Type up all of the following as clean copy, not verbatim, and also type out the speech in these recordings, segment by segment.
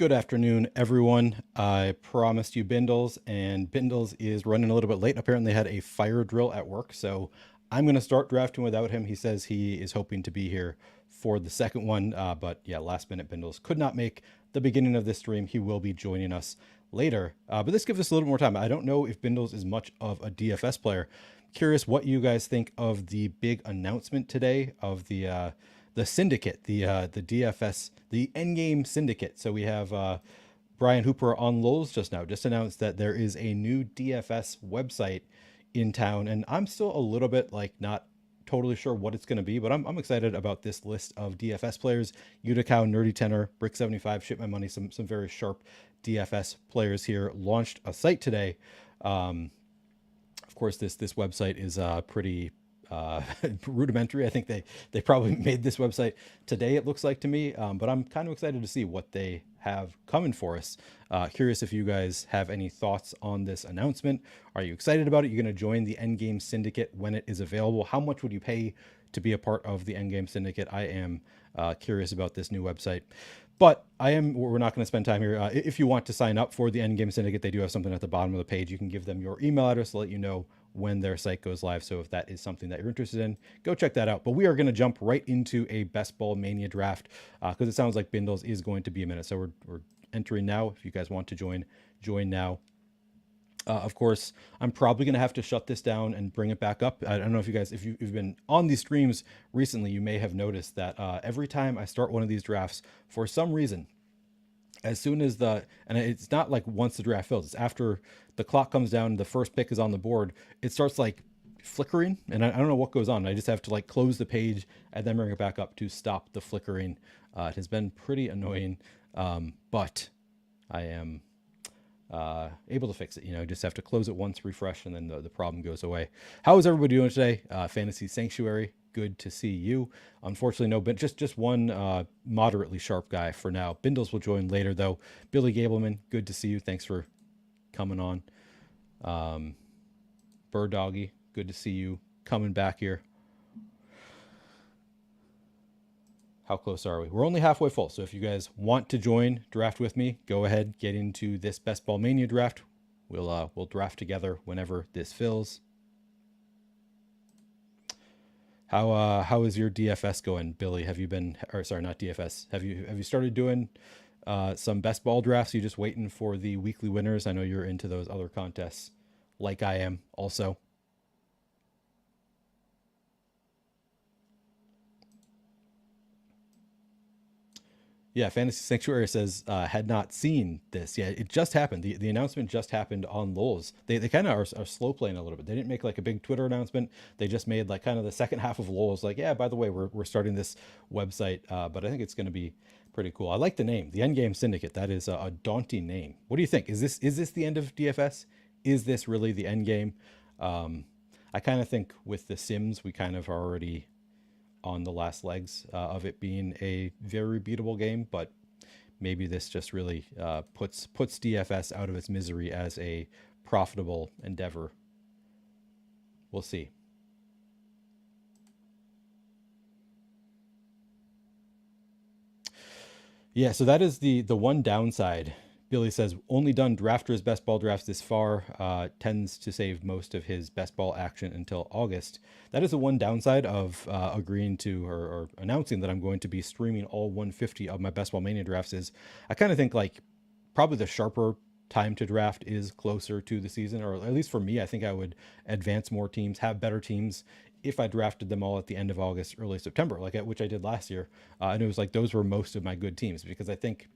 Good afternoon, everyone. I promised you Bindles, and Bindles is running a little bit late. Apparently had a fire drill at work, so I'm going to start drafting without him. He says he is hoping to be here for the second one, but yeah, last minute Bindles could not make the beginning of this stream. He will be joining us later, but this gives us a little more time. I don't know if Bindles is much of a DFS player. Curious what you guys think of the big announcement today of the syndicate, the DFS, the Endgame syndicate. So we have Brian Hooper on Lulz just now just announced that there is a new DFS website in town, and I'm still a little bit like not totally sure what it's going to be, but I'm excited about this list of DFS players. Utica, Nerdy Tenor, Brick 75, Ship My Money, some very sharp DFS players here launched a site today. Of course, this website is pretty rudimentary. I think they probably made this website today, it looks like to me, but I'm kind of excited to see what they have coming for us. Curious if you guys have any thoughts on this announcement. Are you excited about it? You're going to join the Endgame Syndicate when it is available. How much would you pay to be a part of the Endgame Syndicate? I am curious about this new website. But we're not going to spend time here. If you want to sign up for the Endgame Syndicate, they do have something at the bottom of the page. You can give them your email address to let you know when their site goes live. So if that is something that you're interested in, go check that out. But we are going to jump right into a Best Ball Mania draft because it sounds like Bindles is going to be a minute. So we're entering now. If you guys want to join now. Of course, I'm probably going to have to shut this down and bring it back up. I don't know if you guys, if you've been on these streams recently, you may have noticed that every time I start one of these drafts, for some reason, as soon as and it's not like once the draft fills, it's after the clock comes down, the first pick is on the board, it starts like flickering, and I don't know what goes on. I just have to like close the page and then bring it back up to stop the flickering. It has been pretty annoying, but I am able to fix it. Just have to close it once, refresh, and then the problem goes away. How is everybody doing today? Fantasy Sanctuary, good to see you. Unfortunately, no, but just one moderately sharp guy for now. Bindles will join later, though. Billy Gableman, good to see you. Thanks for coming on. Bird Doggy, good to see you coming back here. How close are we? We're only halfway full. So if you guys want to join, draft with me, go ahead, get into this Best Ball Mania draft. We'll draft together whenever this fills. How is your DFS going, Billy? Have you been, or sorry, not DFS. Have you started doing some best ball drafts? Are you just waiting for the weekly winners? I know you're into those other contests like I am also. Yeah, Fantasy Sanctuary says had not seen this. Yeah, it just happened. The announcement just happened on Lulz. They kind of are slow playing a little bit. They didn't make like a big Twitter announcement. They just made like kind of the second half of Lulz. Like, yeah, by the way, we're starting this website, but I think it's going to be pretty cool. I like the name, the Endgame Syndicate. That is a daunting name. What do you think? Is this the end of DFS? Is this really the end game? I kind of think with the Sims, we kind of are already on the last legs of it being a very beatable game, but maybe this just really puts DFS out of its misery as a profitable endeavor. We'll see. Yeah, so that is the one downside. Billy says, only done drafters best ball drafts this far, tends to save most of his best ball action until August. That is the one downside of agreeing to or announcing that I'm going to be streaming all 150 of my best ball mania drafts is I kind of think like probably the sharper time to draft is closer to the season, or at least for me, I think I would advance more teams, have better teams if I drafted them all at the end of August, early September, which I did last year. And it was like those were most of my good teams because I think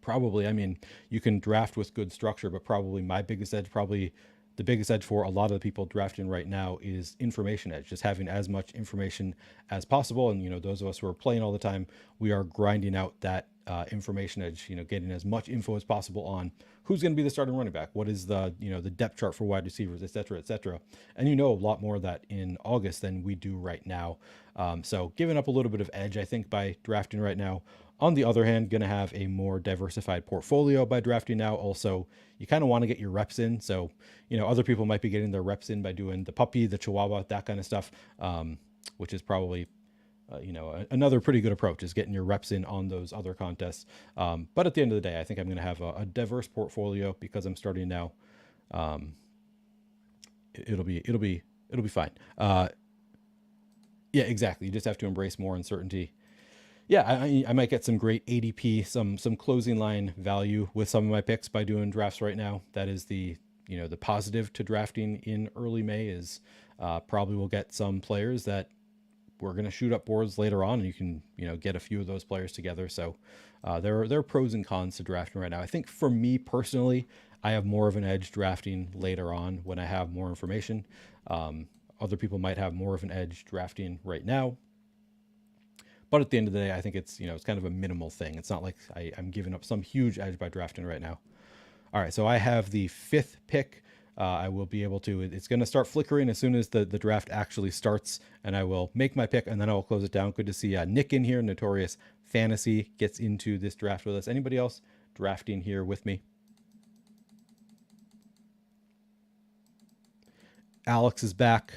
probably, I mean, you can draft with good structure, but probably my biggest edge, probably the biggest edge for a lot of the people drafting right now is information edge, just having as much information as possible. And, those of us who are playing all the time, we are grinding out that information edge, getting as much info as possible on who's going to be the starting running back, what is the, the depth chart for wide receivers, et cetera, et cetera. And a lot more of that in August than we do right now. So giving up a little bit of edge, I think, by drafting right now. On the other hand, going to have a more diversified portfolio by drafting now. Also, you kind of want to get your reps in. So, other people might be getting their reps in by doing the puppy, the chihuahua, that kind of stuff, which is probably another pretty good approach is getting your reps in on those other contests. But at the end of the day, I think I'm going to have a diverse portfolio because I'm starting now. It'll be fine. Yeah, exactly. You just have to embrace more uncertainty. Yeah, I might get some great ADP, some closing line value with some of my picks by doing drafts right now. That is the positive to drafting in early May is probably we'll get some players that we're going to shoot up boards later on, and you can get a few of those players together. So there are pros and cons to drafting right now. I think for me personally, I have more of an edge drafting later on when I have more information. Other people might have more of an edge drafting right now. But at the end of the day, I think it's kind of a minimal thing. It's not like I'm giving up some huge edge by drafting right now. All right, so I have the 5th pick. I will be able to, it's going to start flickering as soon as the draft actually starts, and I will make my pick, and then I will close it down. Good to see Nick in here, Notorious Fantasy, gets into this draft with us. Anybody else drafting here with me? Alex is back.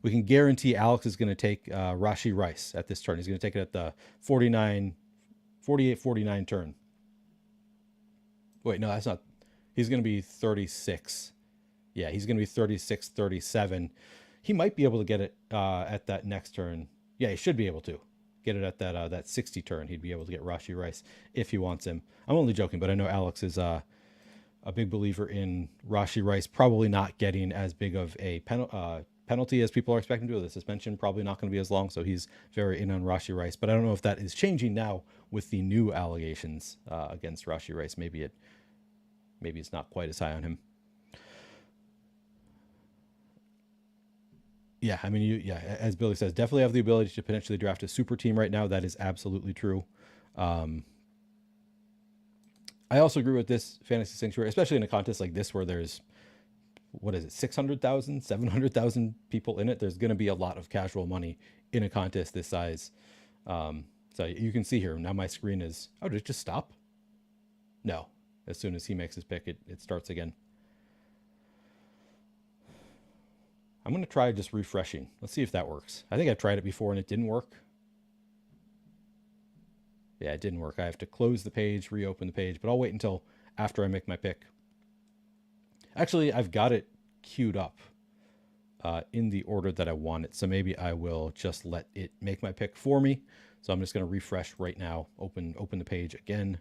We can guarantee Alex is going to take Rashee Rice at this turn. He's going to take it at the 48-49 turn. Wait, no, that's not. He's going to be 36. Yeah, he's going to be 36, 37. He might be able to get it at that next turn. Yeah, he should be able to get it at that 60 turn. He'd be able to get Rashee Rice if he wants him. I'm only joking, but I know Alex is a big believer in Rashee Rice probably not getting as big of a penalty as people are expecting to. The suspension probably not going to be as long, so he's very in on Rashee Rice. But I don't know if that is changing now with the new allegations against Rashee Rice. Maybe it's not quite as high on him. Yeah, I mean, as Billy says, definitely have the ability to potentially draft a super team right now. That is absolutely true. I also agree with this Fantasy Sanctuary, especially in a contest like this where there's, 600,000, 700,000 people in it. There's going to be a lot of casual money in a contest this size. So you can see here, now my screen is, did it just stop? No. As soon as he makes his pick, it starts again. I'm going to try just refreshing. Let's see if that works. I think I've tried it before and it didn't work. Yeah, it didn't work. I have to close the page, reopen the page, but I'll wait until after I make my pick. Actually, I've got it queued up in the order that I want it. So maybe I will just let it make my pick for me. So I'm just going to refresh right now, open the page again.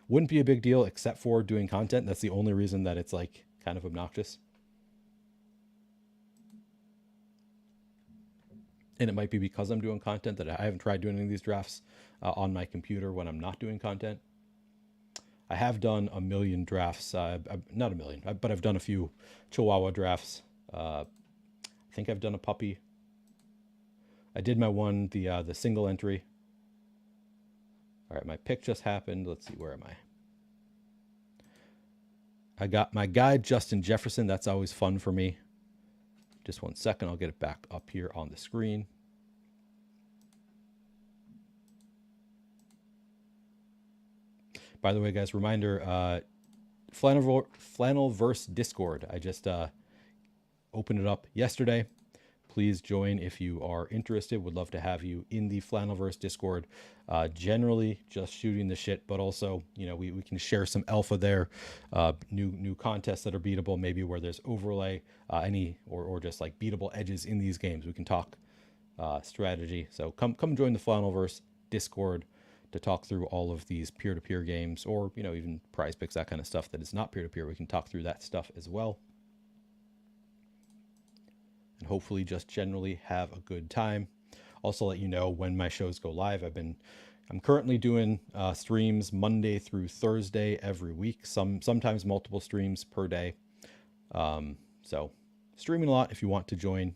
Wouldn't be a big deal except for doing content. That's the only reason that it's like kind of obnoxious. And it might be because I'm doing content that I haven't tried doing any of these drafts on my computer when I'm not doing content. I have done a million drafts, not a million, but I've done a few Chihuahua drafts. I think I've done a puppy. I did my one, the single entry. All right, my pick just happened. Let's see, where am I? I got my guy, Justin Jefferson. That's always fun for me. Just one second. I'll get it back up here on the screen. By the way, guys, reminder, Flannelverse Discord. I just opened it up yesterday. Please join if you are interested. Would love to have you in the Flannelverse Discord. Generally just shooting the shit, but also, we can share some alpha there. New contests that are beatable, maybe where there's overlay, or just like beatable edges in these games. We can talk strategy. So come join the Flannelverse Discord to talk through all of these peer-to-peer games, or even prize picks, that kind of stuff that is not peer-to-peer. We can talk through that stuff as well. And hopefully just generally have a good time. Also let you know when my shows go live. I'm currently doing streams Monday through Thursday every week, sometimes multiple streams per day. So streaming a lot. If you want to join,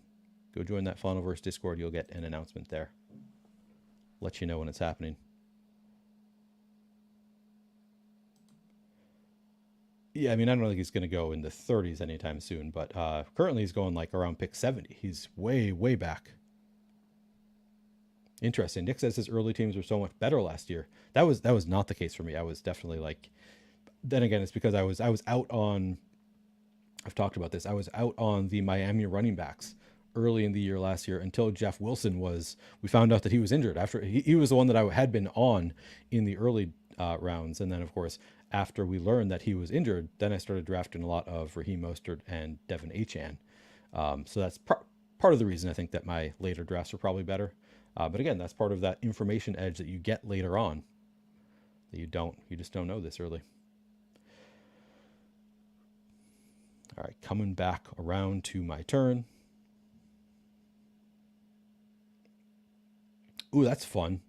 go join that Flannelverse Discord. You'll get an announcement there. Let you know when it's happening. Yeah, I mean, I don't think he's going to go in the 30s anytime soon, but currently he's going like around pick 70. He's way, way back. Interesting. Nick says his early teams were so much better last year. That was not the case for me. I was definitely like, then again, it's because I was out on, I've talked about this. I was out on the Miami running backs early in the year last year until Jeff Wilson was. We found out that he was injured after he was the one that I had been on in the early rounds, and then of course after we learned that he was injured, then I started drafting a lot of Raheem Mostert and Devin Achane. So that's part of the reason I think that my later drafts were probably better. But again, that's part of that information edge that you get later on that you just don't know this early. All right, coming back around to my turn. Ooh, that's fun.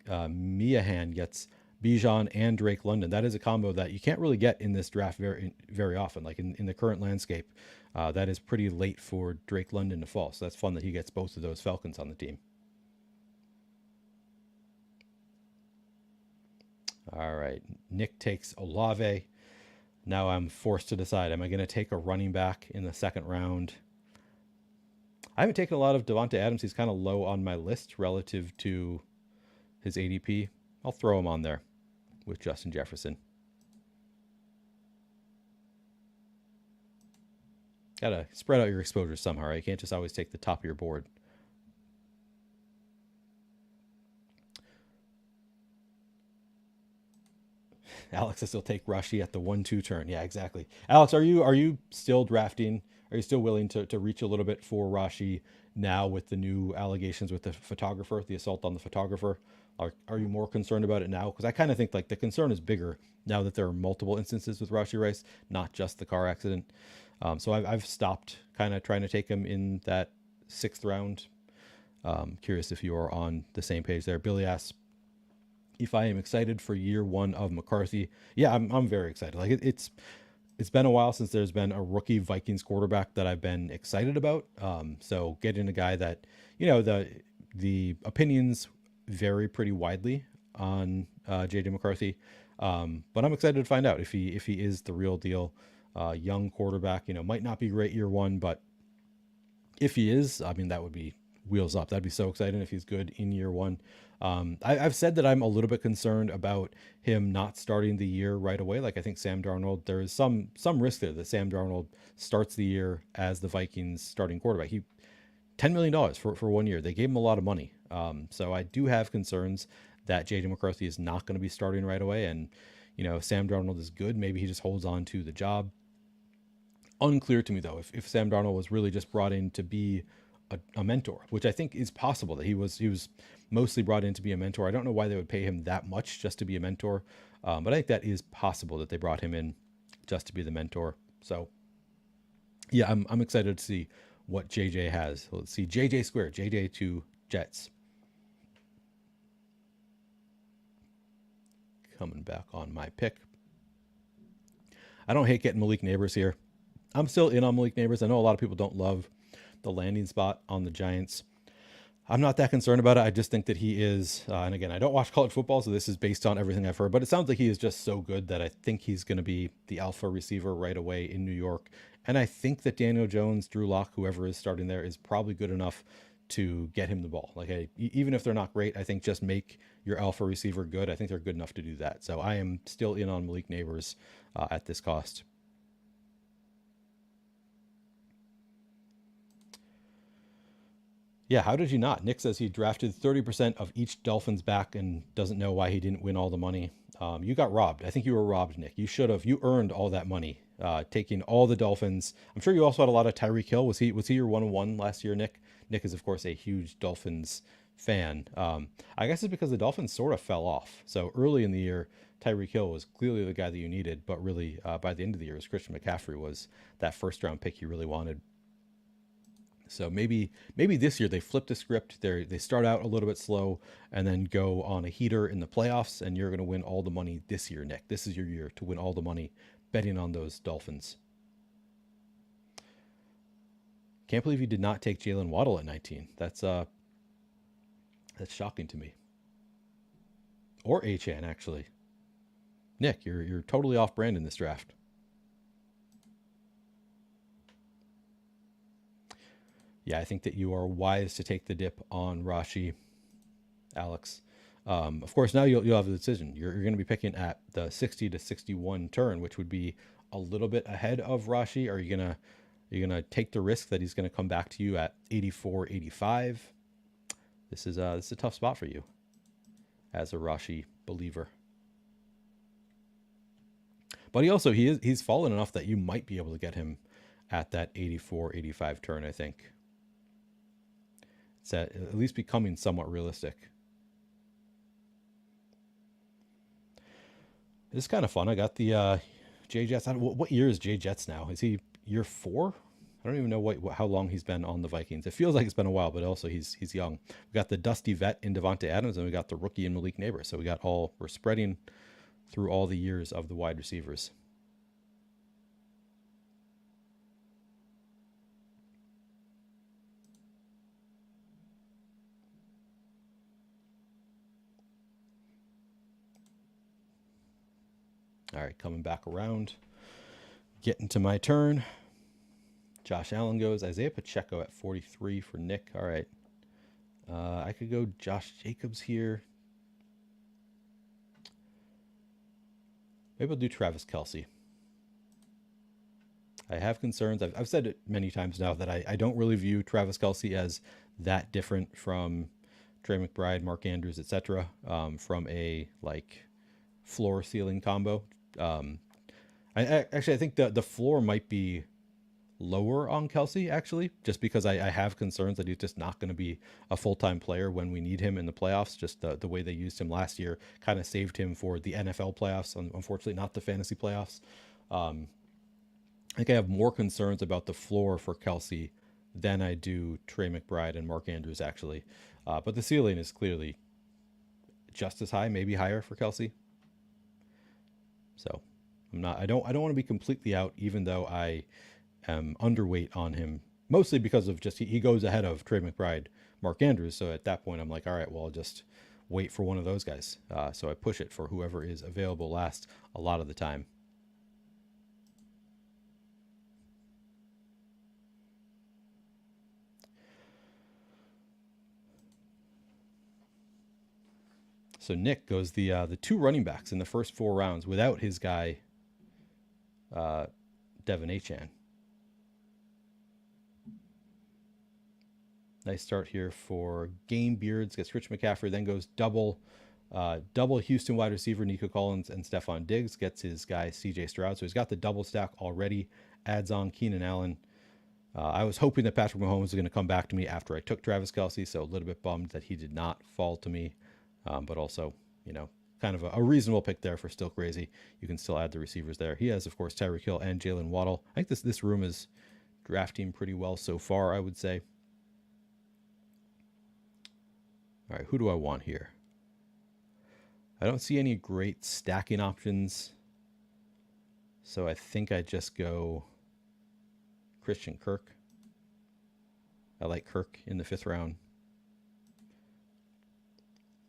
Miahan gets Bijan and Drake London. That is a combo that you can't really get in this draft very often. Like in the current landscape, that is pretty late for Drake London to fall. So that's fun that he gets both of those Falcons on the team. All right, Nick takes Olave. Now I'm forced to decide, am I going to take a running back in the second round? I haven't taken a lot of Devonta Adams. He's kind of low on my list relative to his ADP. I'll throw him on there with Justin Jefferson. Gotta spread out your exposure somehow, right? You can't just always take the top of your board. Alex will still take Rashi at the 1-2 turn. Yeah, exactly. Alex, are you still drafting? Are you still willing to reach a little bit for Rashi now with the new allegations with the photographer, the assault on the photographer? Are you more concerned about it now? Because I kind of think like the concern is bigger now that there are multiple instances with Rashi Rice, not just the car accident. So I've stopped kind of trying to take him in that 6th round. Curious if you are on the same page there. Billy asks if I am excited for year 1 of McCarthy. Yeah, I'm very excited. Like it's been a while since there's been a rookie Vikings quarterback that I've been excited about. So getting a guy that, the opinions vary pretty widely on JJ McCarthy. But I'm excited to find out if he is the real deal. Young quarterback, might not be great year 1, but if he is, I mean, that would be wheels up. That'd be so exciting if he's good in year 1. I've said that I'm a little bit concerned about him not starting the year right away. Like I think Sam Darnold, there is some risk there that Sam Darnold starts the year as the Vikings starting quarterback. He $10 million for 1 year. They gave him a lot of money. So I do have concerns that JJ McCarthy is not going to be starting right away. And, Sam Darnold is good. Maybe he just holds on to the job. Unclear to me though, if Sam Darnold was really just brought in to be a mentor, which I think is possible, that he was mostly brought in to be a mentor. I don't know why they would pay him that much just to be a mentor. But I think that is possible that they brought him in just to be the mentor. So yeah, I'm excited to see what JJ has. Let's see. JJ squared, JJ to Jets. Coming back on my pick. I don't hate getting Malik Neighbors here. I'm still in on Malik Neighbors. I know a lot of people don't love the landing spot on the Giants. I'm not that concerned about it. I just think that he is, and again, I don't watch college football, so this is based on everything I've heard, but it sounds like he is just so good that I think he's going to be the alpha receiver right away in New York. And I think that Daniel Jones, Drew Lock, whoever is starting there, is probably good enough to get him the ball. Like, even if they're not great, I think just make your alpha receiver good. I think they're good enough to do that. So I am still in on Malik Neighbors at this cost. Yeah, how did you not? Nick says he drafted 30% of each Dolphins back and doesn't know why he didn't win all the money. You got robbed. I think you were robbed, Nick. You should have. You earned all that money, taking all the Dolphins. I'm sure you also had a lot of Tyreek Hill. Was he your 1-1 last year, Nick? Nick is, of course, a huge Dolphins fan. I guess it's because the Dolphins sort of fell off. So early in the year, Tyreek Hill was clearly the guy that you needed, but really by the end of the year, it was Christian McCaffrey was that first-round pick you really wanted. So maybe this year they flip the script. They start out a little bit slow and then go on a heater in the playoffs, and you're going to win all the money this year, Nick. This is your year to win all the money betting on those Dolphins. Can't believe you did not take Jalen Waddle at 19. That's shocking to me. Or Achane, actually. Nick, you're totally off brand in this draft. Yeah, I think that you are wise to take the dip on Rashi, Alex. Of course, now you'll have the decision. You're going to be picking at the 60 to 61 turn, which would be a little bit ahead of Rashi. Are you going to You're going to take the risk that he's going to come back to you at 84, 85. This is a tough spot for you as a Rashi believer. But he's fallen enough that you might be able to get him at that 84, 85 turn, I think. It's at least becoming somewhat realistic. This is kind of fun. I got the Jay Jets. What year is Jay Jets now? Is he year 4? I don't even know how long he's been on the Vikings. It feels like it's been a while, but also he's young. We got the dusty vet in Devontae Adams, and we got the rookie in Malik Neighbors. So we're spreading through all the years of the wide receivers. All right, coming back around, getting to my turn. Josh Allen goes. Isaiah Pacheco at 43 for Nick. All right. I could go Josh Jacobs here. Maybe I'll do Travis Kelce. I have concerns. I've said it many times now that I don't really view Travis Kelce as that different from Trey McBride, Mark Andrews, etc. From a floor ceiling combo. I think the floor might be lower on Kelce, actually, just because I have concerns that he's just not going to be a full-time player when we need him in the playoffs. Just the way they used him last year kind of saved him for the NFL playoffs, unfortunately not the fantasy playoffs. I think I have more concerns about the floor for Kelce than I do Trey McBride and Mark Andrews, actually. But the ceiling is clearly just as high, maybe higher for Kelce. So I don't want to be completely out, even though I am underweight on him, mostly because of just he goes ahead of Trey McBride, Mark Andrews. So at that point, I'm like, all right, well, I'll just wait for one of those guys. So I push it for whoever is available last a lot of the time. So Nick goes the 2 running backs in the first 4 rounds without his guy, Devin Achane. Nice start here for Game Beards. Gets Rich McCaffrey, then goes double Houston wide receiver Nico Collins and Stephon Diggs. Gets his guy CJ Stroud. So he's got the double stack already. Adds on Keenan Allen. I was hoping that Patrick Mahomes was going to come back to me after I took Travis Kelce, so a little bit bummed that he did not fall to me. But also, kind of a reasonable pick there for Still Crazy. You can still add the receivers there. He has, of course, Tyreek Hill and Jalen Waddle. I think this room is drafting pretty well so far, I would say. All right, who do I want here? I don't see any great stacking options, so I think I just go Christian Kirk. I like Kirk in the 5th round.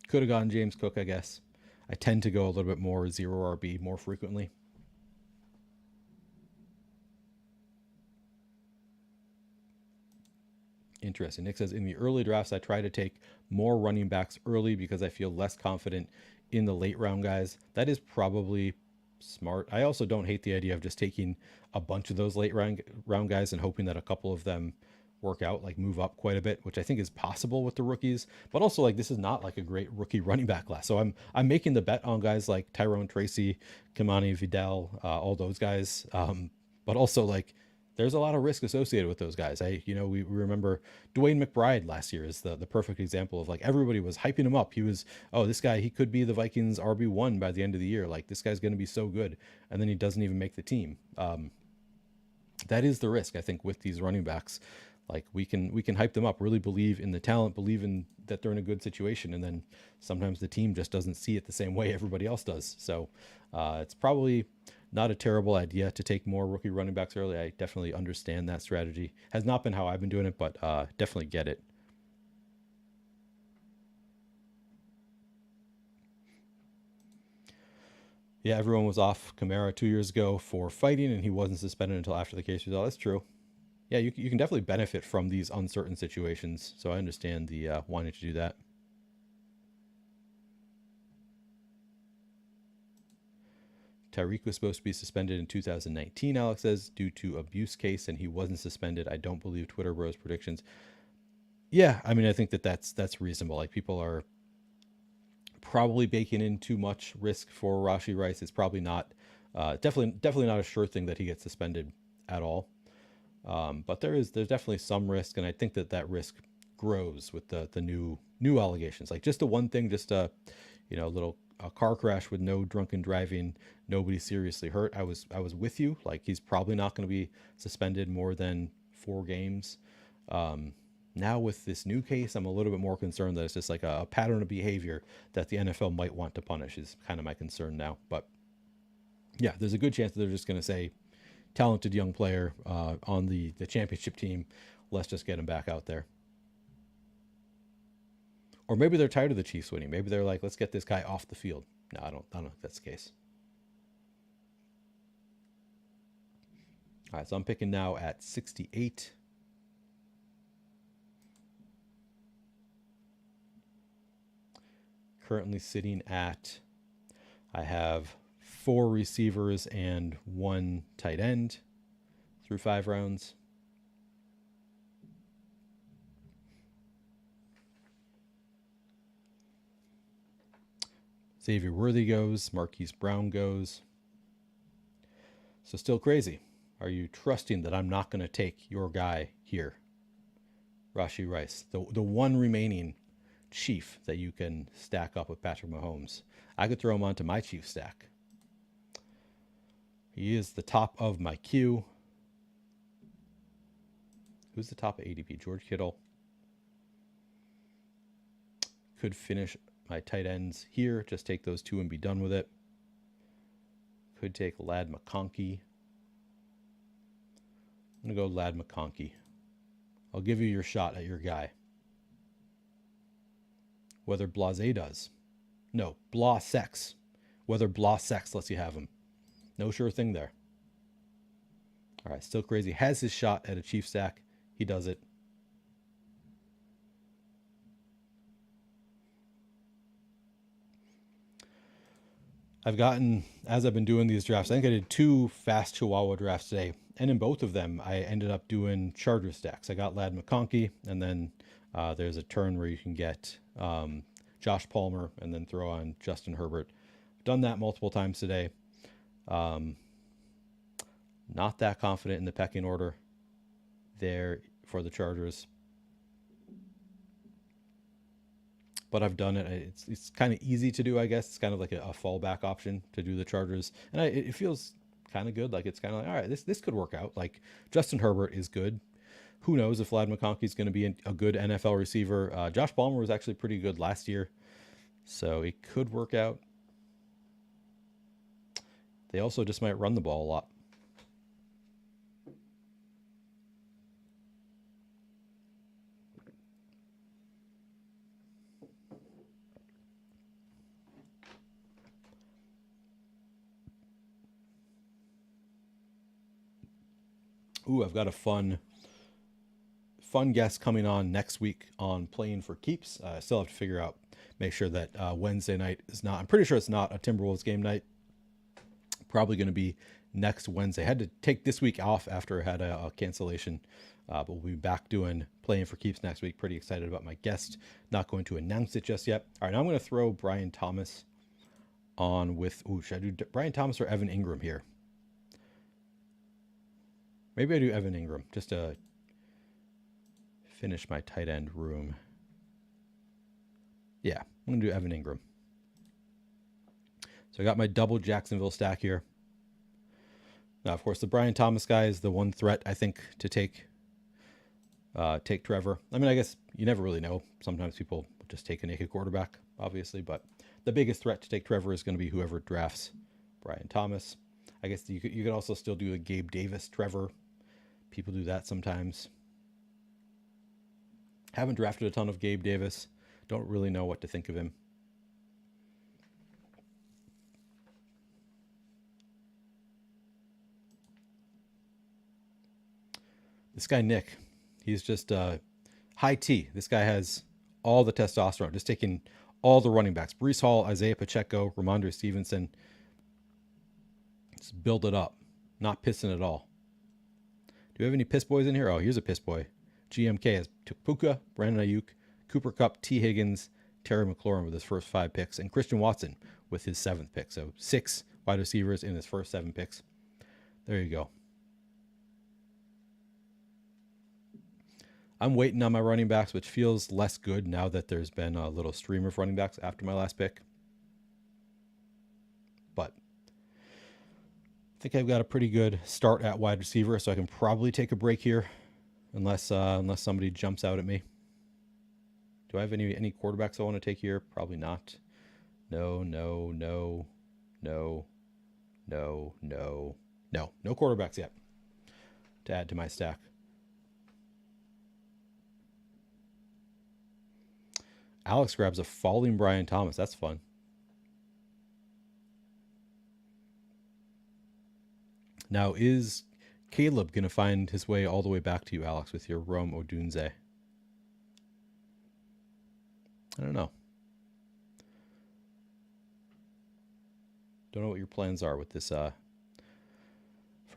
Could have gone James Cook, I guess. I tend to go a little bit more 0 RB more frequently. Interesting. Nick says, in the early drafts, I try to take more running backs early because I feel less confident in the late round guys. That is probably smart. I also don't hate the idea of just taking a bunch of those late round guys and hoping that a couple of them work out, move up quite a bit, which I think is possible with the rookies. But also, this is not a great rookie running back class. So I'm making the bet on guys like Tyrone Tracy, Kimani Vidal, all those guys. But also there's a lot of risk associated with those guys. We remember Dwayne McBride last year is the perfect example of everybody was hyping him up. He was, this guy, he could be the Vikings RB1 by the end of the year. This guy's going to be so good. And then he doesn't even make the team. That is the risk, I think, with these running backs. We can hype them up, really believe in the talent, believe in that they're in a good situation. And then sometimes the team just doesn't see it the same way everybody else does. So it's probably not a terrible idea to take more rookie running backs early. I definitely understand that strategy. Has not been how I've been doing it, but definitely get it. Yeah, everyone was off Kamara 2 years ago for fighting, and he wasn't suspended until after the case result. That's true. Yeah, you can definitely benefit from these uncertain situations. So I understand the wanting to do that. Tyreek was supposed to be suspended in 2019, Alex says, due to abuse case, and he wasn't suspended. I don't believe Twitter Bros predictions. Yeah, I mean, I think that's reasonable. Like, people are probably baking in too much risk for Rashee Rice. It's probably not, definitely not a sure thing that he gets suspended at all. But there's definitely some risk, and I think that risk grows with the new allegations. Like, just the one thing, just a a car crash with no drunken driving, nobody seriously hurt. I was with you. Like, he's probably not going to be suspended more than 4 games. Now with this new case, I'm a little bit more concerned that it's just like a pattern of behavior that the NFL might want to punish, is kind of my concern now. But yeah, there's a good chance that they're just going to say, talented young player on the championship team, let's just get him back out there. Or maybe they're tired of the Chiefs winning. Maybe they're like, let's get this guy off the field. No, I don't think that's the case. All right, so I'm picking now at 68. Currently sitting at, I have 4 receivers and 1 tight end through 5 rounds. Xavier Worthy goes. Marquise Brown goes. So still crazy. Are you trusting that I'm not going to take your guy here? Rashee Rice, the one remaining Chief that you can stack up with Patrick Mahomes. I could throw him onto my Chief stack. He is the top of my queue. Who's the top of ADP? George Kittle. Could finish my tight ends here. Just take those 2 and be done with it. Could take Ladd McConkey. I'm going to go Ladd McConkey. I'll give you your shot at your guy. Whether Blase does. No, Blasex. Whether Blasex lets you have him. No sure thing there. All right, still crazy. Has his shot at a Chief stack. He does it. I've gotten, as I've been doing these drafts, I think I did 2 fast Chihuahua drafts today. And in both of them, I ended up doing Charger stacks. I got Ladd McConkey, and then there's a turn where you can get Josh Palmer and then throw on Justin Herbert. I've done that multiple times today. Not that confident in the pecking order there for the Chargers. But I've done it. It's kind of easy to do, I guess. It's kind of like a fallback option to do the Chargers. And it feels kind of good. Like, it's kind of like, all right, this could work out. Like, Justin Herbert is good. Who knows if Ladd McConkey is going to be a good NFL receiver. Josh Palmer was actually pretty good last year, so it could work out. They also just might run the ball a lot. Ooh, I've got a fun guest coming on next week on Playing for Keeps. I still have to figure out, make sure that Wednesday night is not, I'm pretty sure it's not a Timberwolves game night. Probably going to be next Wednesday. I had to take this week off after I had a cancellation, but we'll be back doing Playing for Keeps next week. Pretty excited about my guest. Not going to announce it just yet. All right, now I'm going to throw Brian Thomas on with, should I do Brian Thomas or Evan Ingram here? Maybe I do Evan Ingram just to finish my tight end room. Yeah, I'm going to do Evan Ingram. So I got my double Jacksonville stack here. Now, of course, the Brian Thomas guy is the one threat, I think, to take Trevor. I mean, I guess you never really know. Sometimes people just take a naked quarterback, obviously. But the biggest threat to take Trevor is going to be whoever drafts Brian Thomas. I guess you could also still do a Gabe Davis Trevor. People do that sometimes. Haven't drafted a ton of Gabe Davis. Don't really know what to think of him. This guy, Nick, he's just high T. This guy has all the testosterone, just taking all the running backs. Breece Hall, Isaiah Pacheco, Ramondre Stevenson. Just build it up. Not pissing at all. Do we have any piss boys in here? Oh, here's a piss boy. GMK has Puka, Brandon Ayuk, Cooper Kupp, T. Higgins, Terry McLaurin with his first 5 picks, and Christian Watson with his 7th pick. So 6 wide receivers in his first 7 picks. There you go. I'm waiting on my running backs, which feels less good now that there's been a little stream of running backs after my last pick. But I think I've got a pretty good start at wide receiver, so I can probably take a break here, unless somebody jumps out at me. Do I have any quarterbacks I want to take here? Probably not. No quarterbacks yet to add to my stack. Alex grabs a falling Brian Thomas. That's fun. Now, is Caleb going to find his way all the way back to you, Alex, with your Rome Odunze? I don't know. Don't know what your plans are with this for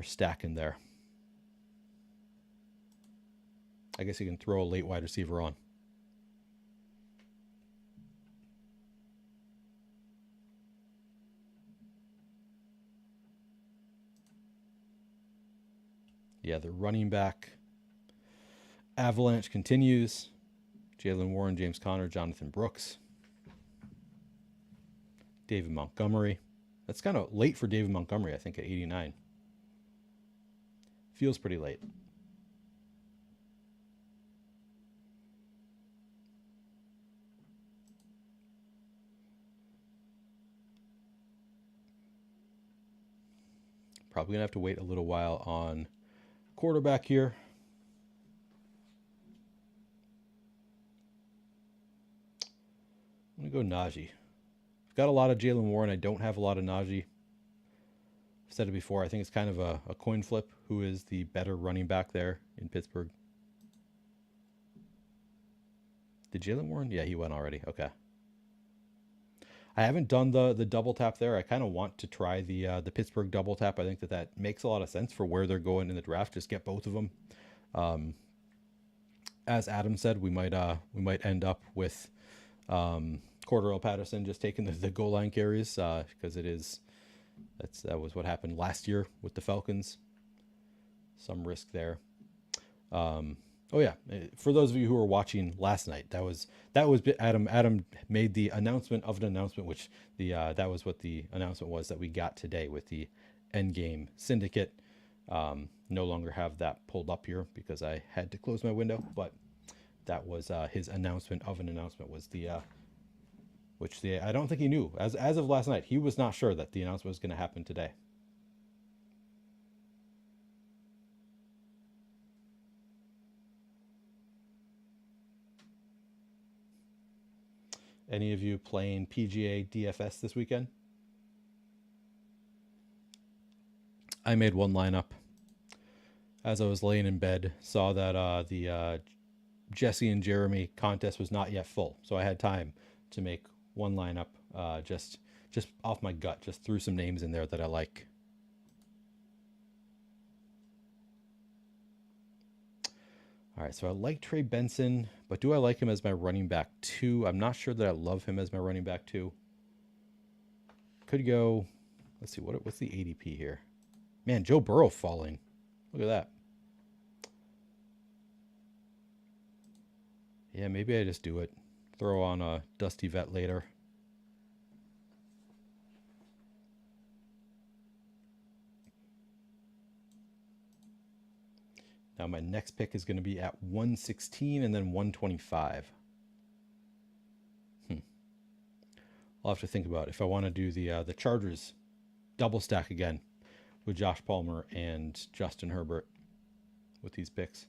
stacking there. I guess you can throw a late wide receiver on. Yeah, the running back avalanche continues. Jalen Warren, James Conner, Jonathan Brooks, David Montgomery. That's kind of late for David Montgomery, I think, at 89. Feels pretty late. Probably going to have to wait a little while on quarterback here. I'm going to go Najee. I've got a lot of Jalen Warren. I don't have a lot of Najee. I've said it before. I think it's kind of a coin flip. Who is the better running back there in Pittsburgh? Did Jalen Warren? Yeah, he went already. Okay. I haven't done the double tap there. I kind of want to try the Pittsburgh double tap. I think that makes a lot of sense for where they're going in the draft. Just get both of them. As Adam said, we might end up with Cordero Patterson just taking the goal line carries because that was what happened last year with the Falcons. Some risk there. Oh yeah, for those of you who were watching last night, that was Adam. Adam made the announcement of an announcement, which that was what the announcement was that we got today with the Endgame Syndicate. No longer have that pulled up here because I had to close my window, but that was his announcement of an announcement was I don't think he knew as of last night. He was not sure that the announcement was going to happen today. Any of you playing PGA DFS this weekend? I made one lineup. As I was laying in bed, saw that the Jesse and Jeremy contest was not yet full, so I had time to make one lineup just off my gut. Just threw some names in there that I like. All right, so I like Trey Benson, but do I like him as my running back 2? I'm not sure that I love him as my running back 2. Could go, let's see, what's the ADP here? Man, Joe Burrow falling. Look at that. Yeah, maybe I just do it. Throw on a Dusty Vet later. Now my next pick is going to be at 116 and then 125. I'll have to think about if I want to do the Chargers double stack again with Josh Palmer and Justin Herbert with these picks.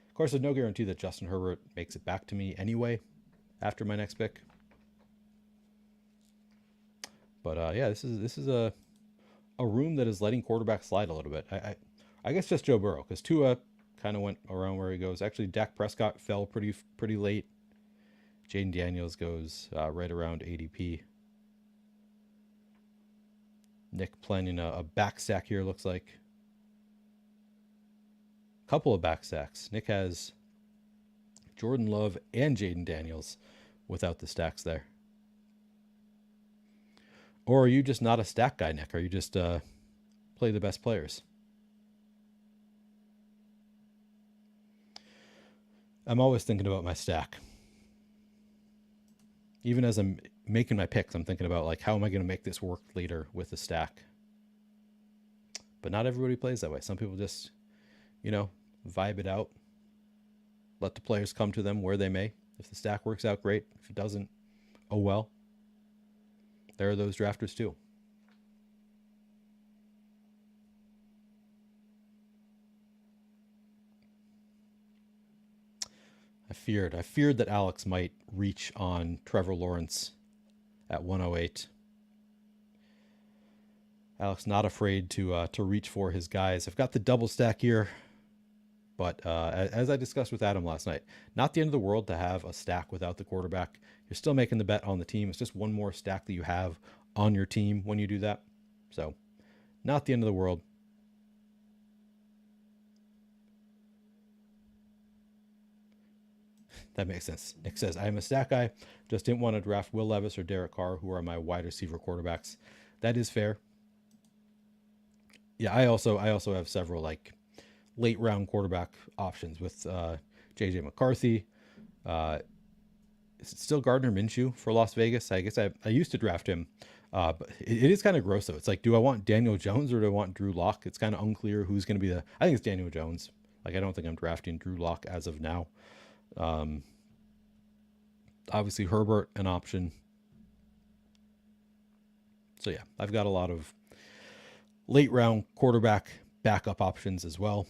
Of course, there's no guarantee that Justin Herbert makes it back to me anyway after my next pick. But yeah, this is a room that is letting quarterbacks slide a little bit. I guess just Joe Burrow, because Tua kind of went around where he goes. Actually, Dak Prescott fell pretty late. Jaden Daniels goes right around ADP. Nick planning a back stack here, looks like. Couple of back stacks. Nick has Jordan Love and Jaden Daniels without the stacks there. Or are you just not a stack guy, Nick? Are you just play the best players? I'm always thinking about my stack. Even as I'm making my picks, I'm thinking about like, how am I going to make this work later with the stack? But not everybody plays that way. Some people just, vibe it out. Let the players come to them where they may. If the stack works out, great. If it doesn't, oh well. There are those drafters too. I feared that Alex might reach on Trevor Lawrence at 108. Alex not afraid to reach for his guys. I've got the double stack here, but as I discussed with Adam last night, not the end of the world to have a stack without the quarterback. You're still making the bet on the team. It's just one more stack that you have on your team when you do that. So, not the end of the world. That makes sense. Nick says, I am a stack guy. Just didn't want to draft Will Levis or Derek Carr, who are my wide receiver quarterbacks. That is fair. Yeah, I also have several like late round quarterback options with JJ McCarthy. Is it still Gardner Minshew for Las Vegas? I guess I used to draft him. But it is kind of gross though. It's like, do I want Daniel Jones or do I want Drew Lock? It's kind of unclear who's going to be I think it's Daniel Jones. Like, I don't think I'm drafting Drew Lock as of now. Obviously Herbert an option. So yeah, I've got a lot of late round quarterback backup options as well.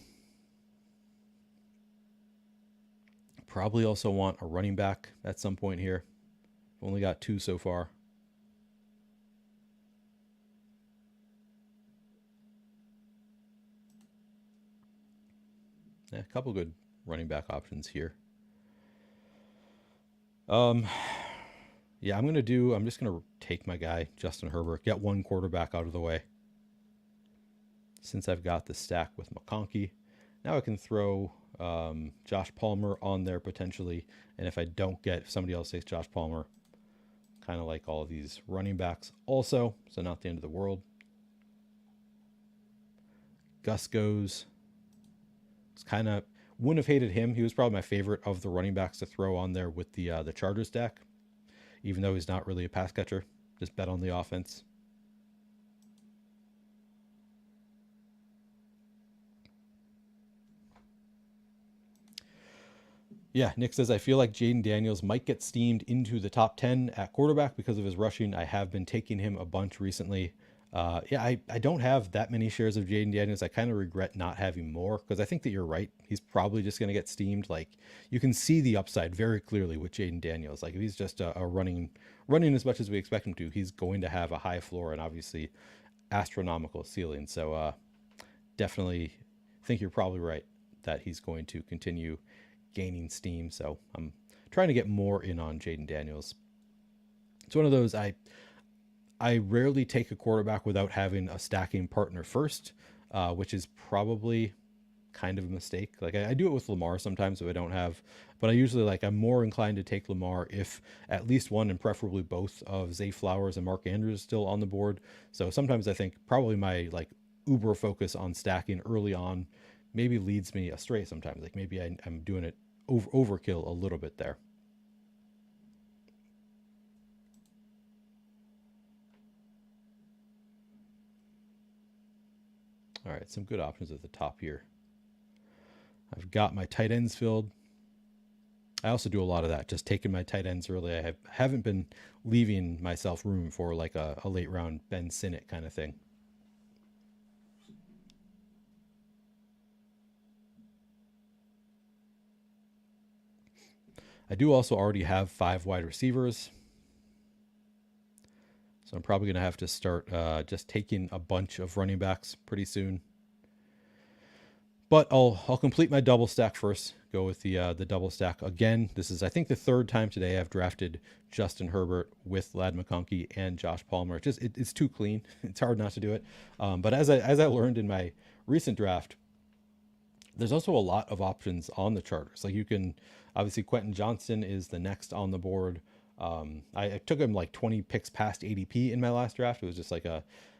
Probably also want a running back at some point here. Only got 2 so far. Yeah, a couple good running back options here. Yeah, I'm just gonna take my guy, Justin Herbert, get one quarterback out of the way. Since I've got the stack with McConkey, now I can throw Josh Palmer on there potentially. And if somebody else takes Josh Palmer, kind of like all of these running backs also, so not the end of the world. Gus goes. It's kind of, wouldn't have hated him. He was probably my favorite of the running backs to throw on there with the Chargers deck, even though he's not really a pass catcher. Just bet on the offense. Yeah, Nick says, I feel like Jaden Daniels might get steamed into the top 10 at quarterback because of his rushing. I have been taking him a bunch recently. I don't have that many shares of Jaden Daniels. I kind of regret not having more because I think that you're right. He's probably just going to get steamed. Like, you can see the upside very clearly with Jaden Daniels. Like, if he's just a running as much as we expect him to, he's going to have a high floor and obviously astronomical ceiling. So definitely think you're probably right that he's going to continue gaining steam. So I'm trying to get more in on Jaden Daniels. It's one of those, I rarely take a quarterback without having a stacking partner first, which is probably kind of a mistake. Like, I do it with Lamar sometimes if I don't have, but I usually I'm more inclined to take Lamar if at least one and preferably both of Zay Flowers and Mark Andrews is still on the board. So sometimes I think probably my uber focus on stacking early on maybe leads me astray sometimes. Like, maybe I'm doing it overkill a little bit there. All right, some good options at the top here. I've got my tight ends filled. I also do a lot of that, just taking my tight ends early. I haven't been leaving myself room for like a late round Ben Sinnott kind of thing. I do also already have 5 wide receivers. So I'm probably going to have to start just taking a bunch of running backs pretty soon. But I'll complete my double stack first. Go with the double stack again. This is, I think, the third time today I've drafted Justin Herbert with Ladd McConkey and Josh Palmer. It's too clean. It's hard not to do it. But as I learned in my recent draft, there's also a lot of options on the charters. Like you can, obviously Quentin Johnston is the next on the board. I took him like 20 picks past ADP in my last draft. It was just like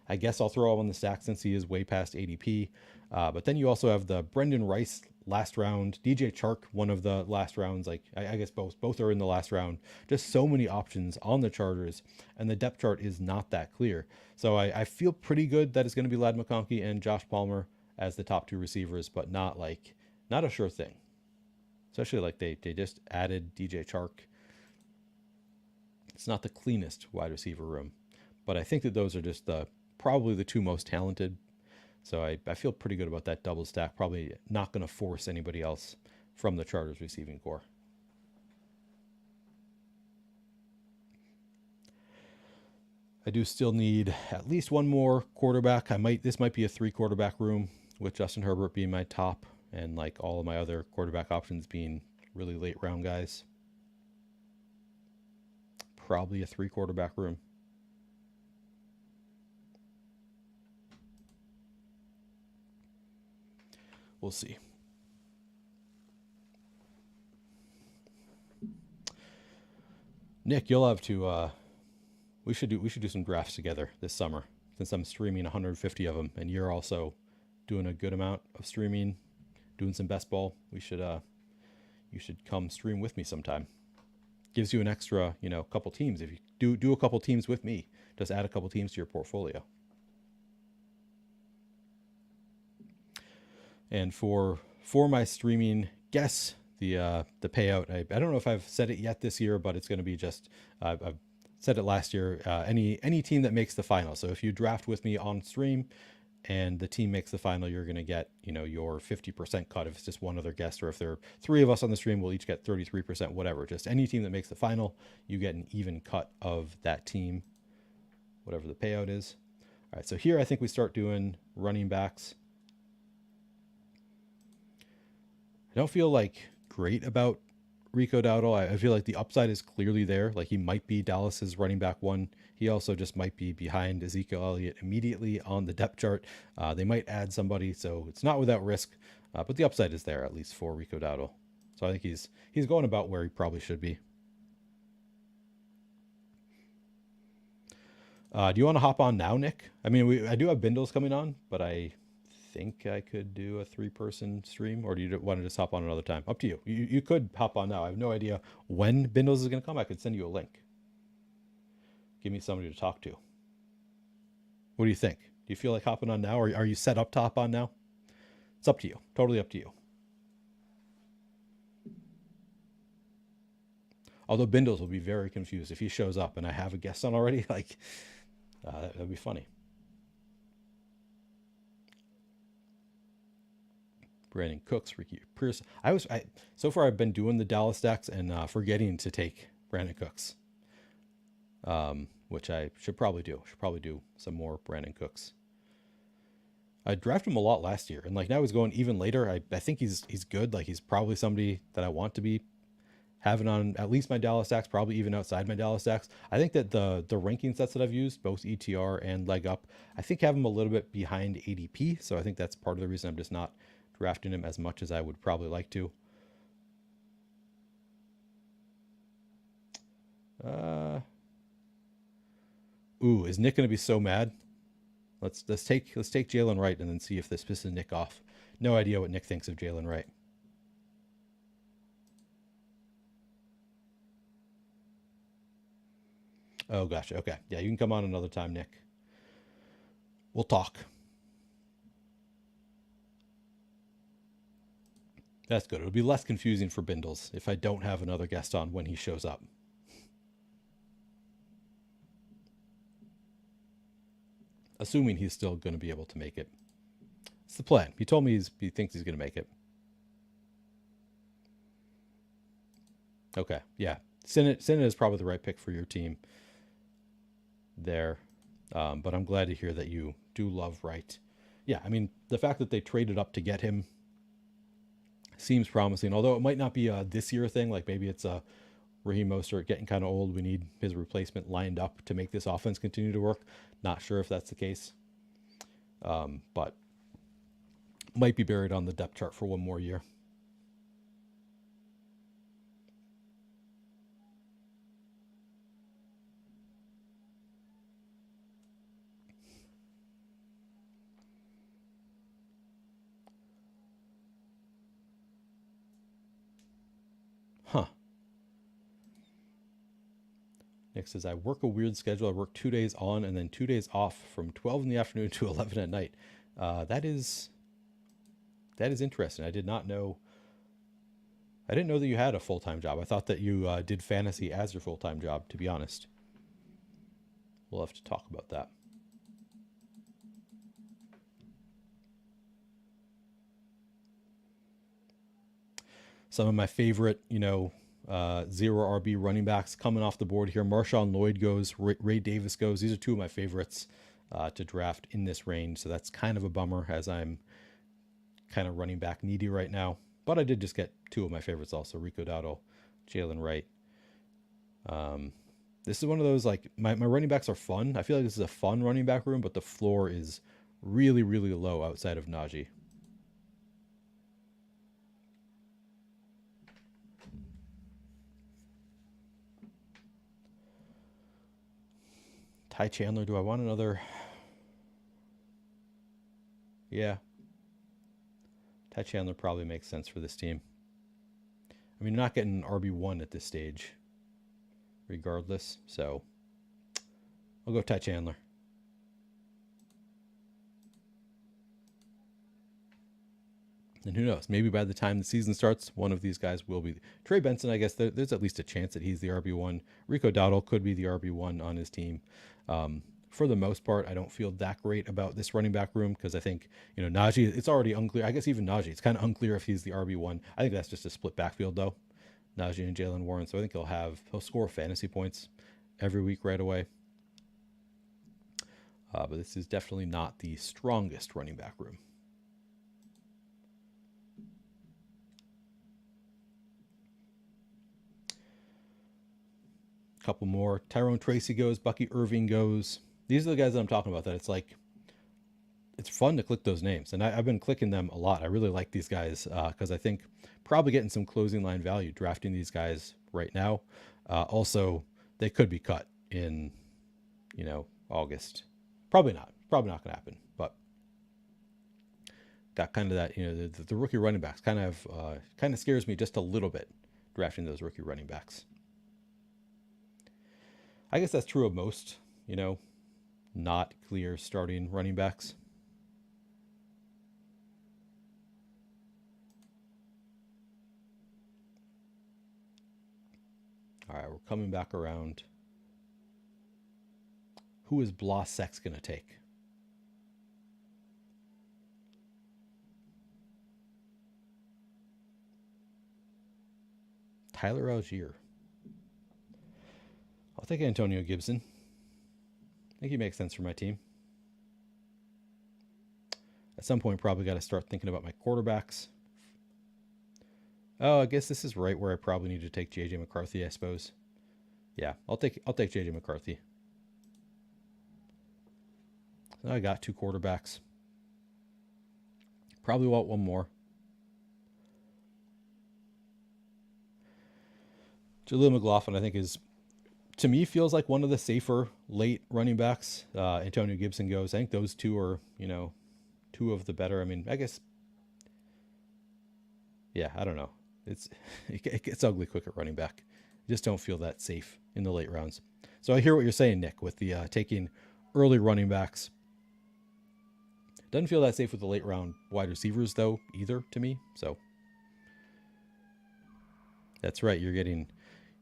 I guess I'll throw him on the stack since he is way past ADP. But then you also have the Brendan Rice last round, DJ Chark, one of the last rounds. Like I guess both are in the last round. Just so many options on the charters, and the depth chart is not that clear. So I feel pretty good that it's going to be Ladd McConkey and Josh Palmer as the top two receivers, but not a sure thing. Especially like they just added DJ Chark. It's not the cleanest wide receiver room, but I think that those are just probably the two most talented. So I feel pretty good about that double stack. Probably not going to force anybody else from the Chargers receiving core. I do still need at least one more quarterback. This might be a 3 quarterback room with Justin Herbert being my top and like all of my other quarterback options being really late round guys. Probably a 3 quarterback room. We'll see. Nick, you'll have to we should do some drafts together this summer since I'm streaming 150 of them and you're also doing a good amount of streaming, doing some best ball. You should come stream with me sometime. Gives you an extra, couple teams. If you do a couple teams with me, just add a couple teams to your portfolio. And for my streaming guests, the payout, I don't know if I've said it yet this year, but it's going to be just I've said it last year. Any team that makes the final. So if you draft with me on stream and the team makes the final, you're going to get your 50% cut if it's just one other guest, or if there are 3 of us on the stream, we'll each get 33%. Whatever. Just any team that makes the final, you get an even cut of that team, whatever the payout is. All right. So here I think we start doing running backs. I don't feel great about Rico Dowdle. I feel like the upside is clearly there. Like he might be Dallas's running back 1. He also just might be behind Ezekiel Elliott immediately on the depth chart. They might add somebody, so it's not without risk. But the upside is there, at least for Rico Dowdle. So I think he's going about where he probably should be. Do you want to hop on now, Nick? I mean, I do have Bindles coming on, but I think I could do a 3-person stream, or do you want to just hop on another time? Up to you. You could hop on now. I have no idea when Bindles is going to come. I could send you a link. Give me somebody to talk to. What do you think? Do you feel like hopping on now, or are you set up to hop on now? It's up to you. Totally up to you. Although Bindles will be very confused if he shows up and I have a guest on already. That'd be funny. Brandon Cooks, Ricky Pierce. So far I've been doing the Dallas stacks and forgetting to take Brandon Cooks, which I should probably do. Should probably do some more Brandon Cooks. I drafted him a lot last year, and now he's going even later. I think he's good. He's probably somebody that I want to be having on at least my Dallas stacks, probably even outside my Dallas stacks. I think that the ranking sets that I've used, both ETR and leg up, I think have him a little bit behind ADP. So I think that's part of the reason I'm just not drafting him as much as I would probably like to. Is Nick going to be so mad? Let's take Jalen Wright and then see if this pisses Nick off. No idea what Nick thinks of Jalen Wright. Oh, gotcha. Okay. Yeah, you can come on another time, Nick. We'll talk. That's good. It'll be less confusing for Bindles if I don't have another guest on when he shows up. Assuming he's still going to be able to make it. It's the plan. He told me he thinks he's going to make it. Okay. Yeah. Senate is probably the right pick for your team there. But I'm glad to hear that you do love Wright. Yeah, I mean, the fact that they traded up to get him Seems promising, although it might not be a this year thing. Like maybe it's a Raheem Mostert getting kind of old. We need his replacement lined up to make this offense continue to work. Not sure if that's the case, but might be buried on the depth chart for one more year. Huh. Nick says, I work a weird schedule. I work 2 days on and then 2 days off from 12 in the afternoon to 11 at night. That is interesting. I did not know. I didn't know that you had a full-time job. I thought that you did fantasy as your full-time job, to be honest. We'll have to talk about that. Some of my favorite, zero RB running backs coming off the board here. Marshawn Lloyd goes, Ray Davis goes. These are two of my favorites to draft in this range. So that's kind of a bummer as I'm kind of running back needy right now. But I did just get two of my favorites also, Rico Dowdle, Jalen Wright. This is one of those, like, my running backs are fun. I feel like this is a fun running back room, but the floor is really, really low outside of Najee. Ty Chandler, do I want another? Yeah. Ty Chandler probably makes sense for this team. I mean, you're not getting an RB1 at this stage, regardless. So I'll go Ty Chandler. And who knows? Maybe by the time the season starts, one of these guys will be. Trey Benson, I guess there's at least a chance that he's the RB1. Rico Dowdle could be the RB1 on his team. For the most part, I don't feel that great about this running back room because I think, Najee, it's already unclear. I guess even Najee, it's kind of unclear if he's the RB1. I think that's just a split backfield, though. Najee and Jalen Warren. So I think he'll score fantasy points every week right away. But this is definitely not the strongest running back room. Couple more. Tyrone Tracy goes. Bucky Irving goes. These are the guys that I'm talking about that it's fun to click those names. And I've been clicking them a lot. I really like these guys because I think probably getting some closing line value drafting these guys right now. Also, they could be cut in, August. Probably not going to happen. But got kind of that, the rookie running backs kind of scares me just a little bit drafting those rookie running backs. I guess that's true of most, not clear starting running backs. All right, we're coming back around. Who is Blossex going to take? Tyler Algier. I'll take Antonio Gibson. I think he makes sense for my team. At some point, probably got to start thinking about my quarterbacks. Oh, I guess this is right where I probably need to take JJ McCarthy, I suppose. Yeah, I'll take JJ McCarthy. So I got two quarterbacks. Probably want one more. Jaleel McLaughlin, I think, to me, feels like one of the safer late running backs. Antonio Gibson goes. I think those two are, two of the better. I mean, I guess, yeah, I don't know. It gets ugly quick at running back. I just don't feel that safe in the late rounds. So I hear what you're saying, Nick, with the taking early running backs. Doesn't feel that safe with the late round wide receivers, though, either, to me. So that's right. You're getting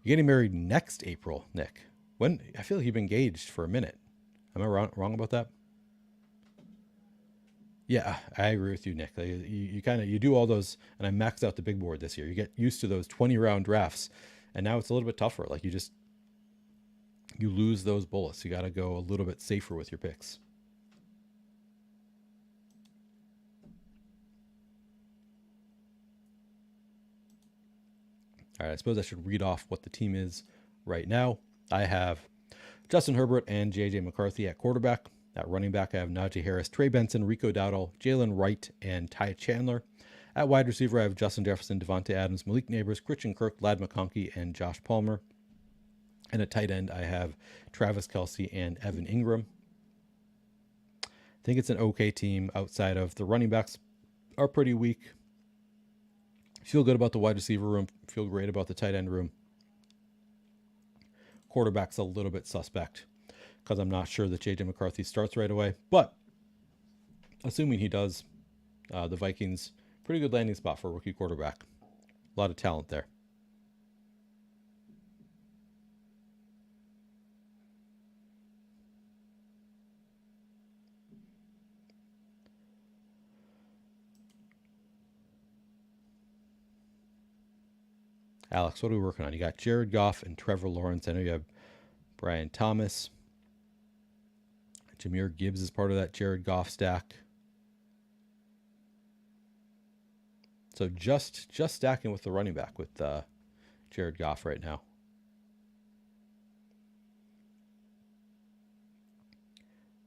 married next April, Nick. When? I feel like you've been engaged for a minute. Am I wrong about that? Yeah, I agree with you, Nick. You do all those, and I maxed out the big board this year. You get used to those 20-round drafts, and now it's a little bit tougher. Like you lose those bullets. You got to go a little bit safer with your picks. All right, I suppose I should read off what the team is right now. I have Justin Herbert and J.J. McCarthy at quarterback. At running back, I have Najee Harris, Trey Benson, Rico Dowdle, Jalen Wright, and Ty Chandler. At wide receiver, I have Justin Jefferson, Devontae Adams, Malik Neighbors, Christian Kirk, Lad McConkey, and Josh Palmer. And at tight end, I have Travis Kelce and Evan Ingram. I think it's an okay team outside of the running backs are pretty weak. Feel good about the wide receiver room. Feel great about the tight end room. Quarterback's a little bit suspect because I'm not sure that J.J. McCarthy starts right away. But assuming he does, the Vikings, pretty good landing spot for a rookie quarterback. A lot of talent there. Alex, what are we working on? You got Jared Goff and Trevor Lawrence. I know you have Brian Thomas. Jahmyr Gibbs is part of that Jared Goff stack. So just stacking with the running back with Jared Goff right now.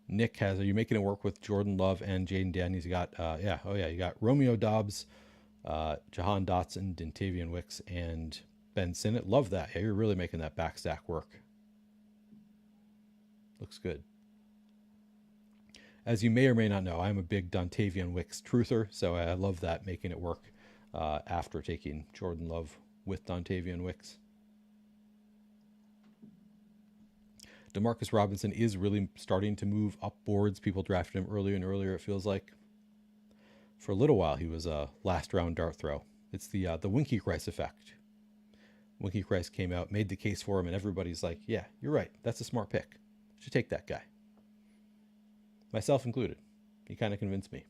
Nick has, are you making it work with Jordan Love and Jaden Daniels? You got, you got Romeo Doubs, Jahan Dotson, Dontavian Wicks, and Ben Sinnott. Love that. Yeah, you're really making that back stack work. Looks good. As you may or may not know, I'm a big Dontavian Wicks truther, so I love that, making it work after taking Jordan Love with Dontavian Wicks. Demarcus Robinson is really starting to move up boards. People drafted him earlier and earlier, it feels like. For a little while, he was a last-round dart throw. It's the Winky Christ effect. Winky Christ came out, made the case for him, and everybody's like, yeah, you're right. That's a smart pick. Should take that guy. Myself included. He kind of convinced me.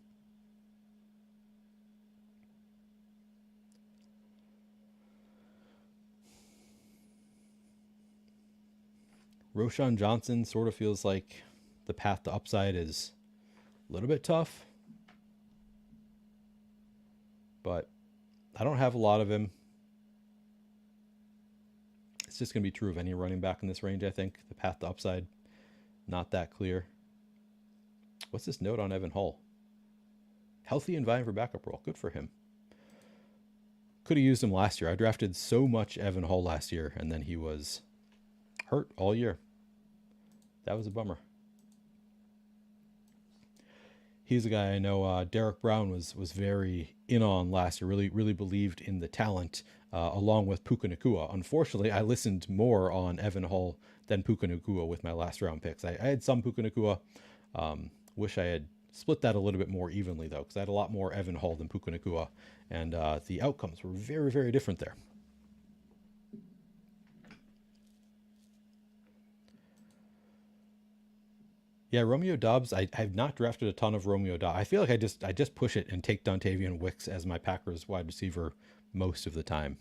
Roshan Johnson sort of feels like the path to upside is a little bit tough. But I don't have a lot of him. It's just going to be true of any running back in this range, I think. The path to upside, not that clear. What's this note on Evan Hull? Healthy and vying for backup role. Good for him. Could have used him last year. I drafted so much Evan Hull last year, and then he was hurt all year. That was a bummer. He's a guy I know Derek Brown was very in on last year, really believed in the talent, along with Puka Nacua. Unfortunately, I listened more on Evan Hull than Puka Nacua with my last round picks. I had some Puka Nacua. Wish I had split that a little bit more evenly, though, because I had a lot more Evan Hull than Puka Nacua, and the outcomes were very different there. Yeah, Romeo Doubs, I have not drafted a ton of Romeo Doubs. I feel like I just push it and take Dontavian Wicks as my Packers wide receiver most of the time.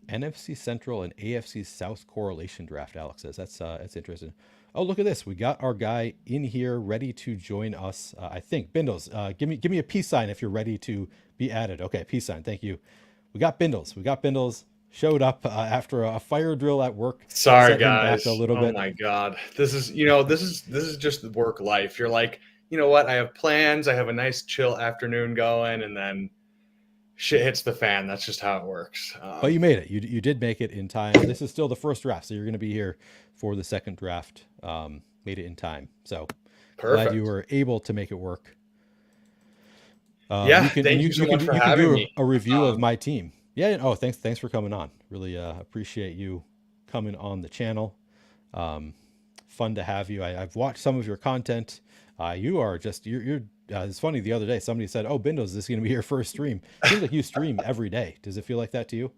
NFC Central and AFC South correlation draft, Alex says. That's interesting. Oh, look at this. We got our guy in here ready to join us. I think. Bindles, give me a peace sign if you're ready to be added. Okay, peace sign. Thank you. We got Bindles. Showed up after a fire drill at work. Sorry, guys. A little bit. Oh my God. This is just the work life. You're like, you know what? I have plans. I have a nice chill afternoon going, and then shit hits the fan. That's just how it works. But you made it. You did make it in time. This is still the first draft, so you're going to be here for the second draft. Made it in time. So perfect. Glad you were able to make it work. Thank you so much for having me. A review of my team. Yeah. Oh, thanks for coming on. Really appreciate you coming on the channel. Fun to have you. I've watched some of your content. You are just you're. It's funny. The other day, somebody said, "Oh, Bindles, is this going to be your first stream?" It seems like you stream every day. Does it feel like that to you?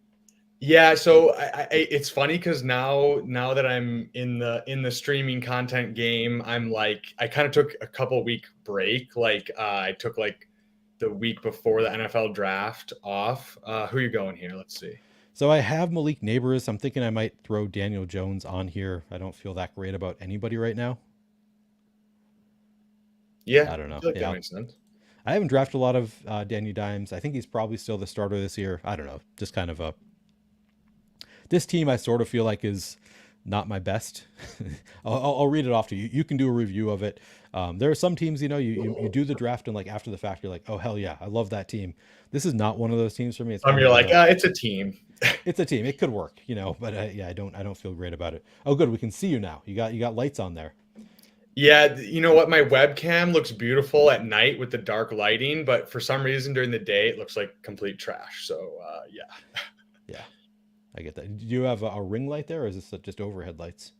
Yeah. So it's funny because now that I'm in the streaming content game, I'm like, I kind of took a couple week break. Like I took like the week before the NFL draft off. Who are you going here? Let's see. So I have Malik Neighbors. I'm thinking I might throw Daniel Jones on here. I don't feel that great about anybody right now. Yeah, I don't know. I feel like that makes sense. I haven't drafted a lot of Danny Dimes. I think he's probably still the starter this year. I don't know. Just kind of a this team I sort of feel like is not my best. I'll read it off to you. You can do a review of it. There are some teams, you do the draft and like after the fact, you're like, oh hell yeah, I love that team. This is not one of those teams for me. It's kind You're of like, it's a team. it's a team. It could work, but yeah, I don't feel great about it. Oh, good. We can see you now. You got lights on there. Yeah, you know what? My webcam looks beautiful at night with the dark lighting, but for some reason during the day it looks like complete trash. So yeah. Yeah, I get that. Do you have a ring light there, or is this just overhead lights?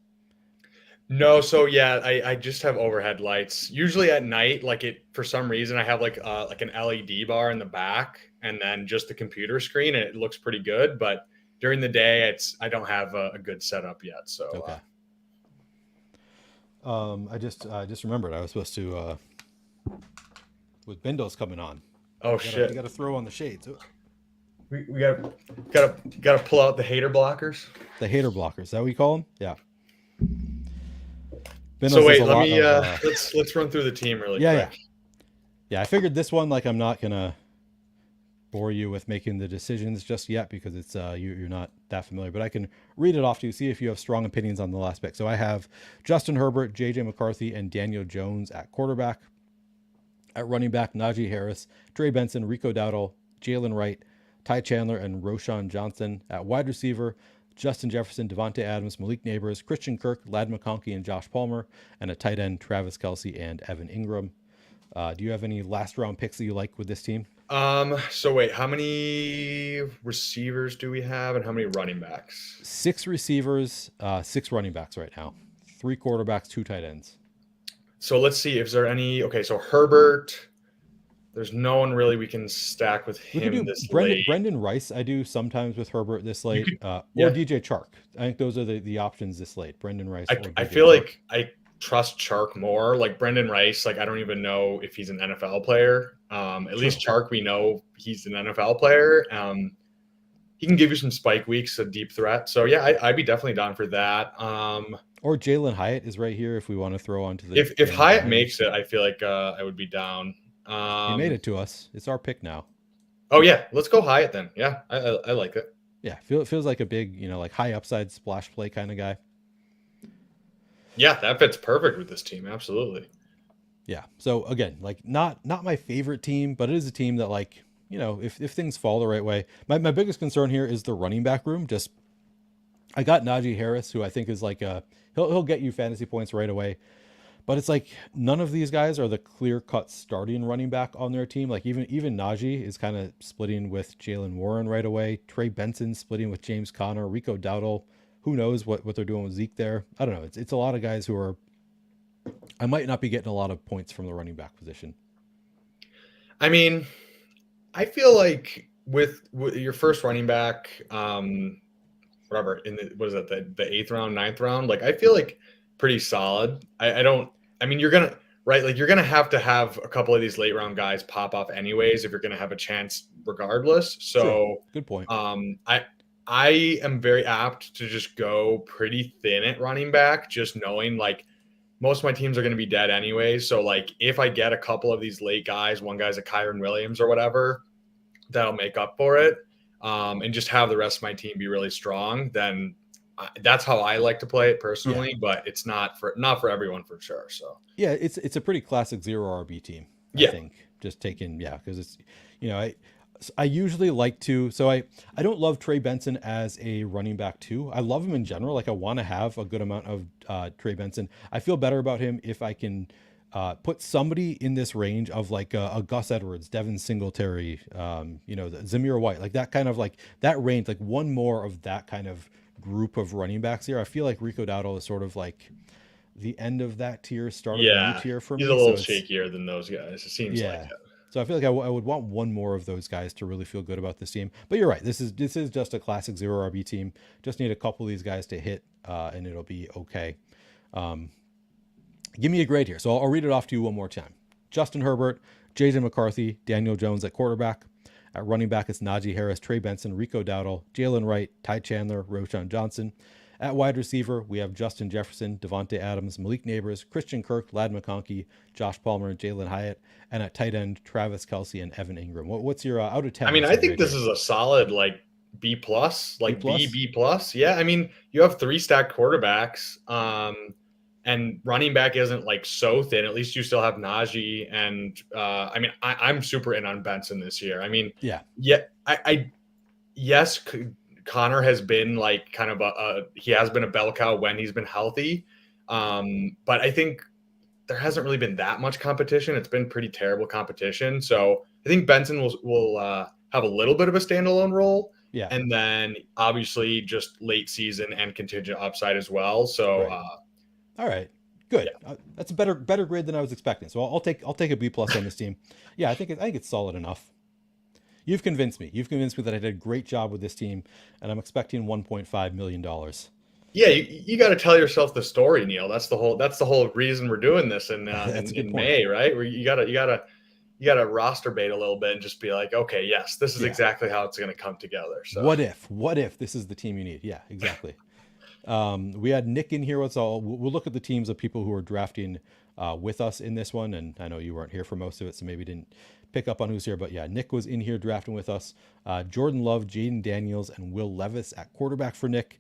No, so yeah, I just have overhead lights. Usually at night, like it for some reason I have like an LED bar in the back and then just the computer screen and it looks pretty good. But during the day, I don't have a good setup yet. So Okay. I just remembered I was supposed to with Bindles coming on. oh You shit, got to throw on the shades. we gotta pull out the hater blockers. The hater blockers. Is that what you call them? Yeah. So Bindles does wait, a let lot me of. let's run through the team really Yeah, quick. yeah. I figured this one, like, I'm not gonna bore you with making the decisions just yet because it's you're not that familiar, but I can read it off to you, see if you have strong opinions on the last pick. So I have Justin Herbert, JJ McCarthy, and Daniel Jones at quarterback. At running back, Najee Harris, Trey Benson, Rico Dowdle, Jalen Wright, Ty Chandler, and Roshan Johnson. At wide receiver, Justin Jefferson, Devontae Adams, Malik Neighbors, Christian Kirk, Lad McConkey, and Josh Palmer. And at tight end, Travis Kelce and Evan Ingram. Do you have any last round picks that you like with this team? So wait, how many receivers do we have and how many running backs? 6 receivers, 6 running backs right now. 3 quarterbacks, 2 tight ends. So let's see if there any. Okay, so Herbert, there's no one really we can stack with We could him do this Brendan late. Brendan Rice. I do sometimes with Herbert this You late, could, or yeah. DJ Chark. I think those are the options this late. Brendan Rice or I DJ feel Chark. like I trust Chark more. Like Brendan Rice, like I don't even know if he's an NFL player. At True. least Chark, we know he's an NFL player. He can give you some spike weeks, a deep threat. So yeah, I'd be definitely down for that. Or Jalen Hyatt is right here if we want to throw onto the If Danny Hyatt Dimes. makes it, I feel like I would be down. He made it to us. It's our pick now. Oh yeah, let's go Hyatt then. Yeah, I like it. Yeah, feels like a big, like high upside splash play kind of guy. Yeah, that fits perfect with this team. Absolutely. Yeah. So again, like not my favorite team, but it is a team that like, if things fall the right way. My biggest concern here is the running back room. Just I got Najee Harris, who I think is like he'll get you fantasy points right away. But it's like none of these guys are the clear-cut starting running back on their team. Like even Najee is kind of splitting with Jalen Warren right away. Trey Benson splitting with James Conner. Rico Dowdle, who knows what they're doing with Zeke there. I don't know. It's a lot of guys who are. I might not be getting a lot of points from the running back position. I mean, I feel like with your first running back, whatever in the what is that the eighth round, ninth round, like I feel like pretty solid. I don't. I mean, you're gonna right, like you're gonna have to have a couple of these late round guys pop off anyways if you're gonna have a chance, regardless. So, True. Good point. I am very apt to just go pretty thin at running back, just knowing like most of my teams are going to be dead anyway. So like if I get a couple of these late guys, one guy's a Kyron Williams or whatever, that'll make up for it. And just have the rest of my team be really strong. Then that's how I like to play it personally, Yeah. but it's not for everyone for sure. So Yeah, it's a pretty classic zero RB team. I yeah, think just taking because it's I usually like to I don't love Trey Benson as a running back too. I love him in general. Like I want to have a good amount of Trey Benson. I feel better about him if I can put somebody in this range of like a Gus Edwards, Devin Singletary, the Zamir White, like that kind of like that range, like one more of that kind of group of running backs here. I feel like Rico Dowdle is sort of like the end of that tier, start of a new tier for me. He's a little shakier than those guys. It seems like it. So I feel like I would want one more of those guys to really feel good about this team. But you're right. This is just a classic zero RB team. Just need a couple of these guys to hit, and it'll be okay. Give me a grade here. So I'll read it off to you one more time. Justin Herbert, JJ McCarthy, Daniel Jones at quarterback. At running back, it's Najee Harris, Trey Benson, Rico Dowdle, Jalen Wright, Ty Chandler, Roshan Johnson. At wide receiver, we have Justin Jefferson, Devontae Adams, Malik Neighbors, Christian Kirk, Lad McConkey, Josh Palmer, and Jalen Hyatt. And at tight end, Travis Kelce and Evan Ingram. What's your out of 10? I mean, What's I your think grade this here? is a solid like B plus, B like plus. B plus. Yeah, I mean, you have three stacked quarterbacks, and running back isn't like so thin. At least you still have Najee, and I mean, I'm super in on Benson this year. I mean, Yeah. yeah, I yes, Connor has been like kind of he has been a bell cow when he's been healthy, but I think there hasn't really been that much competition. It's been pretty terrible competition. So I think Benson will have a little bit of a standalone role, Yeah. and then obviously just late season and contingent upside as well. So Right. All right. Good. yeah, That's a better grade than I was expecting. So I'll take a B plus on this team. Yeah, I think it's solid enough. You've convinced me. You've convinced me that I did a great job with this team, and I'm expecting $1.5 million. yeah, you got to tell yourself the story, Neil. That's the whole reason we're doing this in That's a good in point. May, right? Where you gotta roster bait a little bit and just be like, okay, yes, this is Yeah. exactly how it's going to come together. So What if this is the team you need? Yeah, exactly. We had Nick in here with us all. We'll look at the teams of people who are drafting with us in this one, and I know you weren't here for most of it, so maybe didn't pick up on who's here. But yeah, Nick was in here drafting with us. Jordan Love, Jaden Daniels, and Will Levis at quarterback for Nick.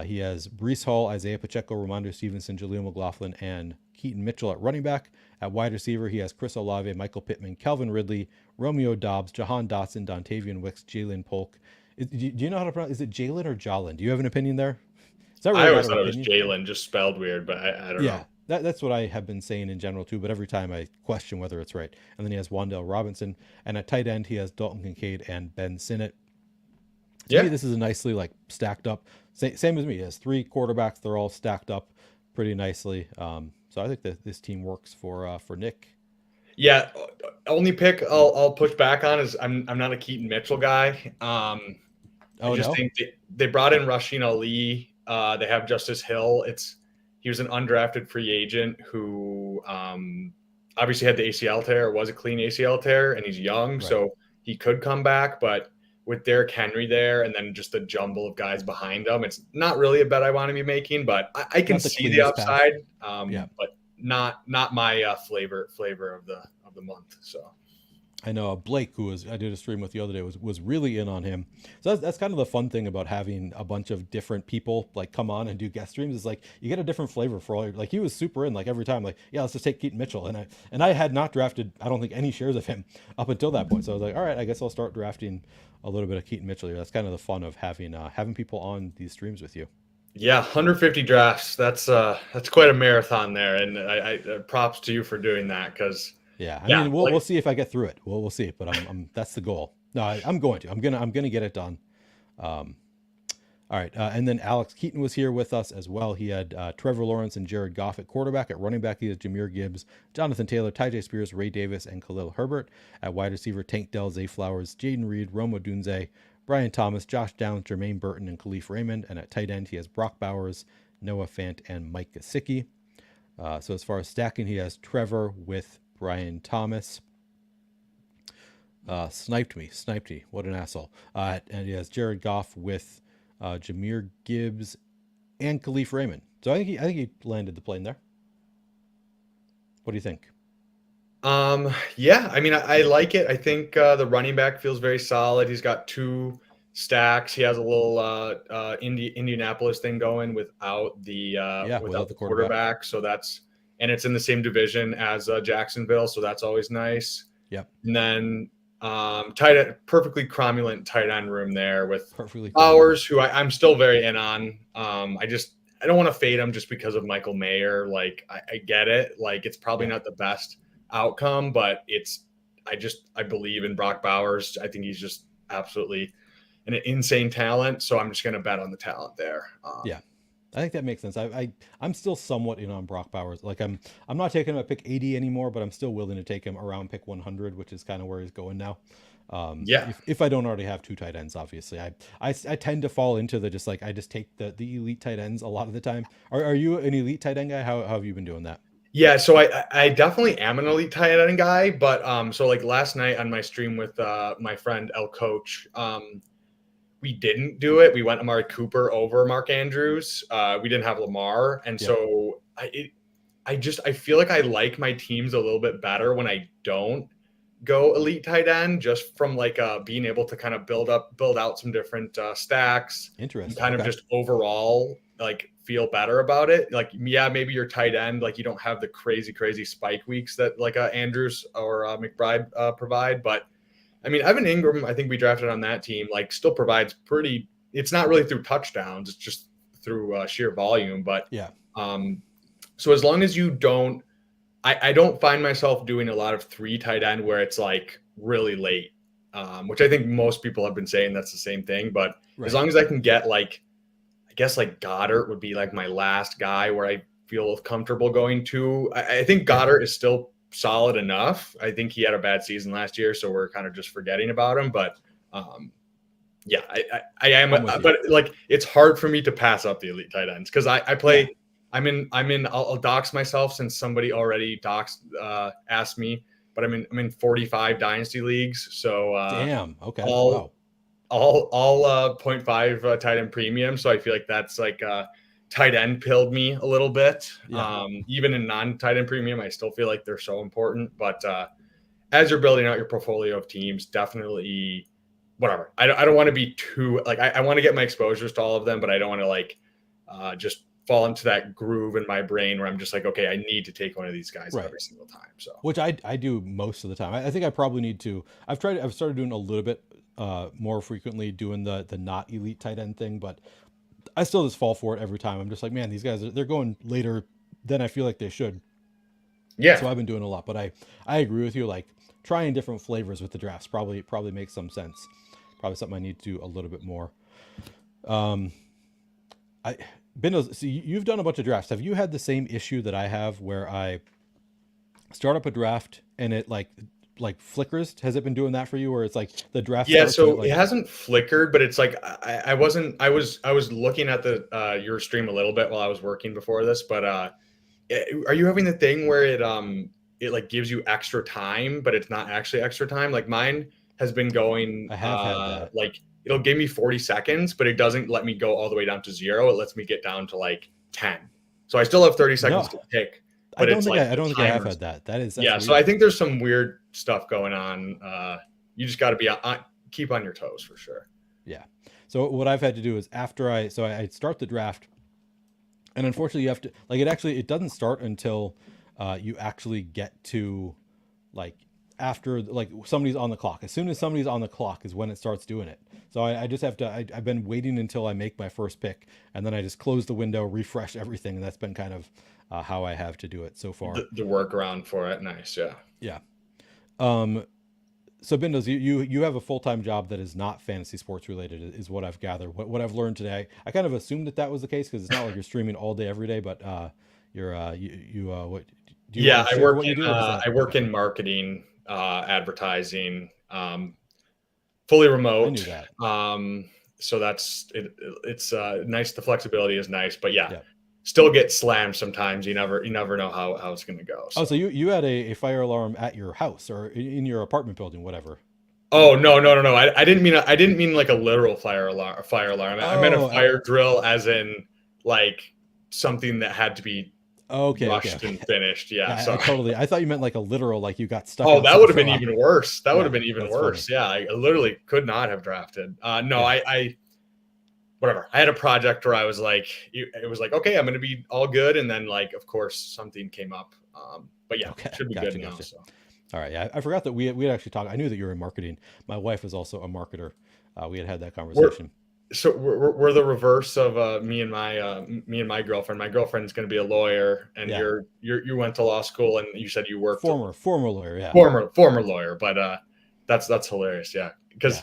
He has Brees Hall, Isaiah Pacheco, Ramondre Stevenson, Jaleel McLaughlin, and Keaton Mitchell at running back. At wide receiver, he has Chris Olave, Michael Pittman, Calvin Ridley, Romeo Dobbs, Jahan Dotson, Dontavian Wicks, Jalen Polk. Do you know how to pronounce? Is it Jalen or Jalen? Do you have an opinion there? Is that really I a always matter of thought it was opinion? Jalen, just spelled weird, but I don't Yeah, know. that's what I have been saying in general too. But every time I question whether it's right. And then he has Wandell Robinson, and at tight end he has Dalton Kincaid and Ben Sinnott. To me, Yeah, this is a nicely like stacked up. Same as me. He has three quarterbacks. They're all stacked up pretty nicely. So I think that this team works for Nick. yeah. Only pick I'll push back on is I'm not a Keaton Mitchell guy. I Oh just no, think they brought in Rasheen Ali. They have Justice Hill. He was an undrafted free agent who obviously had the ACL tear, was a clean ACL tear, and he's young, right? so he could come back. But with Derrick Henry there, and then just the jumble of guys behind him, it's not really a bet I want to be making. But I can Not the see the cleanest path. upside, Yeah, but not my flavor of the month. So I know Blake, I did a stream with the other day, was really in on him. So that's kind of the fun thing about having a bunch of different people like come on and do guest streams is like you get a different flavor for all. Like he was super in like every time. Like yeah, let's just take Keaton Mitchell, and I had not drafted I don't think any shares of him up until that point. So I was like, all right, I guess I'll start drafting a little bit of Keaton Mitchell here. That's kind of the fun of having people on these streams with you. yeah, 150 drafts. That's quite a marathon there, and I props to you for doing that because Yeah, I yeah, mean we'll like see if I get through it. We'll see, but I'm that's the goal. No, I'm going to. I'm gonna get it done. Um, All right. And then Alex Keaton was here with us as well. He had Trevor Lawrence and Jared Goff at quarterback. At running back, he has Jameer Gibbs, Jonathan Taylor, Tyjae Spears, Ray Davis, and Khalil Herbert. At wide receiver, Tank Dell, Zay Flowers, Jaden Reed, Roma Dunze, Brian Thomas, Josh Downs, Jermaine Burton, and Khalif Raymond. And at tight end, he has Brock Bowers, Noah Fant, and Mike Gesicki. So as far as stacking, he has Trevor with Brian Thomas. Sniped me. What an asshole. And he has Jared Goff with Jameer Gibbs and Khalif Raymond. So I think he landed the plane there. What do you think? yeah, I mean I like it. I think the running back feels very solid. He's got two stacks. He has a little Indianapolis thing going Yeah, without without the the quarterback. quarterback, so and it's in the same division as Jacksonville, so that's always nice. Yep, And then tight end, perfectly cromulent tight end room there with perfectly cromulent. Bowers, who I'm still very in on. I don't want to fade him just because of Michael Mayer. Like I get it. Like it's probably Yeah, not the best outcome, but I believe in Brock Bowers. I think he's just absolutely an insane talent. So I'm just gonna bet on the talent there. yeah. I think that makes sense. I'm still somewhat in on Brock Bowers. Like I'm not taking him at pick 80 anymore, but I'm still willing to take him around pick 100, which is kind of where he's going now. Yeah. If I don't already have two tight ends, obviously, I tend to fall into the just like I just take the elite tight ends a lot of the time. Are you an elite tight end guy? How have you been doing that? Yeah, so I definitely am an elite tight end guy, but so like last night on my stream with my friend El Coach, we didn't do it. We went Amari Cooper over Mark Andrews. We didn't have Lamar, and Yep. so I feel like I like my teams a little bit better when I don't go elite tight end, just from like being able to kind of build out some different stacks and Interesting. kind of Okay. just overall like feel better about it. Like, yeah, maybe your tight end, like you don't have the crazy spike weeks that like Andrews or McBride provide, but I mean, Evan Ingram, I think we drafted on that team, like still provides pretty. It's not really through touchdowns; it's just through sheer volume. But Yeah. so as long as you don't, I don't find myself doing a lot of 3 tight end where it's like really late, which I think most people have been saying that's the same thing. But as Right. long as I can get like, I guess like Goddard would be like my last guy where I feel comfortable going to. I think Yeah. Goddard is still solid enough. I think he had a bad season last year, so we're kind of just forgetting about him. But yeah, I am, I'm with you. but like it's hard for me to pass up the elite tight ends because I play. Yeah. I'll dox myself since somebody already asked me, but I'm in 45 dynasty leagues, so Damn. Okay. all Wow. all 0.5 tight end premium. So I feel like that's like tight end pilled me a little bit. Yeah. Even in non tight end premium, I still feel like they're so important. But as you're building out your portfolio of teams, definitely whatever. I don't want to be too like I want to get my exposures to all of them, but I don't want to like just fall into that groove in my brain where I'm just like, okay, I need to take one of these guys Right. every single time. So Which I do most of the time. I think I probably need to. I've started doing a little bit more frequently, doing the not elite tight end thing, but I still just fall for it every time. I'm just like, man, these guys they're going later than I feel like they should. yeah, So I've been doing a lot, but I agree with you. Like trying different flavors with the drafts probably makes some sense. Probably something I need to do a little bit more. Um, I Bindles, see, you've done a bunch of drafts. Have you had the same issue that I have where I start up a draft and it like flickers? Has it been doing that for you, where it's like the draft yeah. starts and it So it like hasn't flickered, but it's like I wasn't. I was looking at the your stream a little bit while I was working before this, but are you having the thing where it like gives you extra time, but it's not actually extra time? Like mine has been going I have had that? like it'll give me 40 seconds, but it doesn't let me go all the way down to 0. It lets me get down to like 10. So I still have 30 seconds No, to pick, but it's like I the don't think I have timers. had that. That's Yeah, so weird. I think there's some weird stuff going on. You just got to be keep on your toes for sure. Yeah. So what I've had to do is after I start the draft, and unfortunately you have to like it doesn't start until you actually get to like after like somebody's on the clock. As soon as somebody's on the clock is when it starts doing it. So I just have to. I've been waiting until I make my first pick, and then I just close the window, refresh everything, and that's been kind of how I have to do it so far. The workaround for it, nice, yeah. Yeah. Um, so Bindles, you have a full-time job that is not fantasy sports related, is what I've gathered. What I've learned today, I kind of assumed that was the case because it's not like you're streaming all day every day, but you're you what do you Yeah, want to share what you do, or does that? I work Okay, in marketing, advertising, fully I knew remote. that. So that's it's nice. The flexibility is nice, but yeah, Yeah. still get slammed sometimes. You never know how it's going to go. Oh, So. so you had a fire alarm at your house or in your apartment building, whatever. Oh no! I didn't mean like a literal fire alarm. A fire alarm. I meant a Oh, fire drill, as in like something that had to be okay. rushed and finished. Yeah. Yeah, So. I thought you meant like a literal, like you got stuck Oh, that outside would have for a been while. even worse. That would Yeah, have been even that's funny. worse. Yeah, I literally could not have drafted. No, Yeah. I whatever. I had a project where I was like, it was like, okay, I'm going to be all good, and then like, of course, something came up. But yeah, Okay. should be good now. Gotcha. So. All right. Yeah, I forgot that we had actually talked. I knew that you were in marketing. My wife is also a marketer. We had that We're conversation. we're the reverse of me and my girlfriend. My girlfriend's going to be a lawyer, and Yeah. you went to law school, and you said you worked Former lawyer. Yeah. former lawyer, but that's hilarious. Yeah, because Yeah.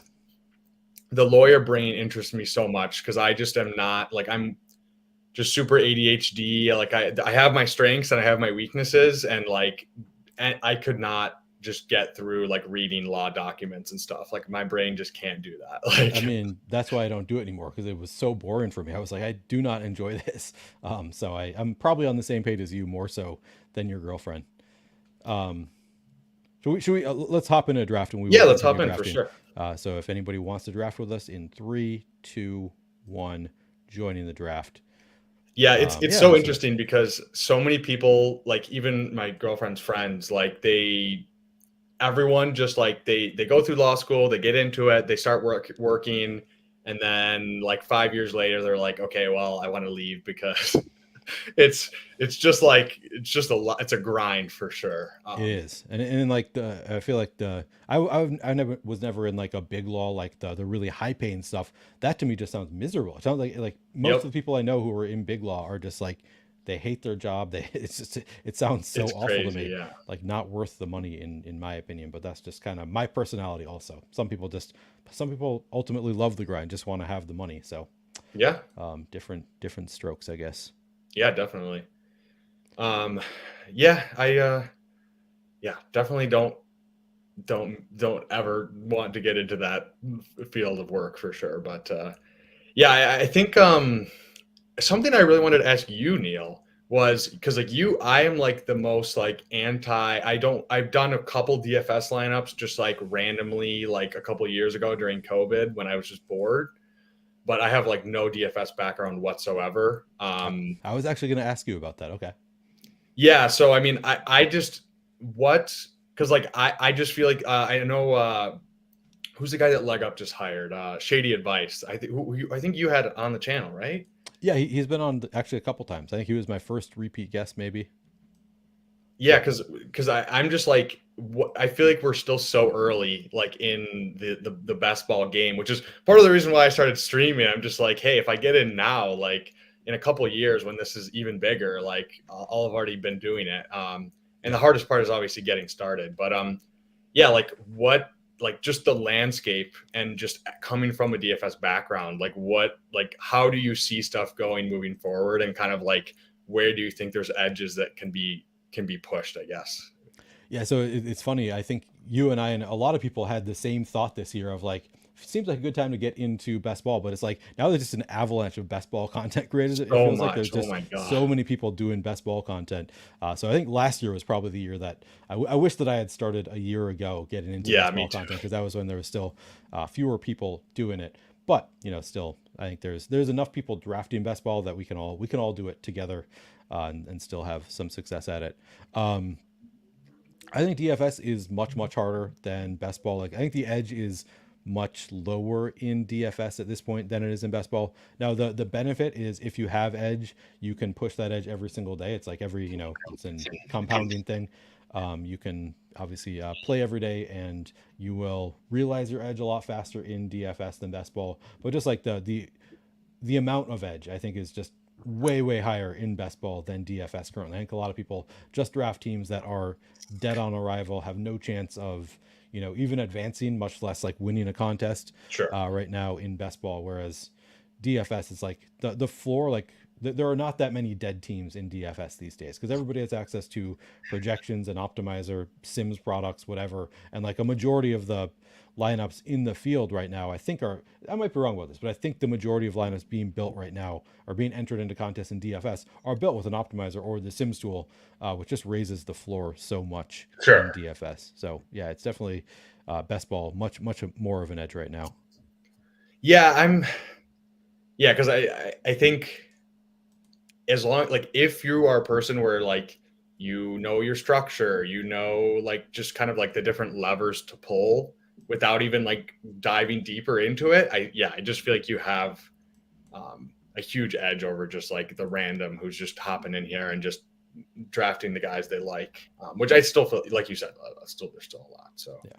the lawyer brain interests me so much because I just am not like I'm just super ADHD. Like I have my strengths and I have my weaknesses, and I could not just get through like reading law documents and stuff. Like my brain just can't do that. Like I mean, that's why I don't do it anymore because it was so boring for me. I was like, I do not enjoy this. So I'm probably on the same page as you, more so than your girlfriend. Should we let's hop into a draft and we yeah, will let's continue hop in for drafting. sure. So if anybody wants to draft with us in 3, 2, 1, joining the draft. Yeah, it's Yeah, so so interesting because so many people, like even my girlfriend's friends, like everyone just like they go through law school, they get into it, they start working, and then like 5 years later, they're like, okay, well, I want to leave because it's just like it's just a lot. It's a grind for sure. it is, and like I feel like I never was never in like a big law like the really high paying stuff. That to me just sounds miserable. It sounds like most Yep, of the people I know who are in big law are just like they hate their job. They it's just it sounds so it's awful to crazy. me, Yeah, like not worth the money in my opinion. But that's just kind of my personality. Also, some people ultimately love the grind, just want to have the money. So yeah, different strokes, I guess. yeah, definitely. Um, yeah, yeah, definitely don't ever want to get into that field of work for sure. But yeah, I think something I really wanted to ask you, Neil, was because like you, I am like the most like anti. I've done a couple DFS lineups just like randomly, like a couple years ago during COVID when I was just bored. But I have like no DFS background whatsoever. I was actually going to ask you about that. Okay. Yeah, so I mean, I just what because like I just feel like I know who's the guy that Leg Up just hired? Shady Advice. I think you had it on the channel, right? Yeah, he's been on actually a couple times. I think he was my first repeat guest, maybe. Yeah, because I'm just like I feel like we're still so early, like in the best ball game, which is part of the reason why I started streaming. I'm just like, hey, if I get in now, like in a couple of years when this is even bigger, like I'll have already been doing it. And the Yeah. hardest part is obviously getting started. But yeah, like what, like just the landscape and just coming from a DFS background, like what, like how do you see stuff going moving forward, and kind of like where do you think there's edges that can be pushed, I guess. Yeah, so it's funny. I think you and I and a lot of people had the same thought this year of like, seems like a good time to get into best ball, but it's like now there's just an avalanche of best ball content creators. It So feels like there's much. Oh just my god. so many people doing best ball content. So I think last year was probably the year that I wish that I had started a year ago getting into Yeah, best me ball too. content because that was when there was still fewer people doing it. But still, I think there's enough people drafting best ball that we can all do it together and still have some success at it. I think DFS is much harder than best ball. Like I think the edge is much lower in DFS at this point than it is in best ball. Now the benefit is if you have edge, you can push that edge every single day. It's like it's a compounding thing. You can obviously play every day, and you will realize your edge a lot faster in DFS than best ball. But just like the amount of edge, I think, is just way higher in best ball than DFS currently. I think a lot of people just draft teams that are dead on arrival, have no chance of even advancing, much less like winning a contest Sure. right now in best ball. Whereas DFS is like the floor, like there are not that many dead teams in DFS these days because everybody has access to projections and optimizer, Sims products, whatever, and like a majority of the lineups in the field right now, I think I might be wrong about this, but I think the majority of lineups being built right now or being entered into contests in DFS are built with an optimizer or the Sims tool, which just raises the floor so much in Sure. DFS. So yeah, it's definitely best ball much more of an edge right now. Yeah, yeah, because I think as long like if you are a person where like you know your structure, you know like just kind of like the different levers to pull without even like diving deeper into it, I just feel like you have a huge edge over just like the random who's just hopping in here and just drafting the guys they like, which I still feel like you said, there's still a lot. So Yeah.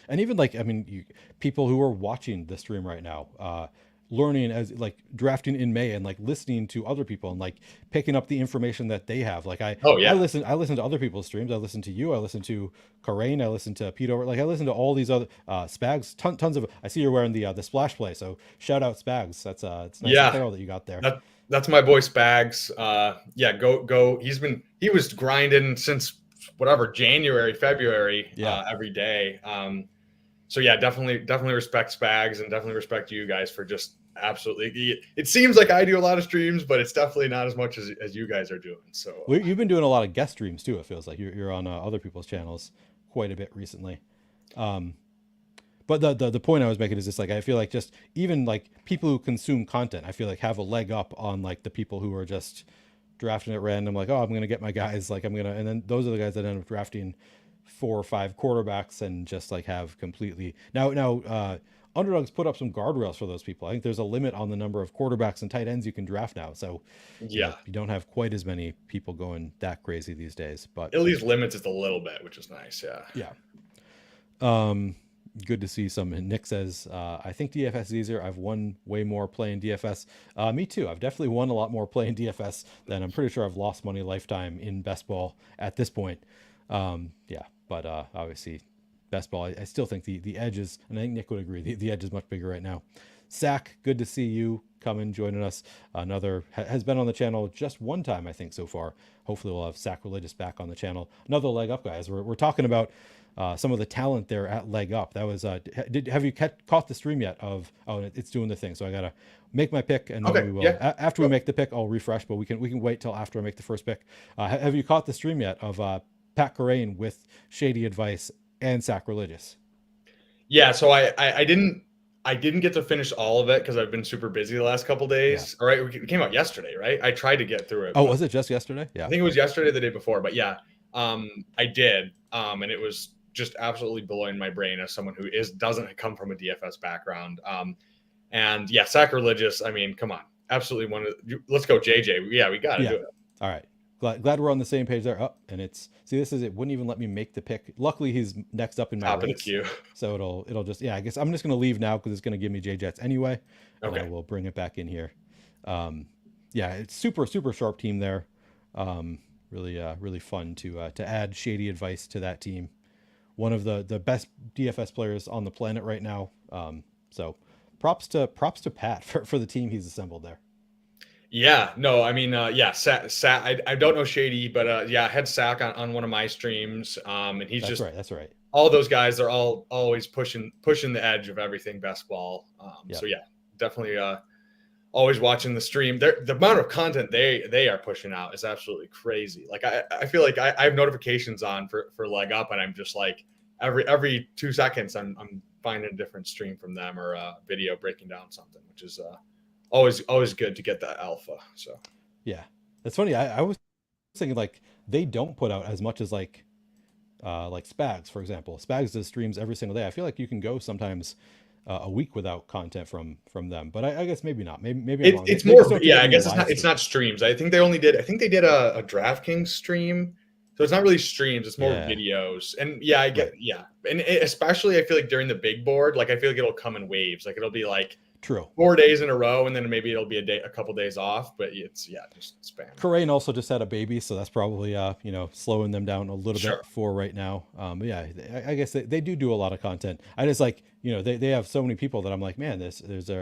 And even like, I mean, people who are watching the stream right now, learning as like drafting in May and like listening to other people and like picking up the information that they have. Like oh I yeah, listen to other people's streams. I listen to you. I listen to Karain. I listen to Pete over. Like I listen to all these other Spags. Tons of. I see you're wearing the splash play. So shout out Spags. That's it's nice yeah, apparel that you got there. that that's my boy Spags. Yeah, go. He was grinding since whatever January, February, Yeah. every day. So yeah, definitely respect Spags and definitely respect you guys for just absolutely. It seems like I do a lot of streams, but it's definitely not as much as you guys are doing. So Well, you've been doing a lot of guest streams too. It feels like you're on other people's channels quite a bit recently. Um, But the point I was making is just like I feel like just even like people who consume content, I feel like have a leg up on like the people who are just drafting at random, like, oh, I'm gonna get my guys, like I'm gonna, and then those are the guys that end up drafting 4 or 5 quarterbacks and just like have completely now underdogs put up some guardrails for those people. I think there's a limit on the number of quarterbacks and tight ends you can draft now. So, Yeah, you don't have quite as many people going that crazy these days. But at least limits it a little bit, which is nice. Yeah. yeah, good to see some. Nick says, I think DFS is easier. I've won way more playing DFS. Me too. I've definitely won a lot more playing DFS than I'm pretty sure I've lost money lifetime in best ball at this point. Yeah, but obviously best ball, I still think the edge is, and I think Nick would agree, the edge is much bigger right now. Sack, good to see you coming, joining us. Another has been on the channel just one time, I think, so far. Hopefully we'll have Sacrilegious back on the channel. Another leg up, guys. We're talking about some of the talent there at leg up. That was have you caught the stream yet of, oh, it's doing the thing, so I gotta make my pick, and then Okay. we will, Yeah. after we make the pick, I'll refresh, but we can wait till after I make the first pick. Have you caught the stream yet of Pat Corain with Shady Advice and Sacrilegious? Yeah. So I didn't get to finish all of it because I've been super busy the last couple Yeah. days. All right, it came out yesterday, right? I tried to get through it. Oh, But was it just yesterday? I Yeah. think it was yesterday, or the day before. But yeah, I did, and it was just absolutely blowing my brain as someone who doesn't come from a DFS background. And yeah, Sacrilegious. I mean, come on, absolutely one of. Let's go, JJ. Yeah, we got to Yeah. do it. All right. Glad we're on the same page there. Oh, and it's, see, this is, it wouldn't even let me make the pick. Luckily he's next up in my Top of the race. queue. So it'll just, yeah, I guess I'm just going to leave now because it's going to give me J Jets anyway. And I Okay. will bring it back in here. Yeah, it's super sharp team there. Really fun to add Shady Advice to that team. One of the best DFS players on the planet right now. So props to Pat for the team he's assembled there. Yeah, no, I mean, yeah, I don't know Shady, but yeah, I had Sack on one of my streams, and he's That's just right. That's right. all those guys. They're all always pushing the edge of everything best ball. Yep. So yeah, definitely always watching the stream. The amount of content they are pushing out is absolutely crazy. Like I feel like I have notifications on for leg up, and I'm just like every 2 seconds I'm finding a different stream from them or a video breaking down something, which is always good to get that alpha. So Yeah, that's funny. I was thinking like they don't put out as much as like Spags, for example. Spags does streams every single day. I feel like you can go sometimes a week without content from them, but I guess maybe not. Maybe I'm wrong. it's They more, just don't do yeah. that I many guess live it's not streams. streams. I think they did a DraftKings stream. So it's not really streams, it's more Yeah, videos. And yeah, I get, right. yeah. And especially I feel like during the big board, like I feel like it'll come in waves. Like it'll be like True. 4 days in a row, and then maybe it'll be a couple days off, but it's, yeah, just spam. Corain also just had a baby, so that's probably slowing them down a little Sure. bit for right now. But yeah, I guess they do a lot of content. I just like, they have so many people that I'm like, man, there's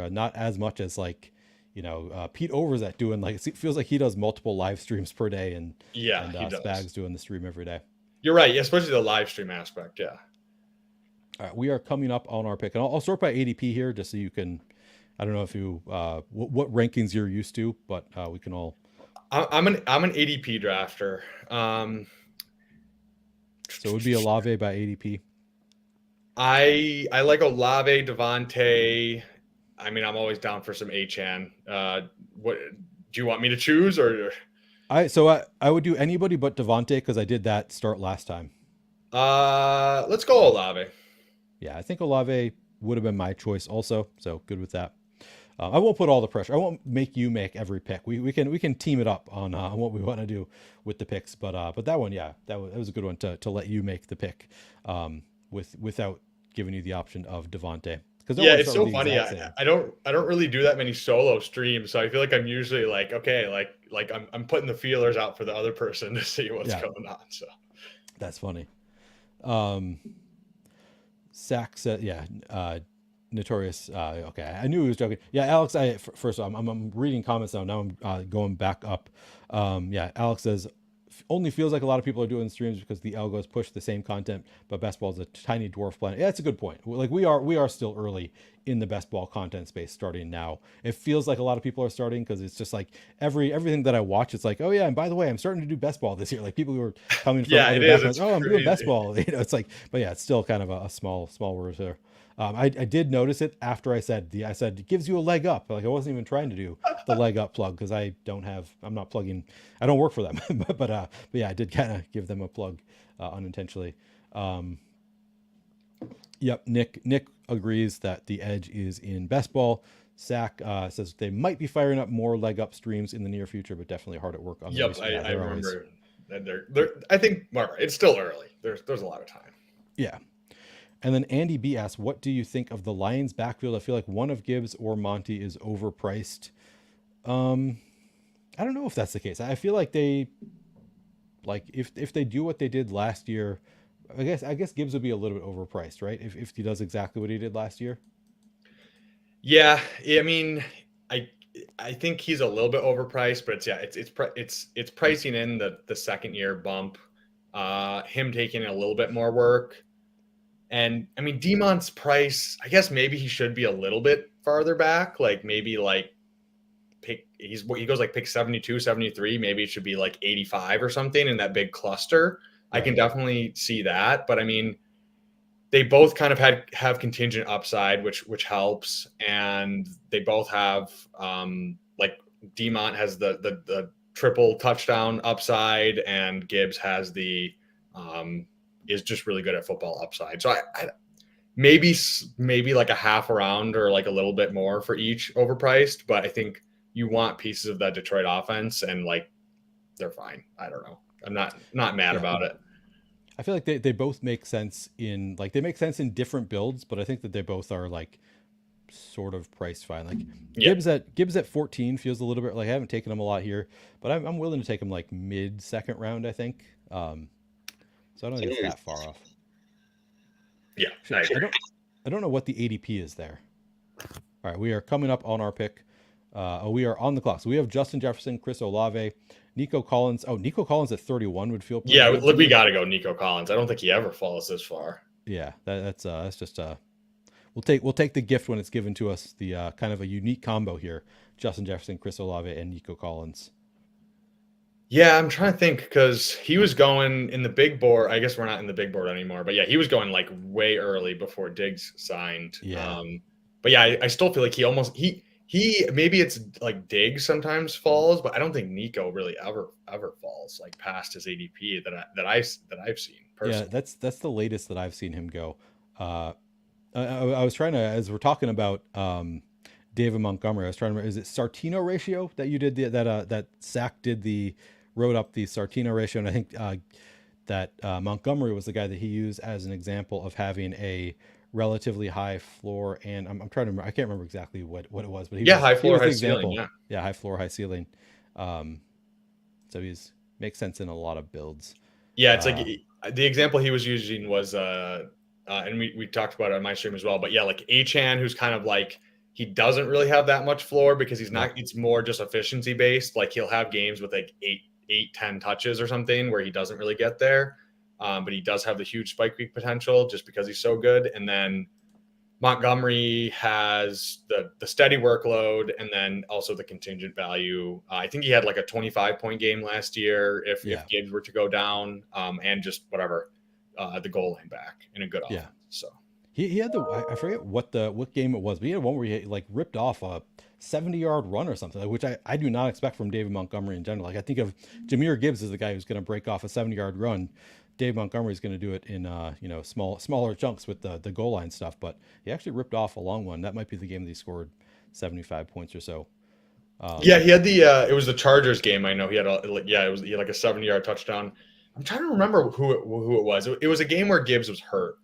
not as much as like, Pete Overzet doing, like, it feels like he does multiple live streams per day, and Yeah, he does. Spags doing the stream every day. You're right, especially the live stream aspect. Yeah. All right, we are coming up on our pick, and I'll sort by ADP here just so you can. I don't know if you what rankings you're used to, but we can all. I'm an ADP drafter. So it would be Olave by ADP. I like Olave, Devontae. I mean, I'm always down for some Achan. What do you want me to choose, or? I would do anybody but Devontae because I did that start last time. Let's go Olave. Yeah, I think Olave would have been my choice also. So good with that. I won't put all the pressure. I won't make you make every pick. We can team it up on what we want to do with the picks. But that one, yeah, that was a good one to let you make the pick without giving you the option of Devontae. Yeah, it's so funny. I don't really do that many solo streams, so I feel like I'm usually like, okay, like I'm putting the feelers out for the other person to see what's going on. So that's funny. Sack said, yeah. Notorious. Okay, I knew he was joking. Yeah, Alex. First, I'm reading comments now. Now I'm going back up. Yeah, Alex says only feels like a lot of people are doing streams because the algos push the same content, but best ball is a tiny dwarf planet. Yeah, that's a good point. Like we are still early in the best ball content space, starting now. It feels like a lot of people are starting because it's just like everything that I watch. It's like, oh yeah, and by the way, I'm starting to do best ball this year. Like people who are coming from other backgrounds. Oh, I'm doing best ball. It's like, but yeah, it's still kind of a small world here. I did notice it after I said it gives you a leg up. Like I wasn't even trying to do the leg up plug because I'm not plugging. I don't work for them, but yeah, I did kind of give them a plug unintentionally. Um, yep, Nick agrees that the edge is in best ball. Sack says they might be firing up more leg up streams in the near future, but definitely hard at work on the Yep, research. Yeah, I they're always remember that they're. I think well, it's still early. There's a lot of time. yeah. And then Andy B asks, "What do you think of the Lions' backfield? I feel like one of Gibbs or Monty is overpriced." Um, I don't know if that's the case. I feel like they like if they do what they did last year, I guess Gibbs would be a little bit overpriced, right? If he does exactly what he did last year. Yeah, I mean, I I think he's a little bit overpriced, but it's pricing in the second year bump, him taking a little bit more work, and I mean Demont's price. I guess maybe he should be a little bit farther back, like maybe like he goes like pick 72, 73. Maybe it should be like 85 or something in that big cluster. I can Right. definitely see that, but I mean they both kind of have contingent upside, which helps, and they both have like Demont has the triple touchdown upside, and Gibbs has the is just really good at football upside. So I maybe like a half around or like a little bit more for each overpriced, but I think you want pieces of that Detroit offense, and like they're fine. I don't know. I'm not mad Yeah. about it. I feel like they both make sense in like they make sense in different builds, but I think that they both are like sort of priced fine. Like Yeah, Gibbs at 14 feels a little bit like I haven't taken him a lot here, but I'm willing to take him like mid second round. I think. So I don't think it's that far off. yeah, I Shit, agree. I don't know what the ADP is there. All right, we are coming up on our pick. We are on the clock. So we have Justin Jefferson, Chris Olave, Nico Collins. Oh, Nico Collins at 31 would feel pretty Yeah, good to look, we me. got to go Nico Collins. I don't think he ever falls this far. Yeah, that's just we'll take the gift when it's given to us. The kind of a unique combo here: Justin Jefferson, Chris Olave, and Nico Collins. Yeah, I'm trying to think because he was going in the big board. I guess we're not in the big board anymore, but yeah, he was going like way early before Diggs signed. Yeah, But yeah, I still feel like he maybe it's like Diggs sometimes falls, but I don't think Nico really ever falls like past his ADP that I've seen yeah, personally. that's the latest that I've seen him go. I was trying to, as we're talking about David Montgomery, I was trying to remember, is it Sartino ratio that you did that Sack did wrote up the Sartino ratio, and I think that Montgomery was the guy that he used as an example of having a relatively high floor, and I'm trying to remember, I can't remember exactly what it was, but Yeah, high he floor, was high the ceiling. example. Yeah. Yeah, high floor, high ceiling. Um, so he's makes sense in a lot of builds. Yeah, it's like Uh, the example he was using was and we talked about it on my stream as well, but yeah, like Achan, who's kind of like he doesn't really have that much floor because he's yep. not it's more just efficiency based. Like he'll have games with like 10 touches or something where he doesn't really get there. But he does have the huge spike week potential just because he's so good. And then Montgomery has the steady workload and then also the contingent value. I think he had like a 25-point game last year if Yeah. Gibbs were to go down, and just whatever the goal line back in a good Yeah. offense. So He had I forget what game it was, but he had one where he like ripped off a 70-yard run or something, which I do not expect from David Montgomery in general. Like I think of Jameer Gibbs as the guy who's going to break off a 70-yard run. Dave Montgomery is going to do it in smaller chunks with the goal line stuff, but he actually ripped off a long one. That might be the game that he scored 75 points or so. yeah, he had the it was the Chargers game. I know he had he had like a 70-yard touchdown. I'm trying to remember who it was. It was a game where Gibbs was hurt,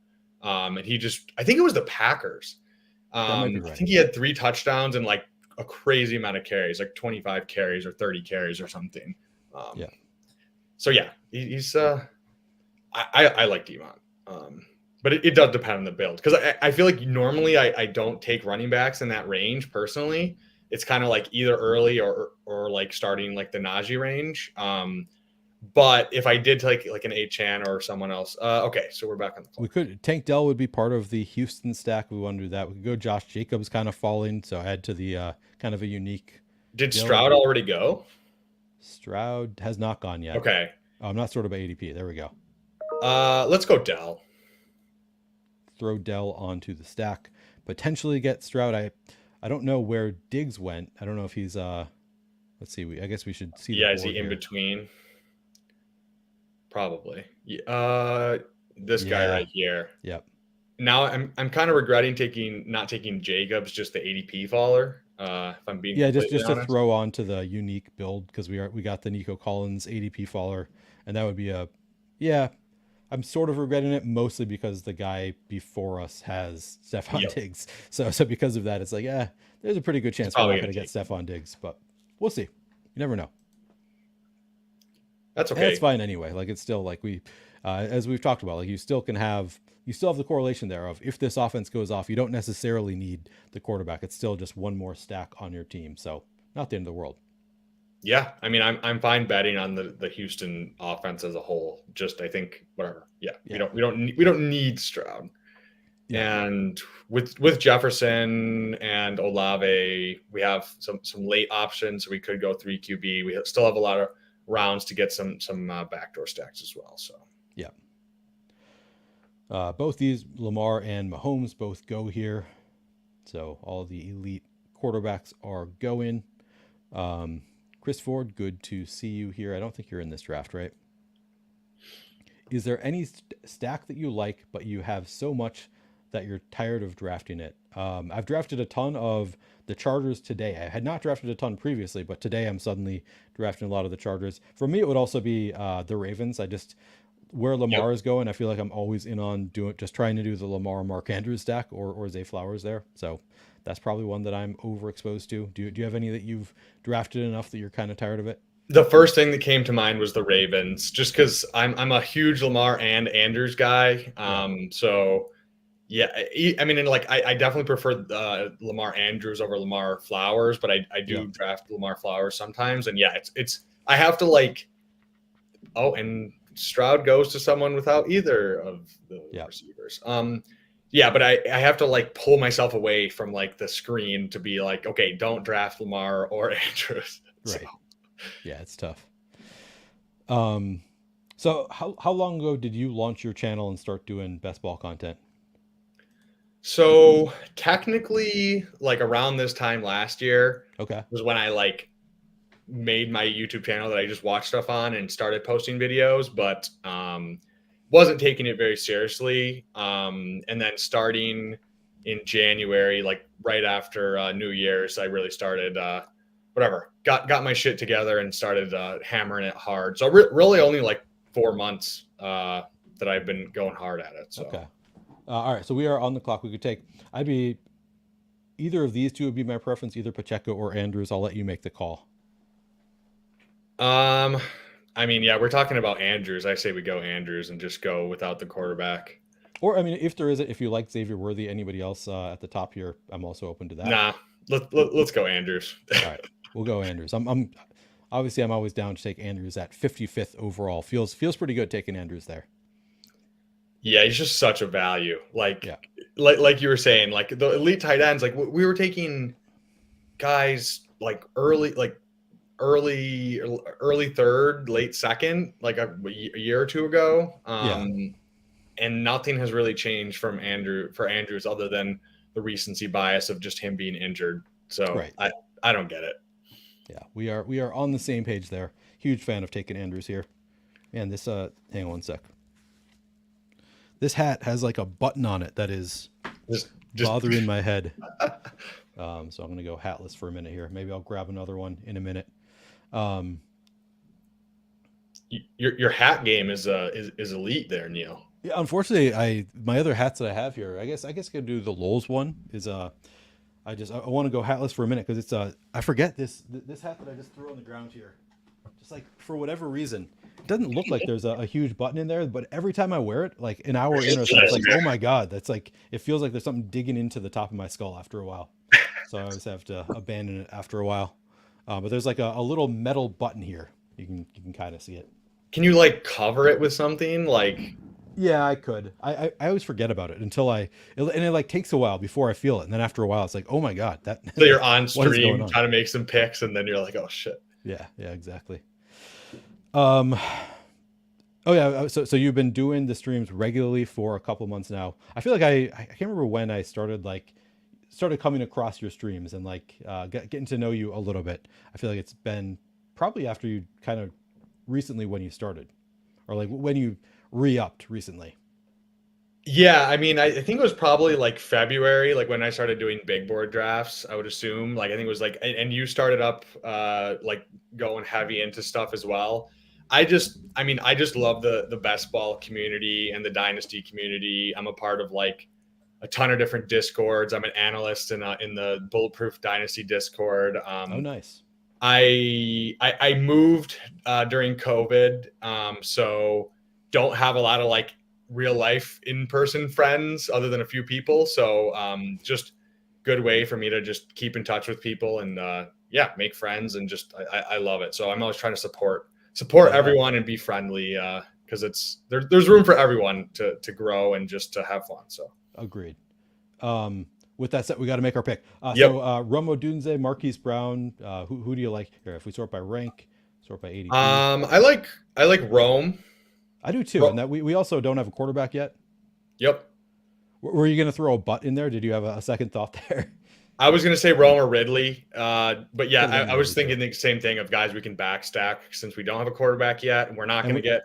and he just I think it was the Packers. That might be I right. think he had 3 touchdowns and like a crazy amount of carries, like 25 carries or 30 carries or something. Um, Yeah. so yeah, he's I like Devon. But it does depend on the build because I feel like normally I don't take running backs in that range personally. It's kind of like either early or like starting like the Najee range. But if I did take like an A-Chan or someone else, okay, so we're back on the We clock. could Tank Dell would be part of the Houston stack. We want to do that. We could go Josh Jacobs kind of falling, so add to the kind of a unique Did build. Stroud already go? Stroud has not gone yet. Okay. I'm not sort of ADP. There we go. Let's go Dell. throw Dell onto the stack, potentially get Stroud. I don't know where Diggs went. I don't know if he's let's see. I guess we should see the Yeah, is board he in here. between? Probably. This guy Yeah. right here. Yep. Now I'm kind of regretting not taking Jacobs, just the ADP faller. If I'm being Yeah, completely just to honest. throw on to the unique build because we got the Nico Collins ADP faller, and that would be a yeah. I'm sort of regretting it mostly because the guy before us has Stephon Yep, Diggs. So because of that, it's like, yeah, there's a pretty good he's chance we're probably not going going to to get take him. Stephon Diggs, but we'll see. You never know. That's And that's okay. fine anyway. Like it's still like as we've talked about, like you still have the correlation there of if this offense goes off, you don't necessarily need the quarterback. It's still just one more stack on your team. So not the end of the world. Yeah, I mean, I'm fine betting on the Houston offense as a whole. Just I think whatever. Yeah, Yeah. we don't need Stroud. Yeah. And with Jefferson and Olave, we have some late options. So we could go 3 QB. We still have a lot of rounds to get some backdoor stacks as well. So Yeah. Both these, Lamar and Mahomes, both go here. So all the elite quarterbacks are going. Chris Ford, good to see you here. I don't think you're in this draft, right? Is there any stack that you like, but you have so much that you're tired of drafting it? I've drafted a ton of the Chargers today. I had not drafted a ton previously, but today I'm suddenly drafting a lot of the Chargers. For me, it would also be the Ravens. I just where yep. Lamar is going, I feel like I'm always in on just trying to do the Lamar Mark Andrews stack or Zay Flowers there. So that's probably one that I'm overexposed to. Do you have any that you've drafted enough that you're kind of tired of it? The first thing that came to mind was the Ravens, just because I'm a huge Lamar and Andrews guy. Yeah. So yeah, I mean, and like I definitely prefer Lamar Andrews over Lamar Flowers, but I Yeah. do draft Lamar Flowers sometimes, and yeah, it's I have to like and Stroud goes to someone without either of the Yeah. receivers. Yeah, but I have to like pull myself away from like the screen to be like, okay, don't draft Lamar or Andrews. So. Right. Yeah, it's tough. So how long ago did you launch your channel and start doing best ball content? So technically, like around this time last year Okay. was when I like made my YouTube channel that I just watched stuff on and started posting videos, but wasn't taking it very seriously. And then starting in January, like right after New Year's, I really started got my shit together and started hammering it hard. So really only like 4 months that I've been going hard at it. So. Okay. All right. So we are on the clock. We could take. I'd be either of these two would be my preference, either Pacheco or Andrews. I'll let you make the call. I mean, yeah, we're talking about Andrews. I say we go Andrews and just go without the quarterback. Or I mean, if there is it, if you like Xavier Worthy, anybody else at the top here, I'm also open to that. Nah, let's go Andrews. All right, we'll go Andrews. I'm obviously I'm always down to take Andrews at 55th overall. Feels pretty good taking Andrews there. Yeah, he's just such a value. Yeah. Like you were saying, like the elite tight ends. Like we were taking guys like early third, late second, like a year or two ago. Yeah. And nothing has really changed for Andrews other than the recency bias of just him being injured. So Right. I don't get it. Yeah, we are on the same page there. Huge fan of taking Andrews here. Man, this hang on one sec. This hat has like a button on it that is Just bothering my head. So I'm gonna go hatless for a minute here. Maybe I'll grab another one in a minute. Your hat game is elite there, Neil. Yeah, unfortunately, my other hats that I have here, I guess I could do the Lowe's one. Is I want to go hatless for a minute because it's I forget this hat that I just threw on the ground here. Just like for whatever reason, it doesn't look like there's a huge button in there, but every time I wear it, like an hour in or something, it's like, oh my god, that's like it feels like there's something digging into the top of my skull after a while. So I always have to abandon it after a while. But there's like a little metal button here. You can kind of see it. Can you like cover it with something like? Yeah, I could. I always forget about it until and it like takes a while before I feel it, and then after a while, it's like, oh my god, that. So you're on what is going stream on? trying to make some picks, and then you're like, oh shit. Yeah, exactly. Oh yeah, so you've been doing the streams regularly for a couple months now. I feel like I can't remember when I started started coming across your streams and getting to know you a little bit. I feel like it's been probably after you kind of recently when you started, or like when you re-upped recently. Yeah, I mean, I think it was probably like February, like when I started doing big board drafts, I would assume. Like I think it was like and you started up like going heavy into stuff as well. I mean, I just love the best ball community and the dynasty community. I'm a part of like a ton of different discords. I'm an analyst in the Bulletproof Dynasty Discord. Oh, nice. I moved during COVID, so don't have a lot of like real life in person friends other than a few people. So just good way for me to just keep in touch with people and yeah, make friends and just I love it. So I'm always trying to support Oh yeah, everyone and be friendly because there's room for everyone to grow and just to have fun. So agreed. With that said, we got to make our pick. yep. Romo Dunze, Marquise Brown. Who do you like here? If we sort by rank, sort by ADP. I like Rome. I do too, and that we also don't have a quarterback yet. Yep. Were you going to throw a butt in there? Did you have a second thought there? I was going to say Rome or Ridley, but yeah, Could have been I was Ridley too. thinking the same thing of guys we can backstack since we don't have a quarterback yet, and we're not And going to we get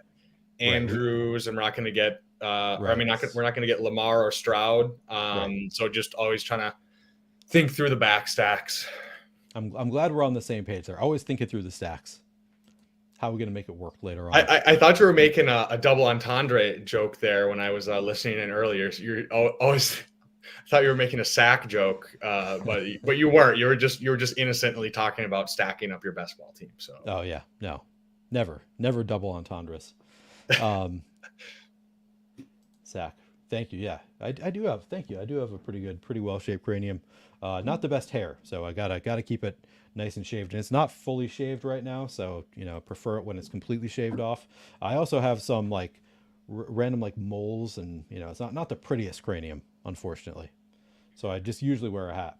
right, Andrews, and we're not going to get, or I right, mean, we're not going to get Lamar or Stroud. right. So just always trying to think through the back stacks. I'm glad we're on the same page there. Always thinking through the stacks. How are we going to make it work later on? I thought you were making a double entendre joke there when I was listening in earlier. So you're always. I thought you were making a sack joke, but you weren't. You were just innocently talking about stacking up your best ball team. So Oh yeah, no, never double entendres. Um, Zach, thank you. Yeah, I do have. Thank you. I do have a pretty well shaped cranium. Not the best hair, so I gotta keep it nice and shaved. And it's not fully shaved right now, so prefer it when it's completely shaved off. I also have some random like moles, and it's not the prettiest cranium, unfortunately. So I just usually wear a hat.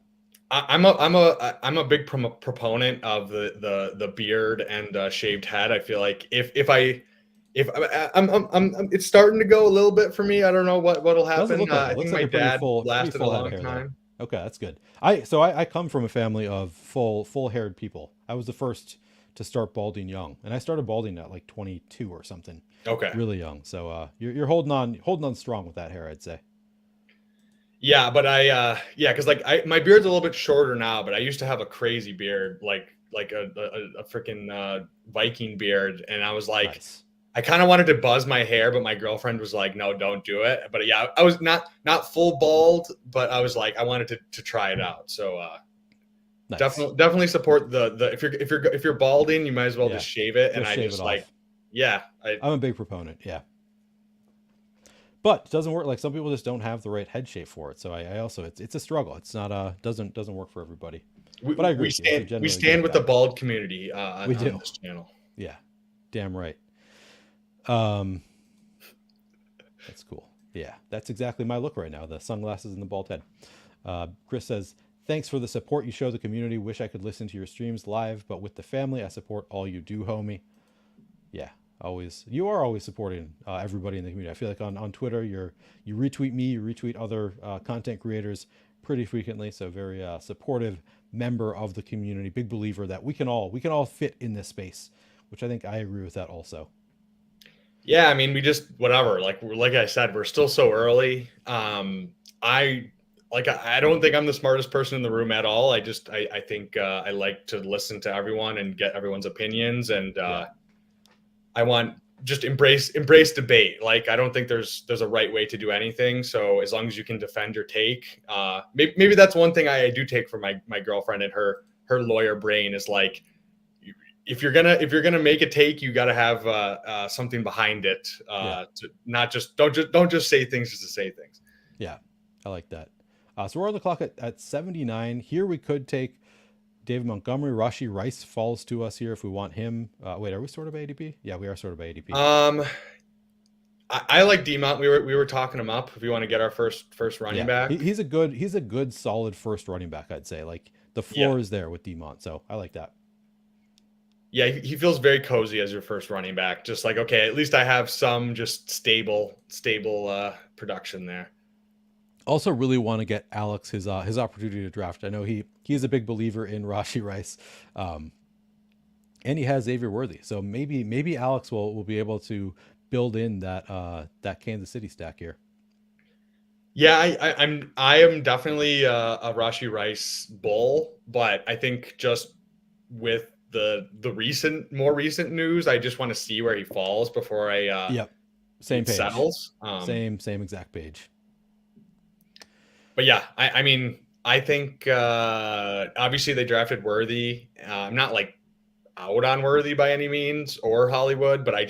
I'm a big proponent of the beard and shaved head. I feel like if it's starting to go a little bit for me. I don't know what'll Doesn't happen. look like it. I Looks think like my a dad pretty lasted a full head of long hair there. time. Okay, that's good. I come from a family of full haired people. I was the first to start balding young, and I started balding at like 22 or something, Okay. really young. So you're holding on strong with that hair, I'd say. Yeah, but yeah, because like my beard's a little bit shorter now, but I used to have a crazy beard, like a freaking Viking beard, and I was like, Nice, I kind of wanted to buzz my hair, but my girlfriend was like, no, don't do it. But yeah, I was not full bald, but I was like, I wanted to try it out. So nice. definitely support the if you're balding, you might as well Yeah, just shave it. And just I shave it just like, off. yeah, I I'm a big proponent. Yeah, but it doesn't work. Like some people just don't have the right head shape for it. So I also it's a struggle. It's not doesn't work for everybody. But I agree with you. It's a we generally good stand with the bet. bald community We on do. this channel. Yeah, damn right. Um, that's cool. Yeah, that's exactly my look right now. The sunglasses and the bald head. Chris says, "Thanks for the support you show the community. Wish I could listen to your streams live, but with the family, I support all you do, homie." Yeah, always. You are always supporting everybody in the community. I feel like on Twitter, you retweet me, you retweet other content creators pretty frequently. So very supportive member of the community. Big believer that we can all fit in this space, which I think I agree with that also. Yeah, I mean, we just whatever. Like I said, we're still so early. I I don't think I'm the smartest person in the room at all. I think I like to listen to everyone and get everyone's opinions, and Yeah. I want just embrace debate. Like I don't think there's a right way to do anything. So as long as you can defend your take, maybe that's one thing I do take from my girlfriend and her lawyer brain is like if you're gonna make a take, you got to have something behind it. Yeah. To not just don't just say things just to say things. Yeah. I like that. So we're on the clock at 79. Here we could take David Montgomery. Rashi Rice falls to us here if we want him. Wait, are we sort of ADP? Yeah, we are sort of ADP. Um, I like Demont. We were talking him up. If we want to get our first running Yeah, back, he's a good solid first running back. I'd say like the yeah, floor is there with Demont, so I like that. Yeah, he feels very cozy as your first running back. Just like, okay, at least I have some just stable production there. Also, really want to get Alex his opportunity to draft. I know he's a big believer in Rashi Rice, um, and he has Xavier Worthy. So maybe Alex will be able to build in that Kansas City stack here. Yeah, I am definitely a Rashi Rice bull, but I think just with the more recent news, I just want to see where he falls before I Yep, same it page, settles. same exact page. But yeah, I mean, I think obviously they drafted Worthy. I'm not like out on Worthy by any means or Hollywood, but I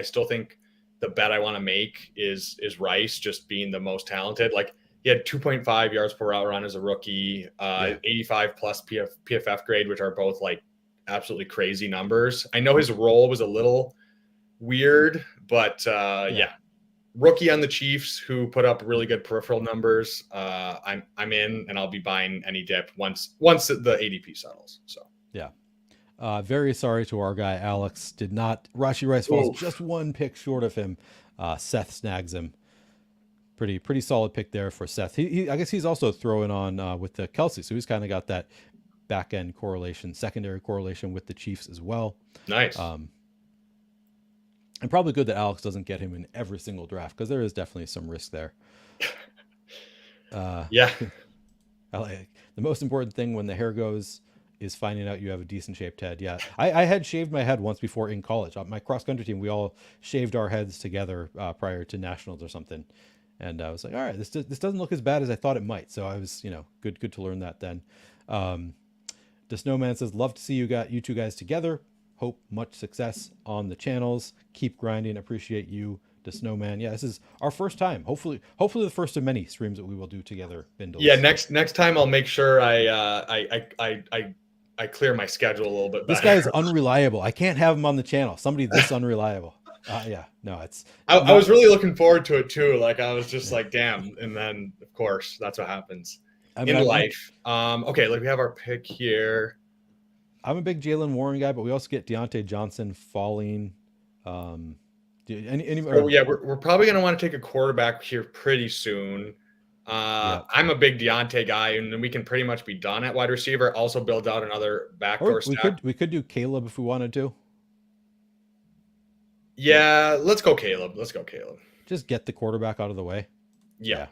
still think the bet I want to make is Rice just being the most talented. Like he had 2.5 yards per route run as a rookie, Yeah, 85 plus PFF grade, which are both like absolutely crazy numbers. I know his role was a little weird, but yeah. yeah, rookie on the Chiefs who put up really good peripheral numbers. I'm in, and I'll be buying any dip once the ADP settles. So. Yeah. Very sorry to our guy Alex. Did not Rashi Rice falls Oof. just one pick short of him. Seth snags him. Pretty solid pick there for Seth. I guess he's also throwing on with the Kelsey, so he's kind of got that back end correlation, secondary correlation with the Chiefs as well. Nice. Um, and probably good that Alex doesn't get him in every single draft because there is definitely some risk there. Uh, Yeah. the most important thing when the hair goes is finding out you have a decent shaped head. Yeah, I had shaved my head once before in college. My cross country team, we all shaved our heads together prior to nationals or something, and I was like, all right, this doesn't look as bad as I thought it might. So I was, good to learn that then. Um, the Snowman says, love to see you two guys together. Hope much success on the channels. Keep grinding. Appreciate you, the Snowman. Yeah, this is our first time. Hopefully the first of many streams that we will do together, Yeah. Bindles. Next time I'll make sure I clear my schedule a little bit This guy is better. unreliable. I can't have him on the channel. Somebody this unreliable. Yeah, no, it's I not. was really looking forward to it too. Like I was just Yeah. like, damn. And then of course that's what happens I mean, in I'm life. Okay, like we have our pick here. I'm a big Jalen Warren guy, but we also get Deontay Johnson falling. Um, So yeah, we're probably gonna want to take a quarterback here pretty soon. yeah, I'm a big Deontay guy, and then we can pretty much be done at wide receiver. Also build out another or backdoor we stack. could do Caleb if we wanted to. Yeah, let's go Caleb. Let's go Caleb. Just get the quarterback out of the way. Yeah, Yeah,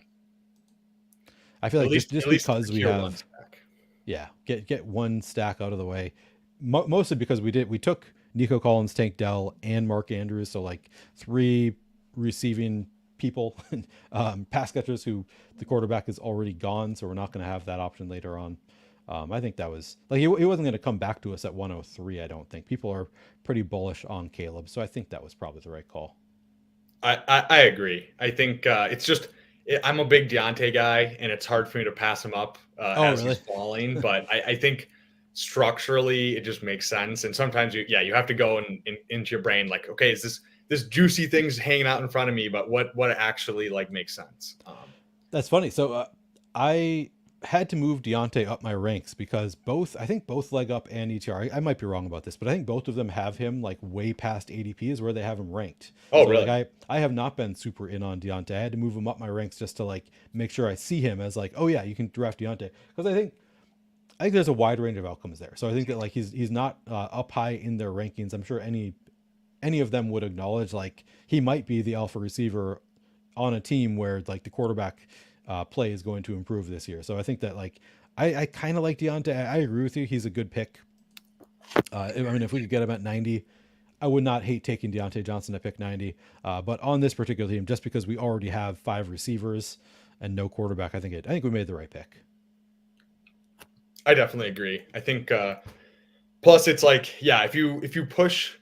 I feel like just at least because we secure one have, stack. yeah, get one stack out of the way. Mostly because we took Nico Collins, Tank Dell, and Mark Andrews, so like three receiving people, pass catchers who the quarterback is already gone, so we're not going to have that option later on. I think that was like he wasn't going to come back to us at 103. I don't think people are pretty bullish on Caleb, so I think that was probably the right call. I agree. I think it's just I'm a big Deontay guy, and it's hard for me to pass him up Oh, as really? he's falling. But I think structurally it just makes sense. And sometimes you have to go into your brain like, okay, is this juicy thing's hanging out in front of me, but what actually like makes sense? That's funny. So I had to move Deontay up my ranks because I think both leg up and ETR. I might be wrong about this, but I think both of them have him like way past ADP is where they have him ranked. Oh, So like really? I have not been super in on Deontay. I had to move him up my ranks just to like make sure I see him as like, oh yeah, you can draft Deontay because I think there's a wide range of outcomes there. So I think that like he's not up high in their rankings. I'm sure any of them would acknowledge like he might be the alpha receiver on a team where like the quarterback play is going to improve this year. So I think that like I kind of like Deontay. I agree with you. He's a good pick. I mean, if we could get him at 90, I would not hate taking Deontay Johnson at pick 90. But on this particular team, just because we already have 5 receivers and no quarterback, I think we made the right pick. I definitely agree. I think plus it's like, yeah, if you push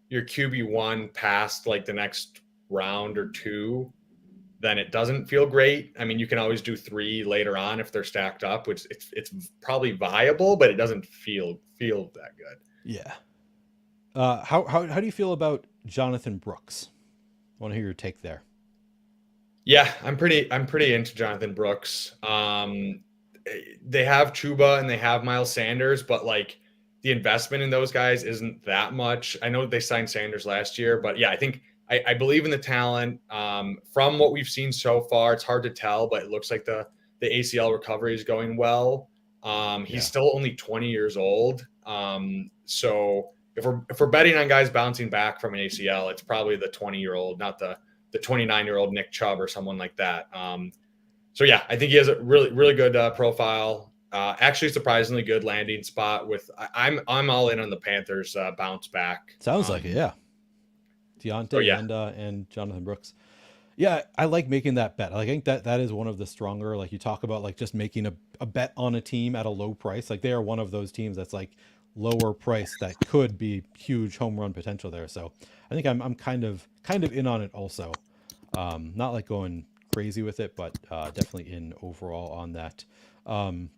your QB1 past like the next round or two, then it doesn't feel great. I mean, you can always do 3 later on if they're stacked up, which it's probably viable, but it doesn't feel that good. Yeah. How do you feel about Jonathan Brooks? I want to hear your take there. Yeah, I'm pretty into Jonathan Brooks. They have Chuba and they have Miles Sanders, but like the investment in those guys isn't that much. I know they signed Sanders last year, but yeah, I think I believe in the talent. From what we've seen so far, it's hard to tell, but it looks like the ACL recovery is going well. He's Yeah. still only 20 years old. So if we're betting on guys bouncing back from an ACL, it's probably the 20-year-old, not the 29-year-old Nick Chubb or someone like that. So yeah, I think he has a really good profile. Actually, surprisingly good landing spot. I'm all in on the Panthers bounce back. Sounds like it, yeah. So Deontay yeah, and Jonathan Brooks. Yeah, I like making that bet. I think that is one of the stronger, like you talk about like just making a bet on a team at a low price. Like they are one of those teams that's like lower price that could be huge home run potential there. So I think I'm kind of in on it also. Not like going crazy with it, but definitely in overall on that. Um,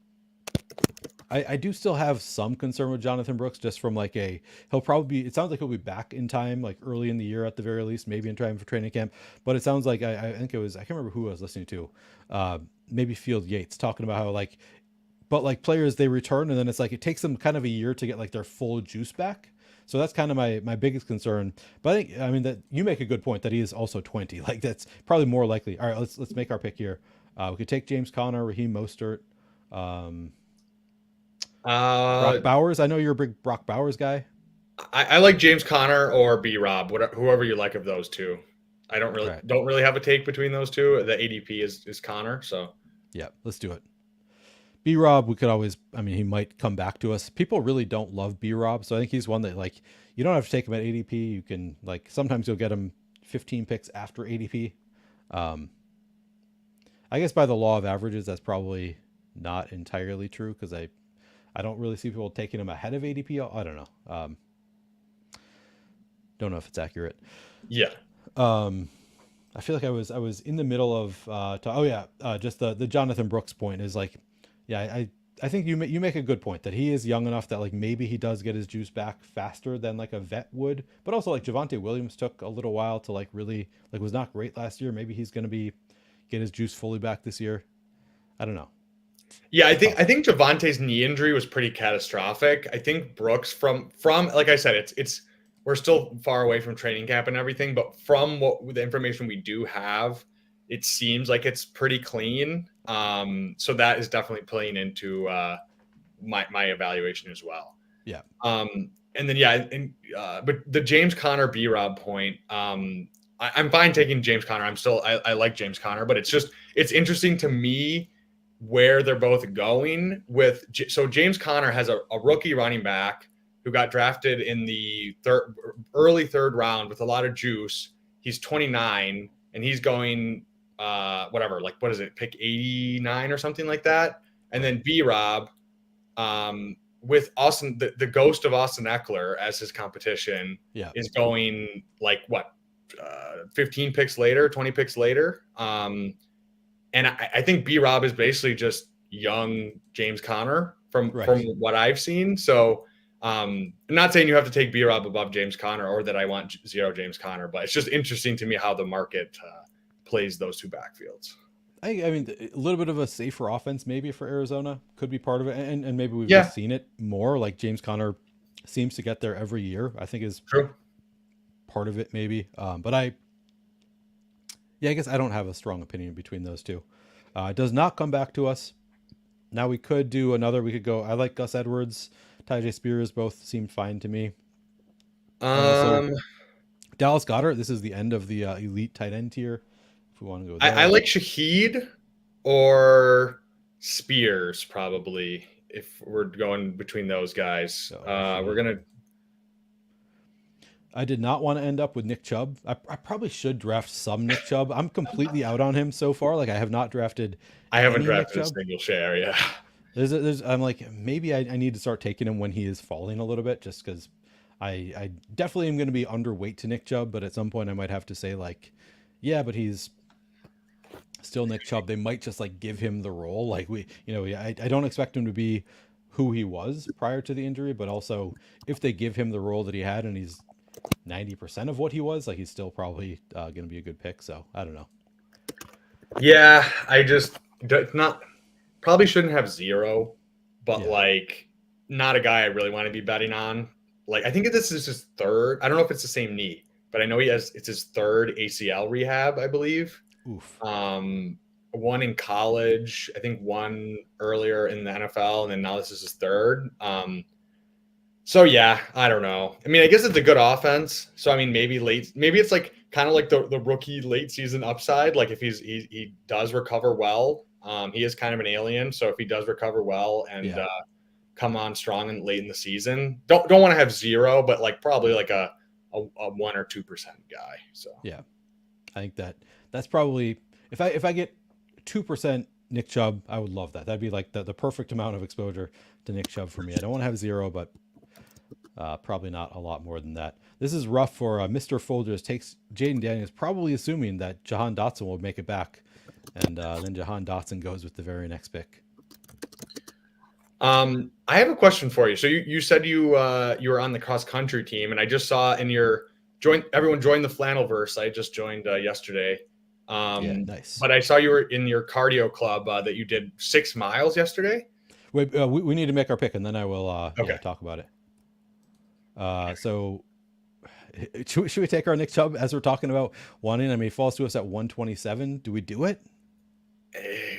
I do still have some concern with Jonathan Brooks just from like he'll probably be, it sounds like he'll be back in time, like early in the year at the very least, maybe in time for training camp. But it sounds like I think it was, I can't remember who I was listening to, maybe Field Yates talking about how like, but like players they return and then it's like it takes them kind of a year to get like their full juice back. So that's kind of my biggest concern. But I mean that you make a good point that he is also 20. Like that's probably more likely. All right, let's make our pick here. We could take James Conner, Raheem Mostert, um, uh, Brock Bowers. I know you're a big Brock Bowers guy. I like James Conner or B Rob, whoever you like of those two. I don't All really right. don't really have a take between those two. The ADP is Connor, so Yeah, let's do it. B Rob, we could always, I mean, he might come back to us. People really don't love B Rob. So I think he's one that, like, you don't have to take him at ADP. You can, like, sometimes you'll get him 15 picks after ADP. Um, I guess by the law of averages, that's probably not entirely true because I don't really see people taking him ahead of ADP. I don't know. Don't know if it's accurate. yeah. Um, I feel like I was in the middle of oh yeah, just the Jonathan Brooks point is like, yeah, I think you make a good point that he is young enough that like maybe he does get his juice back faster than like a vet would, but also like Javonte Williams took a little while to like really like was not great last year. Maybe he's gonna be get his juice fully back this year. I don't know. Yeah, I It's think tough. I think Javante's knee injury was pretty catastrophic. I think Brooks from like I said, it's we're still far away from training camp and everything, but from what the information we do have, it seems like it's pretty clean. So that is definitely playing into my evaluation as well. Yeah. And then yeah, but the James Conner B Rob point, I'm fine taking James Conner. I like James Conner, but it's interesting to me where they're both going with. So James Conner has a rookie running back who got drafted in the early third round with a lot of juice. He's 29 and he's going whatever, like what is it, pick 89 or something like that. And Right. then B Rob, with Austin, the ghost of Austin Eckler as his competition, Yeah. is going like what, 15 picks later, 20 picks later. And I think B Rob is basically just young James Conner from Right. what I've seen. So I'm not saying you have to take B Rob above James Conner or that I want zero James Conner, but it's just interesting to me how the market plays those two backfields. I mean, a little bit of a safer offense maybe for Arizona could be part of it, and maybe we've Yeah, just seen it more. Like James Conner seems to get there every year. I think is true. part of it maybe. But yeah, I guess I don't have a strong opinion between those two. It does not come back to us. Now we could do another. We could go. I like Gus Edwards, Tyjae Spears. Both seem fine to me. So Um, Dallas Goddard. This is the end of the elite tight end tier. If we want to go I there, like Shaheed or Spears probably if we're going between those guys. so We're Shaheed. gonna. I did not want to end up with Nick Chubb. I probably should draft some Nick Chubb. I'm completely out on him so far. Like I have not drafted I haven't any Nick drafted a Chubb. single share. Yeah, I'm like maybe I need to start taking him when he is falling a little bit, just because I definitely am going to be underweight to Nick Chubb, but at some point I might have to say like, yeah, but he's still Nick Chubb. They might just like give him the role. Like I don't expect him to be who he was prior to the injury, but also if they give him the role that he had and he's 90% of what he was, like he's still probably going to be a good pick. So I don't know. yeah. I just not probably shouldn't have zero, but Yeah. like not a guy I really want to be betting on. Like, I think this is his third. I don't know if it's the same knee, but I know it's his third ACL rehab, I believe. Oof. Um, one in college, I think one earlier in the NFL, and then now this is his third. So yeah, I don't know. I mean, I guess it's a good offense. So I mean, maybe it's like kind of like the rookie late season upside. Like if he does recover well, he is kind of an alien. So if he does recover well and Yeah. come on strong and late in the season, don't want to have zero, but like probably like a 1 or 2% guy. So Yeah. I think that's probably if I get 2% Nick Chubb, I would love that. That'd be like the perfect amount of exposure to Nick Chubb for me. I don't want to have zero, but probably not a lot more than that. This is rough for Mr. Folgers. Takes Jaden Daniels, probably assuming that Jahan Dotson will make it back, and then Jahan Dotson goes with the very next pick. I have a question for you. So you said you were on the cross country team, and I just saw in your everyone joined the Flannelverse. I just joined yesterday. Yeah, nice. But I saw you were in your cardio club that you did 6 miles yesterday. Wait, we need to make our pick, and then I will Okay. talk about it. So should we take our Nick Chubb as we're talking about wanting? I mean, he falls to us at 127. Do we do it?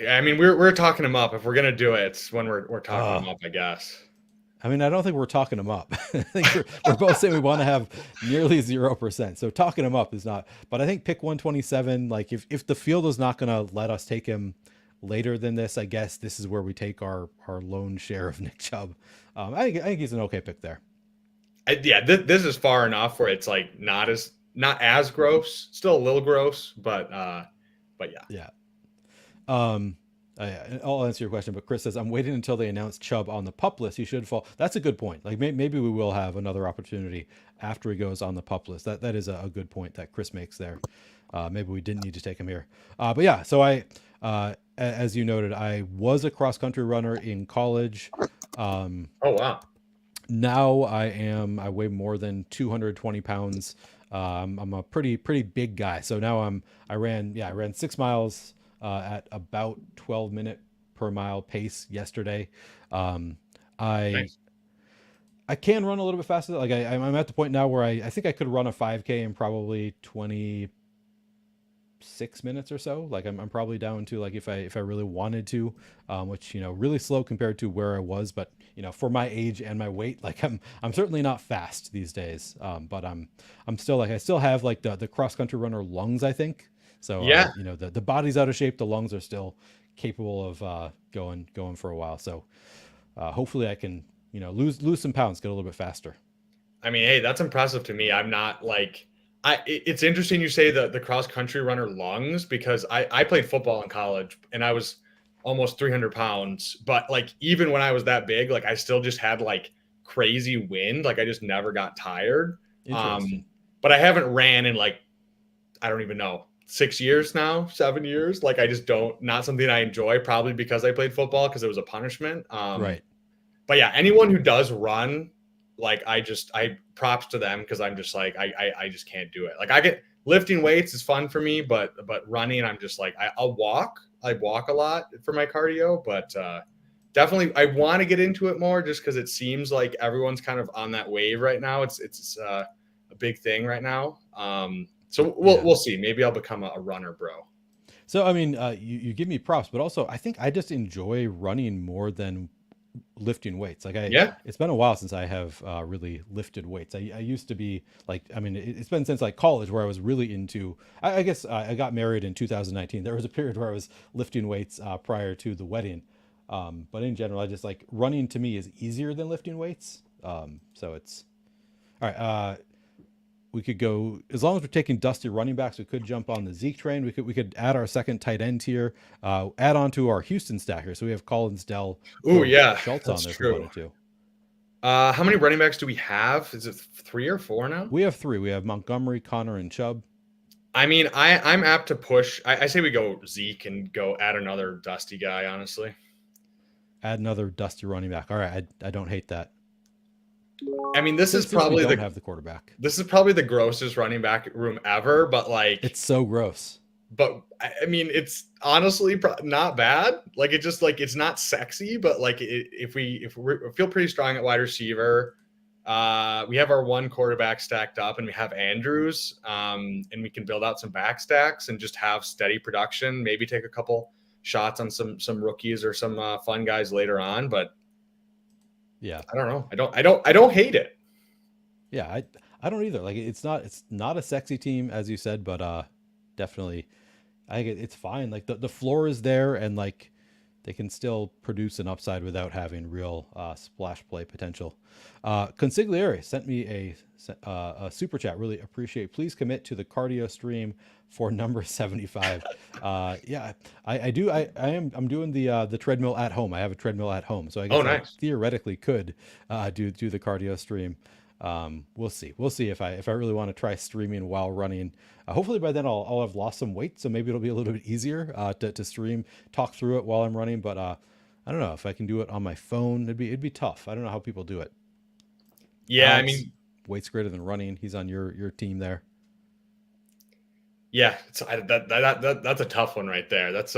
I mean, we're talking him up. If we're gonna do it, it's when we're talking him Uh, up, I guess. I mean, I don't think we're talking him up. I think we're both saying we want to have nearly 0%. So talking him up is not. But I think pick 127. Like if the field is not going to let us take him later than this, I guess this is where we take our lone share of Nick Chubb. I think he's an okay pick there. This is far enough where it's like not as gross, still a little gross, but yeah. Yeah. I'll answer your question, but Chris says, I'm waiting until they announce Chubb on the pup list. He should fall. That's a good point. Like maybe we will have another opportunity after he goes on the pup list. That is a good point that Chris makes there. Maybe we didn't need to take him here. But yeah, so as you noted, I was a cross country runner in college. Oh, wow. Now I weigh more than 220 pounds. I'm a pretty big guy. So now I ran 6 miles at about 12-minute per mile pace yesterday. I Nice. I can run a little bit faster. Like I'm at the point now where I think I could run a 5K in probably 26 minutes or so. Like I'm probably down to like if I really wanted to, which really slow compared to where I was, but for my age and my weight, like I'm certainly not fast these days. But I'm still like I still have like the cross country runner lungs, I think. So Yeah. the body's out of shape, the lungs are still capable of going for a while. So hopefully I can lose some pounds, get a little bit faster. I mean, hey, that's impressive to me. I'm not like it's interesting you say the cross country runner lungs because I played football in college and I was almost 300 pounds. But like even when I was that big, like I still just had like crazy wind. Like I just never got tired. Interesting. But I haven't ran in like I don't even know 6 years now, 7 years. Like I just don't not something I enjoy. Probably because I played football because it was a punishment. Right. But yeah, anyone who does run, like I props to them because I'm just like I just can't do it. Like I get lifting weights is fun for me, but running I'm just like I'll walk. I walk a lot for my cardio, but definitely I want to get into it more just because it seems like everyone's kind of on that wave right now. It's a big thing right now. So we'll see. Maybe I'll become a runner, bro. So I mean, you give me props, but also I think I just enjoy running more than lifting weights. Like Yeah. it's been a while since I have really lifted weights. I used to be like, I mean, it's been since like college where I was really into. I guess I got married in 2019. There was a period where I was lifting weights prior to the wedding, but in general, I just like running to me is easier than lifting weights. So it's all right. We could go as long as we're taking dusty running backs. We could jump on the Zeke train. We could add our second tight end here. Add on to our Houston stack here. So we have Collins, Dell, Oh Cook, yeah, Schultz on that's there if we true. wanted to. How many running backs do we have? Is it 3 or 4 now? We have 3. We have Montgomery, Connor, and Chubb. I mean, I'm apt to push. I say we go Zeke and go add another dusty guy, honestly. Add another dusty running back. All right, I don't hate that. I mean, this is Since we probably don't have the quarterback. this is probably the grossest running back room ever, but like It's so gross. but I mean, it's honestly not bad. Like it just like it's not sexy, but like if we feel pretty strong at wide receiver, we have our one quarterback stacked up, and we have Andrews, and we can build out some back stacks and just have steady production. Maybe take a couple shots on some rookies or some fun guys later on, but Yeah. I don't know. I don't hate it. Yeah, I don't either. Like it's not a sexy team as you said, but definitely I think it's fine. Like the floor is there, and like they can still produce an upside without having real splash play potential. Consigliere sent me a super chat. Really appreciate. Please commit to the cardio stream for number 75. Yeah, I do. I'm doing the treadmill at home. I have a treadmill at home, so I Oh, guess I nice. theoretically could do the cardio stream. We'll see. We'll see if I really want to try streaming while running. Hopefully by then I'll have lost some weight, so maybe it'll be a little bit easier to stream, talk through it while I'm running. But I don't know if I can do it on my phone. It'd be tough. I don't know how people do it. Yeah, I Alex, mean, weight's greater than running. He's on your team there. yeah, that's a tough one right there. That's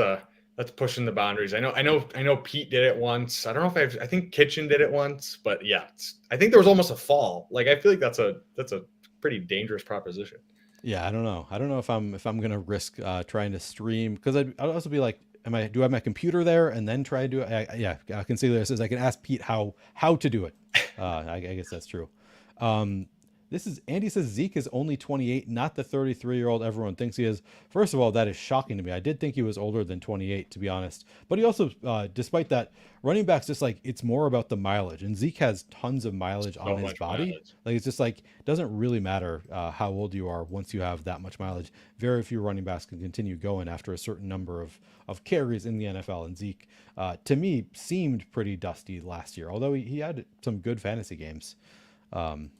pushing the boundaries. I know Pete did it once. I don't know if I think Kitchen did it once, but yeah, I think there was almost a fall. Like I feel like that's a pretty dangerous proposition. Yeah, I don't know. I don't know if I'm gonna risk trying to stream because I'd also be like, do I have my computer there and then try to do it? Yeah, I can see this says I can ask Pete how to do it. I guess that's true. Um, this is Andy says Zeke is only 28, not the 33-year-old everyone thinks he is. First of all, that is shocking to me. I did think he was older than 28, to be honest. But he also, despite that, running backs just like it's more about the mileage, and Zeke has tons of mileage on So his much body. mileage. Like it's just like it doesn't really matter how old you are once you have that much mileage. Very few running backs can continue going after a certain number of carries in the NFL. And Zeke, to me, seemed pretty dusty last year, although he had some good fantasy games. Um,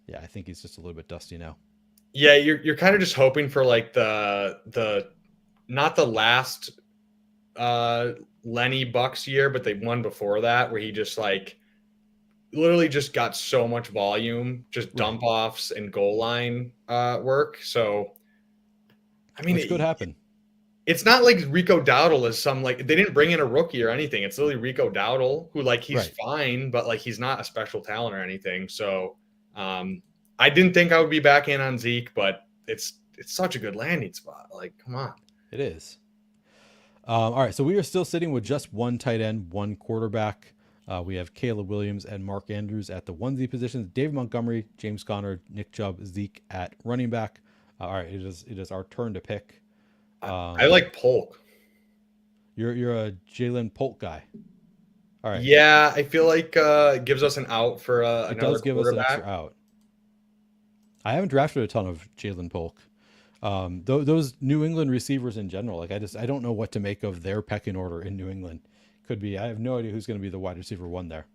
yeah, I think he's just a little bit dusty now. Yeah, you're kind of just hoping for like the not the last uh Lenny Bucks year, but the one before that where he just like literally just got so much volume, just Right, dump offs and goal line work. So I mean, which could happen. it's not like Rico Dowdle is some like they didn't bring in a rookie or anything. It's literally Rico Dowdle who like he's Right. fine, but like he's not a special talent or anything. So um, I didn't think I would be back in on Zeke, but it's such a good landing spot. Like, come on. It is. All right, so we are still sitting with just one tight end, one quarterback. We have Caleb Williams and Mark Andrews at the onesie positions. David Montgomery, James Conner, Nick Chubb, Zeke at running back. All right, it is our turn to pick. I Um, like Polk. you're a Jalen Polk guy. All right, Yeah, I feel like it gives us an out for it another does give us an extra quarterback. out. I haven't drafted a ton of Jalen Polk. Those New England receivers in general, like I don't know what to make of their pecking order in New England. Could be I have no idea who's going to be the wide receiver one there.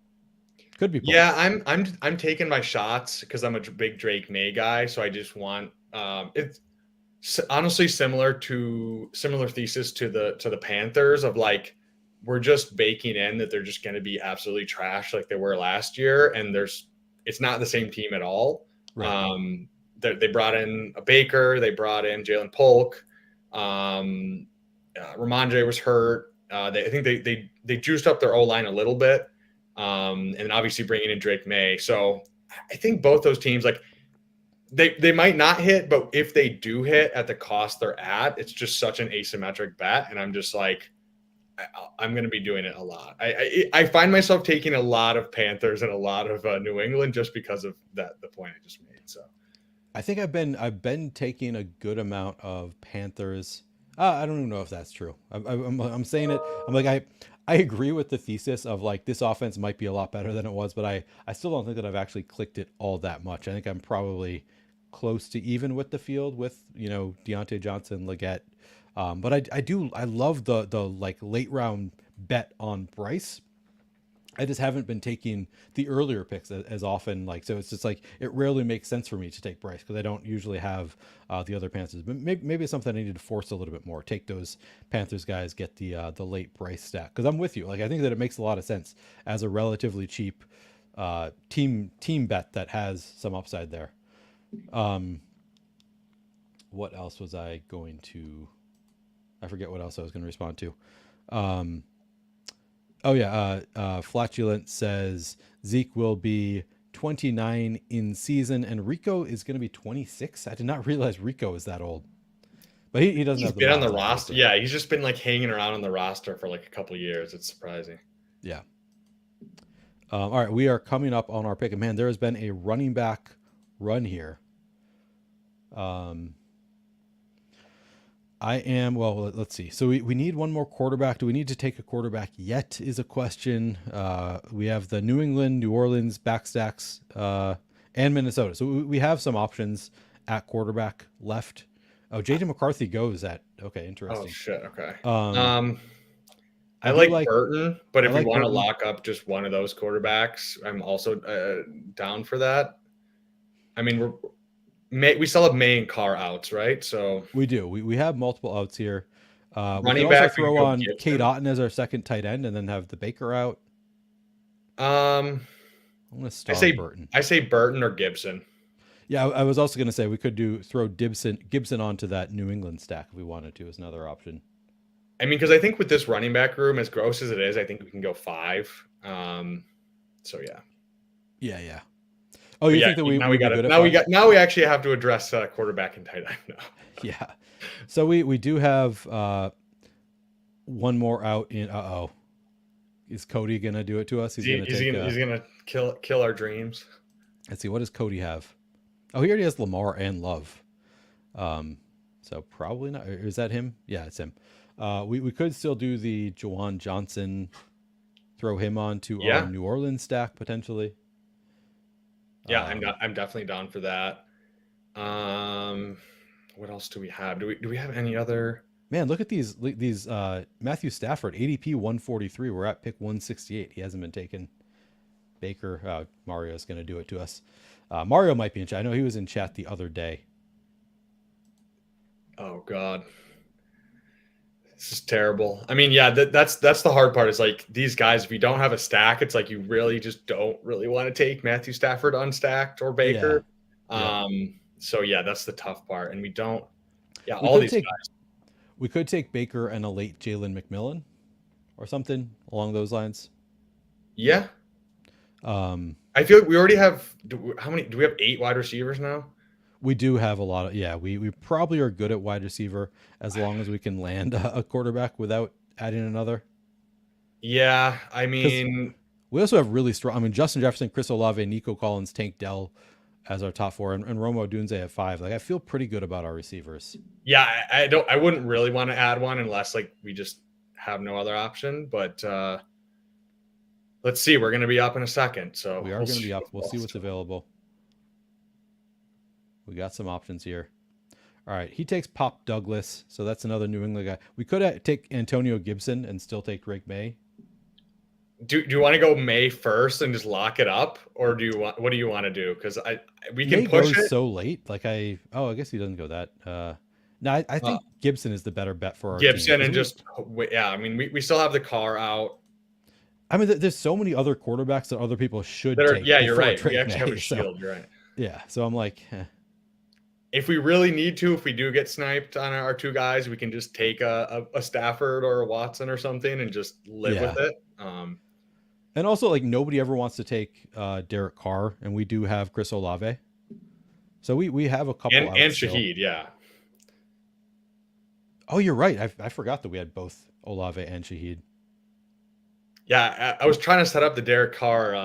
Could be Polk. Yeah, I'm taking my shots because I'm a big Drake May guy, so I just want it's honestly similar thesis to the Panthers of like we're just baking in that they're just going to be absolutely trash like they were last year, and it's not the same team at all. Right. Um, they brought in a Baker, they brought in Jalen Polk, um, Ramondre was hurt. I think they juiced up their O line a little bit, and obviously bringing in Drake May. So I think both those teams like they might not hit, but if they do hit at the cost they're at, it's just such an asymmetric bet, and I'm just like I'm going to be doing it a lot. I find myself taking a lot of Panthers and a lot of New England just because of the point I just made. So I think I've been taking a good amount of Panthers. I don't even know if that's true. I'm saying it. I'm like I agree with the thesis of like this offense might be a lot better than it was, but I still don't think that I've actually clicked it all that much. I think I'm probably close to even with the field with Deontay Johnson, Leggett. But I love the like late round bet on Bryce. I just haven't been taking the earlier picks as often. Like, so it's just like it rarely makes sense for me to take Bryce because I don't usually have the other Panthers. But maybe it's something I need to force a little bit more. Take those Panthers guys, get the late Bryce stack because I'm with you. Like, I think that it makes a lot of sense as a relatively cheap team bet that has some upside there. What else was I going to I forget what else I was going to respond to. Um, oh yeah, Flatulent says Zeke will be 29 in season, and Rico is going to be 26. I did not realize Rico is that old, but he doesn't He's have the been on the miles, roster. obviously. Yeah, he's just been like hanging around on the roster for like a couple years. It's surprising. Yeah. All right, we are coming up on our pick. And man, there has been a running back run here. Um, I am, well, let's see. So we need one more quarterback. Do we need to take a quarterback yet is a question. We have the New England, New Orleans backstacks, and Minnesota. So we have some options at quarterback left. Oh, JJ McCarthy goes at, okay, Oh interesting. shit. Okay. Um, Um, I I do like like, Burton, but I if we like want to Burton. lock up just one of those quarterbacks, I'm also down for that. I mean, we still have May and Carr outs, right? So We do. We have multiple outs here. We could running also back, we throw could go on Kate Gibson. Otten as our second tight end and then have the Baker out. Um, I'm going to I start say Burton. I say Burton or Gibson. Yeah, I was also going to say we could throw Gibson onto that New England stack if we wanted to as another option. I mean, because I think with this running back room, as gross as it is, I think we can go five. So yeah, Yeah, yeah. Oh, but you yeah, think that now we we'd be got it. good at five? Now we actually have to address quarterback and tight end now. Yeah. So we do have one more out in. Uh-oh. Is Cody going to do it to us? He's going to take. He's gonna kill our dreams. Let's see. What does Cody have? Oh, he already has Lamar and Love. Um, so probably not. Is that him? Yeah, it's him. We could still do the Jawan Johnson, throw him on to our Yeah, New Orleans stack potentially. yeah, Um, I'm definitely down for that. Um, what else do we have? Do we have any other? man, look at these Matthew Stafford ADP 143. We're at pick 168. He hasn't been taken. Baker, Mario's going to do it to us. Mario might be in chat. I know he was in chat the other day. Oh God, this is terrible. I mean, yeah, that's the hard part. Is like these guys. If you don't have a stack, it's like you really just don't really want to take Matthew Stafford unstacked or Yeah. Baker. Yep. So yeah, that's the tough part. And we don't. Yeah, We all could these take guys. Baker and a late Jalen McMillan or something along those lines. Yeah, Um, I feel like we already have. How many? Do we have 8 wide receivers now? we do have a lot of, yeah, we probably are good at wide receiver as long as we can land a quarterback without adding another. Yeah, I Because mean, we also have really strong, I mean, Justin Jefferson, Chris Olave, Nico Collins, Tank Dell as our top four, and Romo Dunze at five. Like, I feel pretty good about our receivers. yeah, I don't. I wouldn't really want to add one unless like we just have no other option. But let's see. We're going to be up in a second, so We are we'll going to see. be up. We'll see what's available. We got some options here. All right, he takes Pop Douglas, so that's another New England guy. We could take Antonio Gibson and still take Drake May. Do you want to go May first and just lock it up, or do you want? What do you want to do? Because we can May push goes it. so late. Like I guess he doesn't go that. No, I Uh, think Gibson is the better bet for our team Gibson because and just yeah. I mean, we still have the car out. I mean, there's so many other quarterbacks that other people should That are take yeah. You're before right. We Drake actually have May. a So shield. You're right. yeah, so I'm like, If we really need to, if we do get sniped on our 2 guys, we can just take a Stafford or a Watson or something and just live with yeah. it. And also, like nobody ever wants to take Derek Carr, and we do have Chris Olave, so we have a couple out And still. Shaheed, yeah. Oh, you're right. I forgot that we had both Olave and Shaheed. Yeah, I was trying to set up the Derek Carr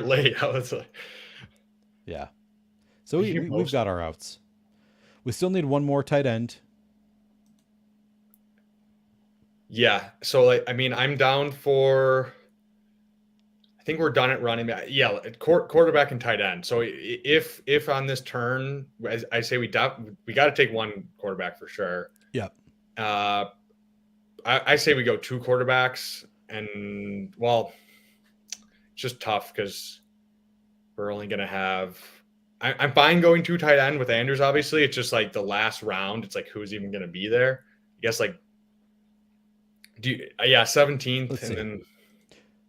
late. I was like, Yeah. So you we've got our outs. We still need one more tight end. yeah. So like, I mean, I'm down for. I think we're done at running back. Yeah, quarterback and tight end. So if on this turn, I say we got to take one quarterback for sure. Yep. I say we go 2 quarterbacks, and well, it's just tough because we're only gonna have. I'm fine going 2 tight end with Andrews. Obviously, it's just like the last round. It's like who's even gonna be there? I guess like, yeah, 17th, Let's and see. then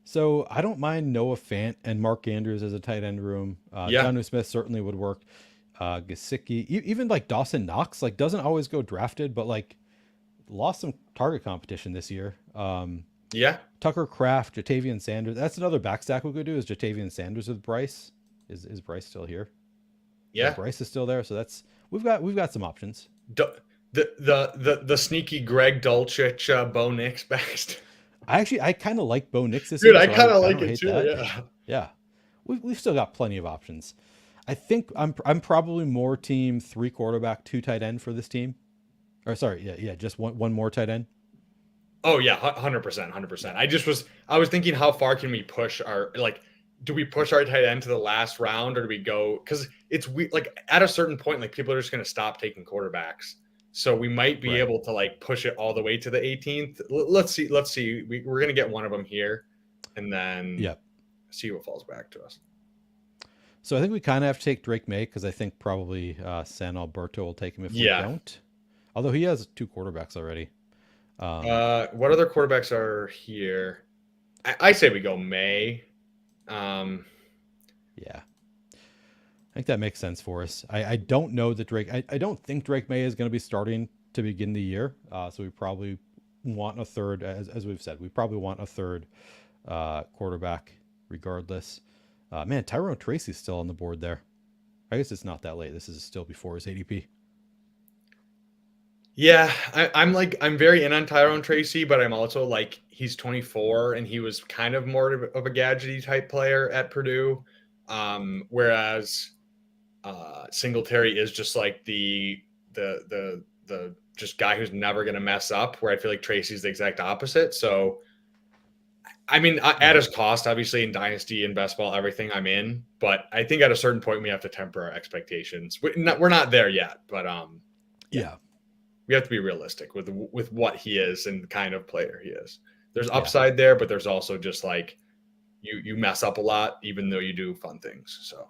So I don't mind Noah Fant and Mark Andrews as a tight end room. yeah, Jonnu Smith certainly would work. Gesicki, even like Dawson Knox, like doesn't always go drafted, but like lost some target competition this year. Yeah, Tucker Craft, Jatavian Sanders. That's another backstack we could do is Jatavian Sanders with Bryce. Is Bryce still here? Yeah, yeah. Bryce is still there. So that's we've got some options. D- the sneaky Greg Dulcich Bo Nix best. I kind of like Bo Nix this Dude, year, I so kind of I like don't it hate too. that. Yeah. Yeah, we've still got plenty of options. I think I'm probably more team 3 quarterback, 2 tight end for this team. Or sorry, yeah, just one more tight end. Oh yeah, 100%, 100%. I was thinking how far can we push our like do we push our tight end to the last round or do we go cuz it's we like at a certain point like people are just going to stop taking quarterbacks. So we might be Right. able to like push it all the way to the 18th. Let's see. We're going to get one of them here and then Yeah. see what falls back to us. So I think we kind of have to take Drake May because I think probably San Alberto will take him if we Yeah. don't. Although he has 2 quarterbacks already. What other quarterbacks are here? I say we go May. Um, Yeah. I think that makes sense for us. I don't know that I don't think Drake May is going to be starting to begin the year. So we probably want a third, as we've said, we probably want a third quarterback regardless. Man, Tyrone Tracy's still on the board there. I guess it's not that late. This is still before his ADP. Yeah, I'm very in on Tyrone Tracy, but I'm also like he's 24 and he was kind of more of a gadgety type player at Purdue, whereas Singletary is just like the just guy who's never going to mess up. Where I feel like Tracy's the exact opposite. So I mean, at Yeah. his cost, obviously in Dynasty and best ball, everything I'm in, but I think at a certain point we have to temper our expectations. We're not there yet, but yeah, Yeah. we have to be realistic with what he is and the kind of player he is. There's Yeah. upside there, but there's also just like you mess up a lot, even though you do fun things. So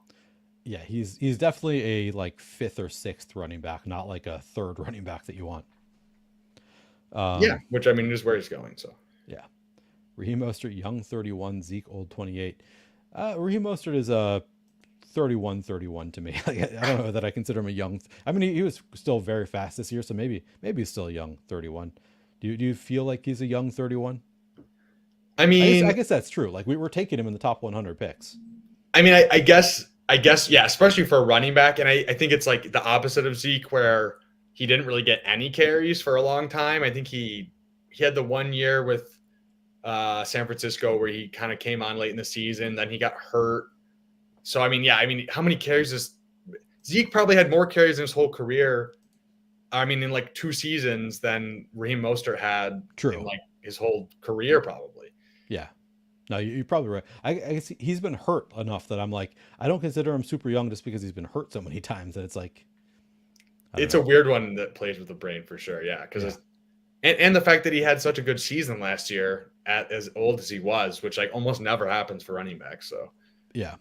Yeah, he's definitely a like fifth or sixth running back, not like a third running back that you want. yeah, Um, which I mean is where he's going. So yeah. Raheem Mostert, young 31, Zeke old 28. Raheem Mostert is a 31 to me. Like, I don't know that I consider him a young. I mean, he was still very fast this year, so maybe he's still a young 31. Do you feel like he's a young 31? I I guess mean, I guess that's true. Like we were taking him in the top 100 picks. I guess, yeah, especially for a running back. And I think it's like the opposite of Zeke, where he didn't really get any carries for a long time. I think he had the 1 year with San Francisco where he kind of came on late in the season, then he got hurt. So I mean, yeah, I mean, how many carries is Zeke probably had more carries in his whole career. I mean, in like 2 seasons than Raheem Mostert had in True. like his whole career, probably. Yeah. No, you're probably right. I guess he's been hurt enough that I'm like, I don't consider him super young just because he's been hurt so many times that it's like, I don't It's a know. weird one that plays with the brain for sure. Yeah, Yeah. because and the fact that he had such a good season last year at as old as he was, which like almost never happens for running backs. So Yeah.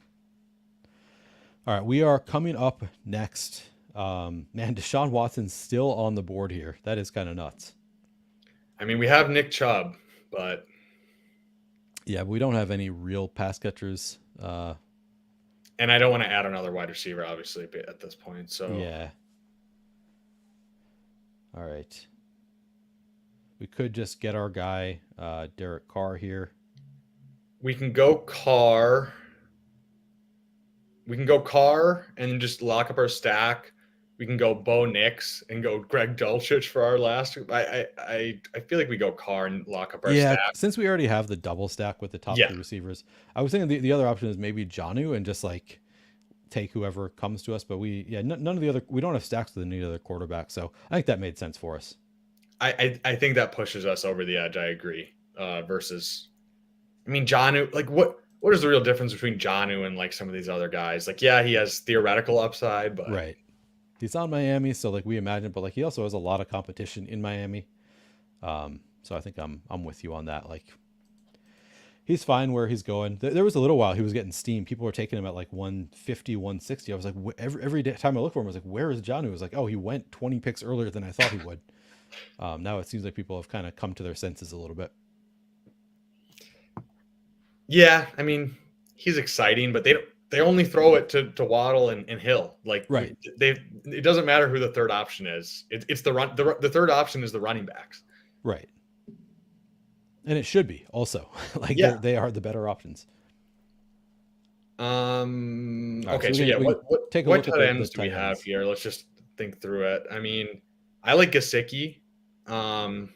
All right. We are coming up next. Man, Deshaun Watson's still on the board here. That is kind of nuts. I mean, we have Nick Chubb, but Yeah, we don't have any real pass catchers. and I don't want to add another wide receiver, obviously, at this point. So Yeah. All right. We could just get our guy, Derek Carr here. we can go Carr. We can go Carr and then just lock up our stack. We can go Bo Nix and go Greg Dulcich for our last. I feel like we go Carr and lock up our Yeah, stack. since we already have the double stack with the top Yeah, three receivers, I was thinking the other option is maybe Janu and just like take whoever comes to us. But none of the other, we don't have stacks with any other quarterback. So I think that made sense for us. I think that pushes us over the edge. I agree. Versus, I mean, Janu. Like, what is the real difference between Janu and like some of these other guys? Like, yeah, he has theoretical upside, but Right. He's on Miami, so like we imagine, but like he also has a lot of competition in Miami. So I think I'm with you on that. Like he's fine where he's going. There was a little while he was getting steam. People were taking him at like 150, 160. I was like, every time I look for him, I was like, where is John? It was like, oh, he went 20 picks earlier than I thought he would. Now it seems like people have kind of come to their senses a little bit. yeah, I mean, he's exciting, but they only throw it to Waddle and Hill. Like Right. it doesn't matter who the third option is. It's the run. The third option is the running backs. Right. And it should be also like Yeah. they are the better options. All right, Okay. so So yeah, we can take a what look at tight the ends do we tight have ends. here? Let's just think through it. I mean, I like Gesicki. Um,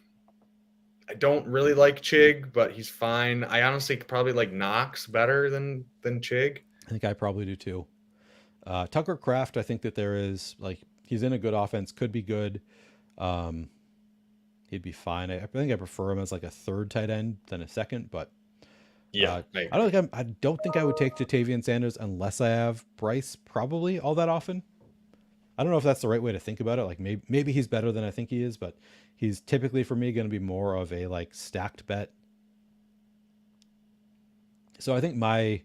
I don't really like Chig, but he's fine. I honestly probably like Knox better than Chig. I think I probably do too. Tucker Craft, I think that there is like he's in a good offense, could be good. Um, he'd be fine. I think I prefer him as like a third tight end than a second, but Yeah, I I don't agree. think I don't think I would take Jatavian Sanders unless I have Bryce probably all that often. I don't know if that's the right way to think about it. Like maybe he's better than I think he is, but he's typically for me going to be more of a like stacked bet. So I think my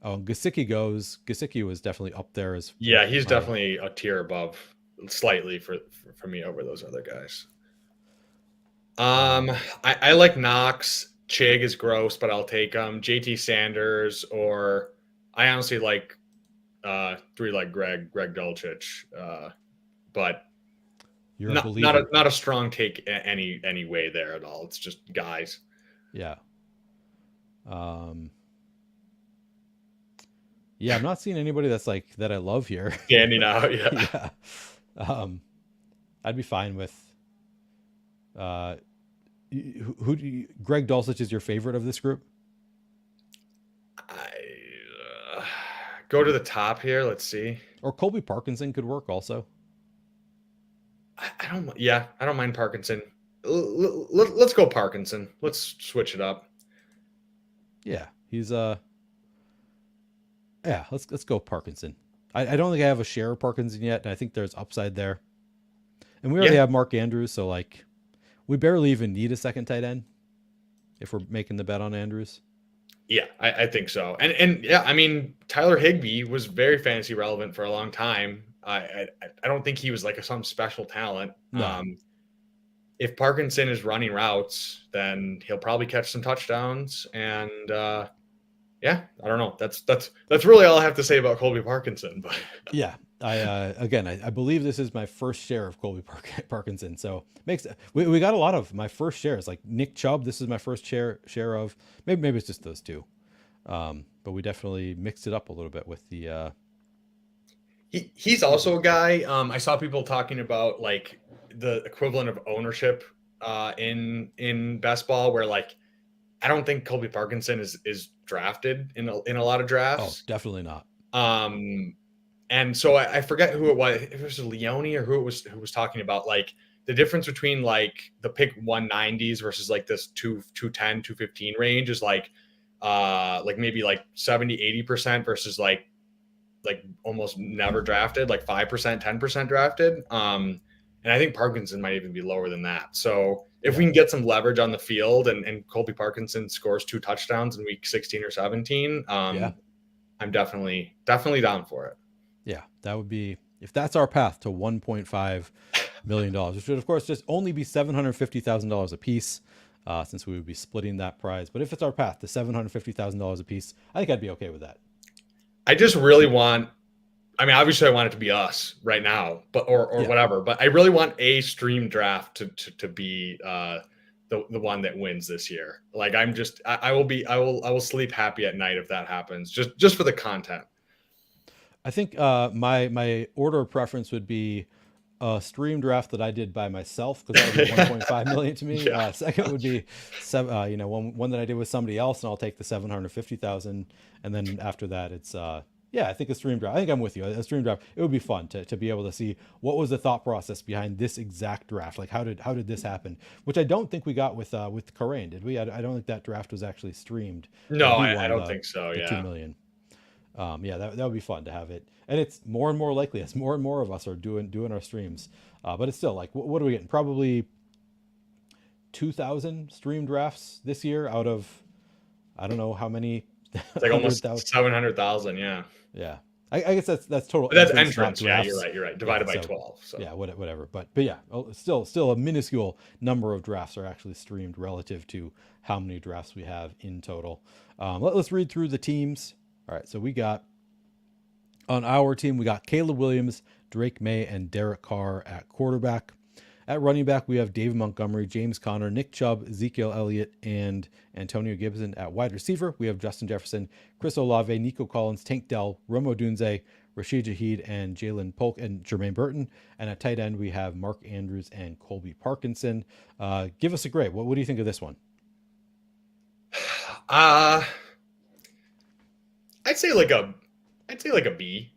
Gesicki was definitely up there as Yeah, he's my definitely a tier above, slightly for me over those other guys. Um, um, I like Knox. Chig is gross, but I'll take him. JT Sanders, or I honestly like three like Greg Dulcich, but you're a believer. not a strong take any way there at all. It's just guys Yeah. Um, yeah, I'm not seeing anybody that's like that I love here. standing out. Yeah, Yeah. Um, I'd be fine with uh who do you, Greg Dulcich is your favorite of this group? I go to the top here. Let's see. Or Colby Parkinson could work also. I don't. Yeah, I don't mind Parkinson. Let's go Parkinson. Let's switch it up. Yeah. He's yeah, let's go Parkinson. I don't think I have a share of Parkinson yet, and I think there's upside there. And we already Yeah, have Mark Andrews, so like we barely even need a second tight end if we're making the bet on Andrews. yeah, I think so. And yeah, I mean Tyler Higbee was very fantasy relevant for a long time. I don't think he was like some special talent. No. If Parkinson is running routes, then he'll probably catch some touchdowns. And yeah, I don't know. That's really all I have to say about Colby Parkinson. But Yeah. I again I believe this is my first share of Colby Parkinson. So makes we got a lot of my first shares. Like Nick Chubb, this is my first share of maybe it's just those two. But we definitely mixed it up a little bit with the he's also a guy. I saw people talking about like the equivalent of ownership in best ball, where like I don't think Colby Parkinson is drafted in a lot of oh, drafts. definitely not. Um, and so I forget who it was. If it was Leone or who was talking about like the difference between like the pick 190s versus like this 210, 215 range is like maybe like 70-80% versus like almost never drafted, like 5%, 10% drafted. And I think Parkinson might even be lower than that. So if we Yeah. can get some leverage on the field and Colby Parkinson scores 2 touchdowns in week 16 or 17, Yeah. I'm definitely down for it. Yeah. That would be if that's our path to $1.5 million, which would of course just only be $750,000 a piece, since we would be splitting that prize. But if it's our path to $750,000 a piece, I think I'd be okay with that. I just really want, I mean, obviously I want it to be us right now, but or Yeah. whatever. But I really want a stream draft to be the one that wins this year. Like I will sleep happy at night if that happens. Just for the content. I think my order of preference would be a stream draft that I did by myself because that would be 1.5 million to me. Yeah. Second would be one that I did with somebody else, and I'll take the 750,000. And then after that, it's yeah, I think a stream draft. I think I'm with you. A stream draft. It would be fun to be able to see what was the thought process behind this exact draft. Like how did this happen? Which I don't think we got with Corain, did we? I don't think that draft was actually streamed, No, but he I won don't think so. the 2 Yeah. million. Yeah, that would be fun to have it, and it's more and more likely as more and more of us are doing our streams. But it's still like, what are we getting? Probably 2,000 stream drafts this year out of I don't know how many It's like hundred almost thousand. 700,000. Yeah. Yeah, I guess that's total But that's entrance, not entrance. Yeah, drafts. you're right. Yeah, Divided by so 12. So yeah, whatever. But yeah, still a minuscule number of drafts are actually streamed relative to how many drafts we have in total. Let's read through the teams. All right, so we got On our team, we got Caleb Williams, Drake May, and Derek Carr at quarterback. At running back, we have David Montgomery, James Conner, Nick Chubb, Ezekiel Elliott, and Antonio Gibson. At wide receiver, we have Justin Jefferson, Chris Olave, Nico Collins, Tank Dell, Romo Dunze, Rashid Jaheed, and Jalen Polk, and Jermaine Burton. And at tight end, we have Mark Andrews and Colby Parkinson. Give us a grade. What do you think of this one? Uh I'd say like a B.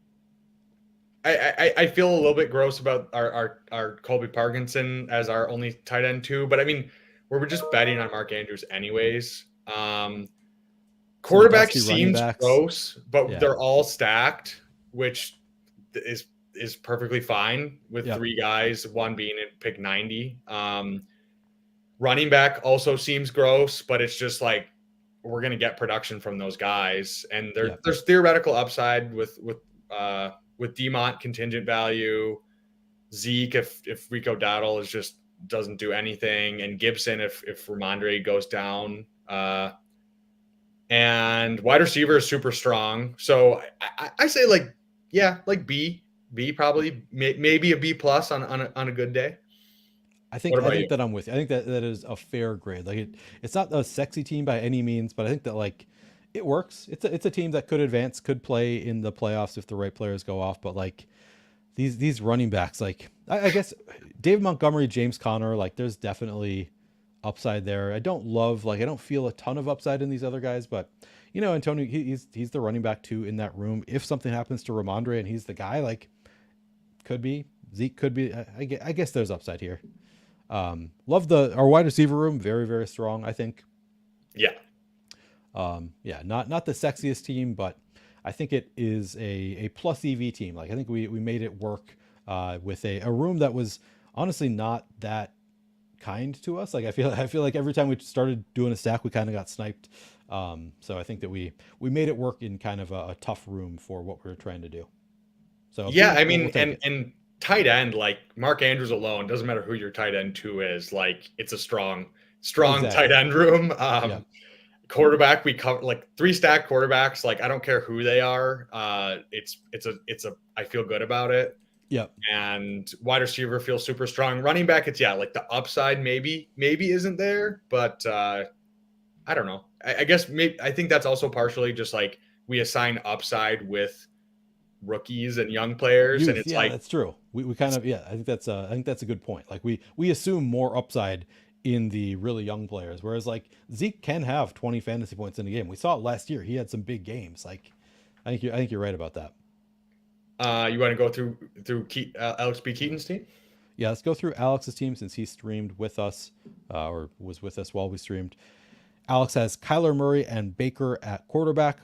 I feel a little bit gross about our Colby Parkinson as our only tight end too, but I mean we're just betting on Mark Andrews anyways. Some Quarterback dusty running seems backs. gross, but Yeah. they're all stacked, which is perfectly fine with Yep. three guys, one being at pick 90. Running back also seems gross, but it's just like we're going to get production from those guys, and Yep. there's theoretical upside with Demont contingent value, Zeke if Rico Dowdle is just doesn't do anything, and Gibson if Ramondre goes down, and wide receiver is super strong. So I say like like B probably maybe a B plus on a good day. I What think I about you? think that I'm with you. I think that is a fair grade. Like it's not a sexy team by any means, but I think that like it works. It's a team that could advance, could play in the playoffs if the right players go off. But like these running backs, like I guess David Montgomery, James Conner, like there's definitely upside there. I don't feel a ton of upside in these other guys, but Antonio, he's the running back too in that room. If something happens to Ramondre and he's the guy, like could be Zeke, could be. I guess there's upside here. Love our wide receiver room, very very strong. I think. Yeah. Yeah, not the sexiest team, but I think it is a plus EV team. Like I think we made it work with a room that was honestly not that kind to us. Like I feel like every time we started doing a stack, we kind of got sniped. So I think that we made it work in kind of a tough room for what we were trying to do. So Yeah, B, I we'll mean, take it. and tight end, like Mark Andrews alone, doesn't matter who your tight end two is, like it's a strong tight Exactly. end room. Yeah. Quarterback, we cover like three stack quarterbacks, like I don't care who they are. It's a I feel good about it. Yep. And wide receiver feels super strong. Running back, it's like the upside maybe isn't there, but I don't know. I guess maybe I think that's also partially just like we assign upside with rookies and young players, and Youth, it's yeah, like that's true. We kind of, yeah, I think that's a good point. Like we assume more upside in the really young players, whereas like Zeke can have 20 fantasy points in a game. We saw it last year. He had some big games. Like I think you're right about that. you want to go through Alex B. Keaton's team? Yeah, let's go through Alex's team since he streamed with us, or was with us while we streamed. Alex has Kyler Murray and Baker at quarterback.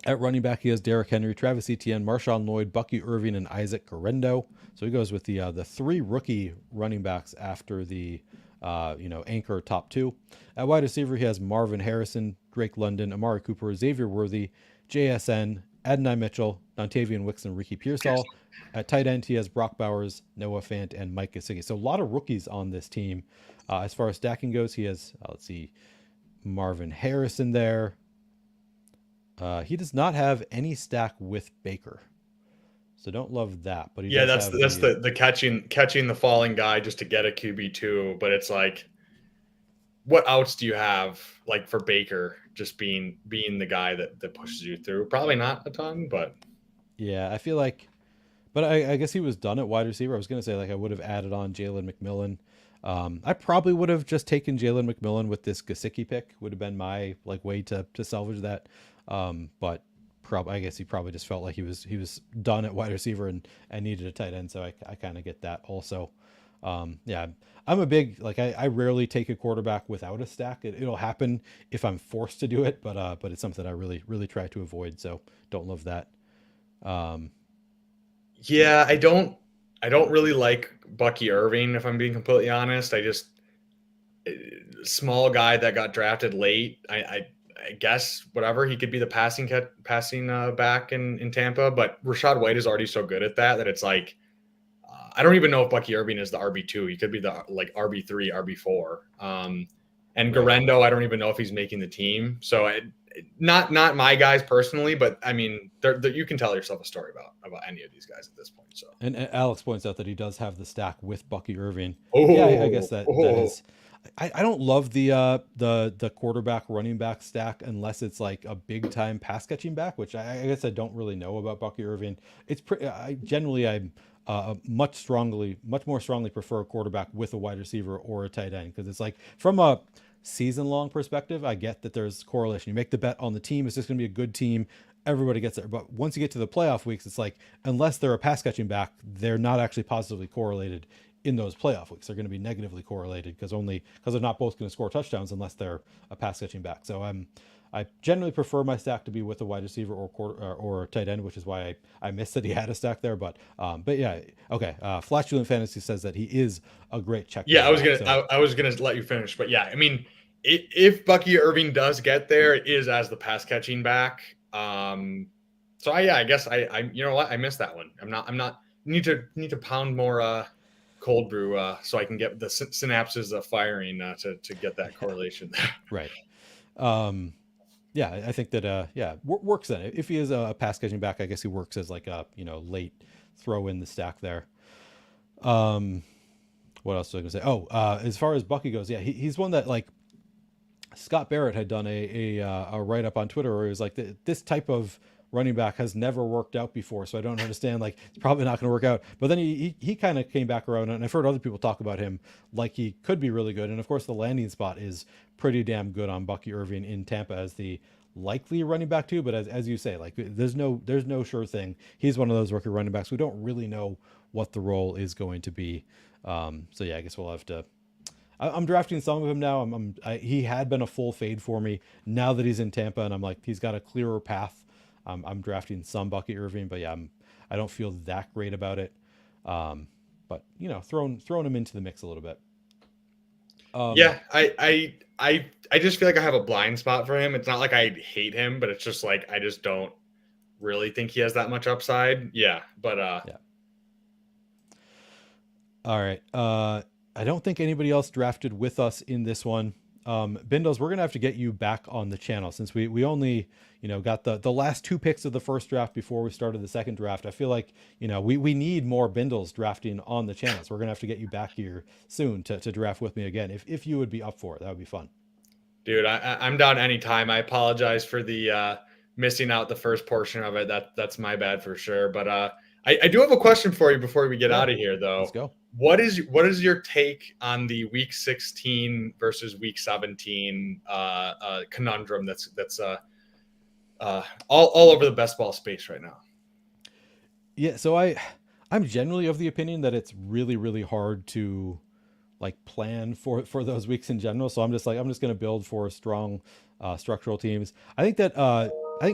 At running back, he has Derrick Henry, Travis Etienne, Marshawn Lloyd, Bucky Irving, and Isaac Garendo. So he goes with the three rookie running backs after the anchor top two. At wide receiver, he has Marvin Harrison, Drake London, Amari Cooper, Xavier Worthy, JSN, Adonai Mitchell, Dontavian Wicks, and Ricky Pearsall. At tight end, he has Brock Bowers, Noah Fant, and Mike Gesicki. So a lot of rookies on this team. As far as stacking goes, he has let's see, Marvin Harrison there. He does not have any stack with Baker, so don't love that. But he Yeah, does that's have that's the the catching the falling guy just to get a QB two, but it's like, what outs do you have like for Baker just being the guy that pushes you through? Probably not a ton, but yeah. I feel like, but I guess he was done at wide receiver. I was gonna say like I would have added on Jalen McMillan. I probably would have just taken Jalen McMillan with this Gasicki pick. Would have been my like way to salvage that. But I guess he probably just felt like he was done at wide receiver and needed a tight end. So I kind of get that also. Yeah, I'm a big like I rarely take a quarterback without a stack. It'll happen if I'm forced to do it, but it's something I really try to avoid. So don't love that. Um, yeah, yeah, I don't really like Bucky Irving if I'm being completely honest. I just small guy that got drafted late. I guess whatever he could be the passing back in Tampa, but Rashad White is already so good at that it's like I don't even know if Bucky Irving is the RB2. He could be the like RB3, RB4. And Right. Garendo, I don't even know if he's making the team. So not my guys personally, but I mean, you can tell yourself a story about any of these guys at this point. So And Alex points out that he does have the stack with Bucky Irving. Yeah, I guess oh, that oh. is. I don't love the quarterback running back stack unless it's like a big time pass catching back, which I guess I don't really know about Bucky Irving. It's I generally I'm much more strongly prefer a quarterback with a wide receiver or a tight end, because it's like from a season long perspective, I get that there's correlation. You make the bet on the team; it's just going to be a good team. Everybody gets there. But once you get to the playoff weeks, it's like unless they're a pass catching back, they're not actually positively correlated in those playoff weeks. They're going to be negatively correlated because they're not both going to score touchdowns unless they're a pass catching back. So I generally prefer my stack to be with a wide receiver or tight end, which is why I missed that he had a stack there. But yeah, okay. Flatulent Fantasy says that he is a great check Yeah, down back. So I was gonna let you finish, but yeah, I mean, if Bucky Irving does get there, it is as the pass catching back. So I guess I you know what, I missed that one. I'm not need to pound more cold brew so I can get the synapses firing to get that correlation. right. Um, yeah, I think that yeah works then. If he is a pass catching back, I guess he works as like a late throw in the stack there. Um, what else was I gonna say? Oh, as far as Bucky goes, yeah, he's one that like Scott Barrett had done a write up on Twitter where he was like, this type of running back has never worked out before, so I don't understand. Like, it's probably not going to work out. But then he kind of came back around, and I've heard other people talk about him like he could be really good. And of course, the landing spot is pretty damn good on Bucky Irving in Tampa as the likely running back too. But as you say, like there's no sure thing. He's one of those rookie running backs. We don't really know what the role is going to be. So yeah, I guess we'll have to. I'm drafting some of him now. He had been a full fade for me. Now that he's in Tampa, and I'm like, he's got a clearer path. I'm drafting some Bucky Irving, but yeah, I don't feel that great about it. But throwing him into the mix a little bit. Yeah, I just feel like I have a blind spot for him. It's not like I hate him, but it's just like I just don't really think he has that much upside. Yeah, but Yeah. All right. I don't think anybody else drafted with us in this one. Bindles, we're gonna have to get you back on the channel since we only got the last two picks of the first draft before we started the second draft. I feel like we need more Bindles drafting on the channel, so we're gonna have to get you back here soon to draft with me again. If you would be up for it, that would be fun. dude, I'm down anytime. I apologize for the missing out the first portion of it. That's my bad for sure. But I do have a question for you before we get Yeah, out of here, though. let's go. What is your take on the week 16 versus week 17 conundrum that's all over the best ball space right now? Yeah, so I'm generally of the opinion that it's really really hard to like plan for those weeks in general. So I'm just going to build for strong structural teams. I think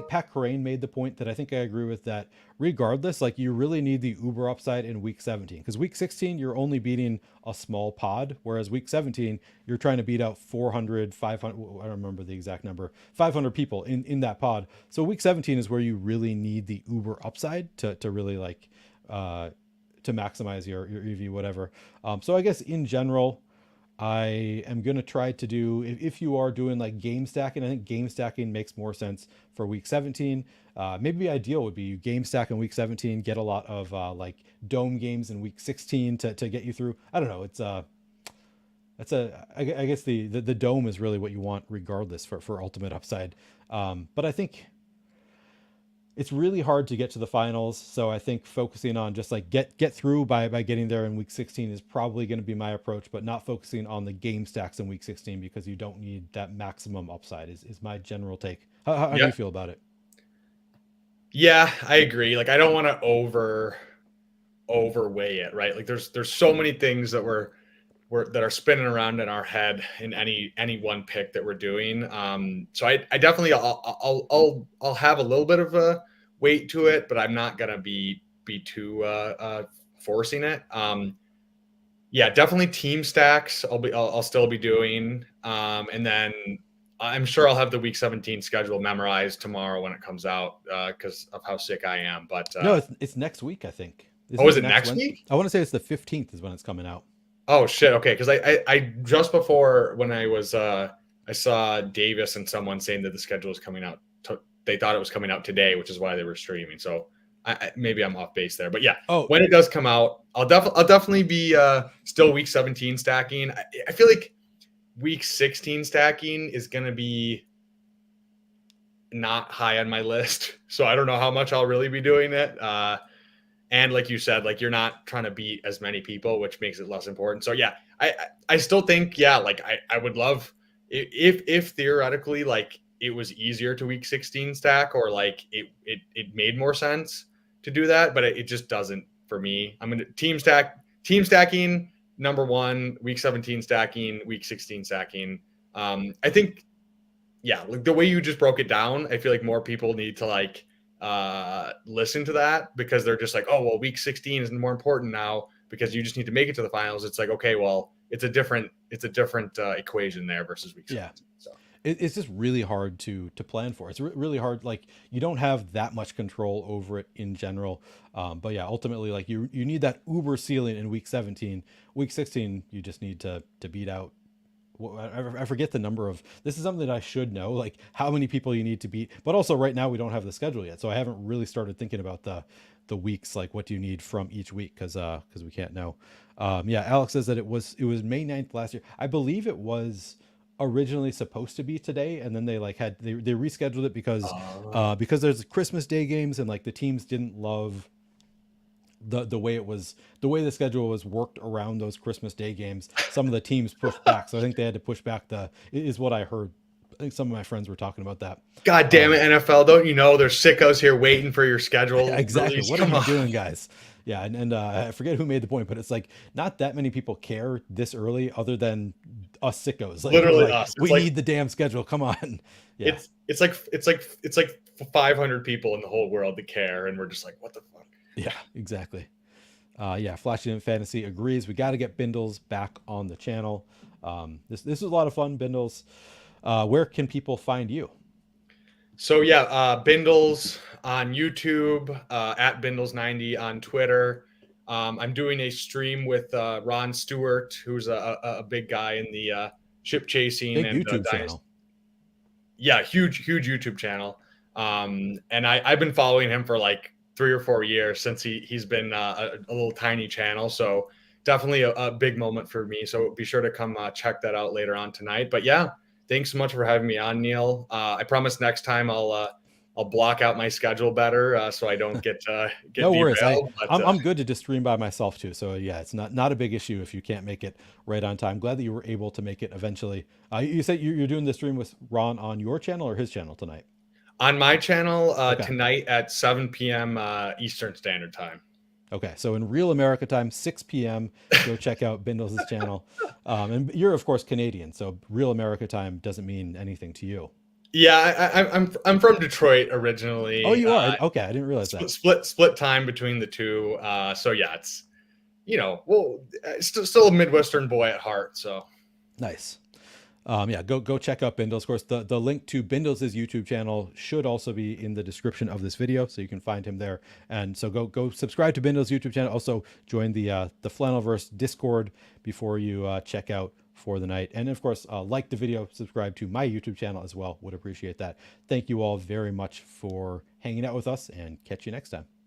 Pat Carrain made the point that I think I agree with, that regardless, like you really need the uber upside in week 17, because week 16 you're only beating a small pod, whereas week 17 you're trying to beat out 400 500, I don't remember the exact number, 500 people in that pod. So week 17 is where you really need the uber upside to really like to maximize your EV, whatever. So I guess in general, I am going to try to do, if you are doing like game stacking, I think game stacking makes more sense for week 17. Maybe the ideal would be you game stack in week 17, get a lot of like dome games in week 16 to get you through. I don't know. I guess the dome is really what you want regardless for ultimate upside. But I think it's really hard to get to the finals. So I think focusing on just like get through by getting there in week 16 is probably going to be my approach, but not focusing on the game stacks in week 16 because you don't need that maximum upside is my general take. How do Yeah, you feel about it? yeah, I agree. Like I don't want to overweigh it, right? Like there's so many things that are spinning around in our head in any one pick that we're doing. So I definitely I'll have a little bit of a weight to it, but I'm not gonna be too forcing it. Yeah, definitely team stacks. I'll still be doing, and then I'm sure I'll have the week 17 schedule memorized tomorrow when it comes out because of how sick I am. But No, it's next week, I think. oh, Isn't is it it next next Wednesday? week? I want to say it's the 15th is when it's coming out. Oh shit. Okay, because I just before when I saw Davis and someone saying that the schedule is coming out. They thought it was coming out today, which is why they were streaming. So maybe I'm off base there, but yeah, Oh, when it does come out, I'll definitely be still week 17 stacking. I feel like week 16 stacking is gonna be not high on my list, so I don't know how much I'll really be doing it. And like you said, like you're not trying to beat as many people, which makes it less important. So yeah, I still think, yeah, like I would love if theoretically like it was easier to week 16 stack, or like it made more sense to do that, but it just doesn't for me. I'm gonna team stacking number one, week 17 stacking, week 16 stacking. I think, yeah, like the way you just broke it down, I feel like more people need to like listen to that, because they're just like, oh well, week 16 is more important now because you just need to make it to the finals. It's like, okay, well, it's a different equation there versus week yeah. 17. So It's just really hard to plan for. It's really hard. Like you don't have that much control over it in general. But yeah, ultimately, like you need that uber ceiling in week 17. Week 16, you just need to beat out. I forget the number of. This is something that I should know, like how many people you need to beat. But also, right now we don't have the schedule yet, so I haven't really started thinking about the weeks. Like what do you need from each week? Because we can't know. Yeah, Alex says that it was May 9th last year. I believe it was originally supposed to be today, and then they like they rescheduled it because there's Christmas Day games, and like the teams didn't love the way the schedule was worked around those Christmas Day games. Some of the teams pushed back, so I think they had to push back is what I heard. I think some of my friends were talking about that. God damn it, NFL! Don't you know there's sickos here waiting for your schedule Exactly. release? What are Come you on. doing, guys? Yeah, and I forget who made the point, but it's like not that many people care this early, other than us sickos. Like we're Literally like, us. It's we like need the damn schedule. Come on. Yeah, it's like 500 people in the whole world that care, and we're just like, what the fuck? yeah, exactly. Yeah, Flashing Fantasy agrees. We got to get Bindles back on the channel. This was a lot of fun, Bindles. Where can people find you? So yeah, Bindles on YouTube, at Bindles90 on Twitter. I'm doing a stream with Ron Stewart, who's a big guy in the ship chasing Big and YouTube dynasty. channel. Yeah, huge YouTube channel. And I've been following him for like 3 or 4 years since he's been a little tiny channel. So definitely a big moment for me. So be sure to come check that out later on tonight. But yeah, thanks so much for having me on, Neil. I promise next time I'll block out my schedule better so I don't get No worries. derailed. But I'm good to just stream by myself too. So yeah, it's not a big issue if you can't make it right on time. Glad that you were able to make it eventually. You said you're doing the stream with Ron on your channel or his channel tonight? on my channel Okay. tonight at 7 p.m. Eastern Standard Time. Okay. So in real America time, 6 p.m. Go check out Bindles' channel. And you're of course Canadian, so real America time doesn't mean anything to you. Yeah, I'm from Detroit Oh, originally. you are? Okay, I didn't realize that. Split time between the two. So yeah, it's well, still a Midwestern boy at heart. So Nice. Yeah, go check out Bindles. Of course, the link to Bindles' YouTube channel should also be in the description of this video, so you can find him there. And so go subscribe to Bindles' YouTube channel. Also join the Flannelverse Discord before you check out for the night. And of course, like the video, subscribe to my YouTube channel as well. Would appreciate that. Thank you all very much for hanging out with us, and catch you next time.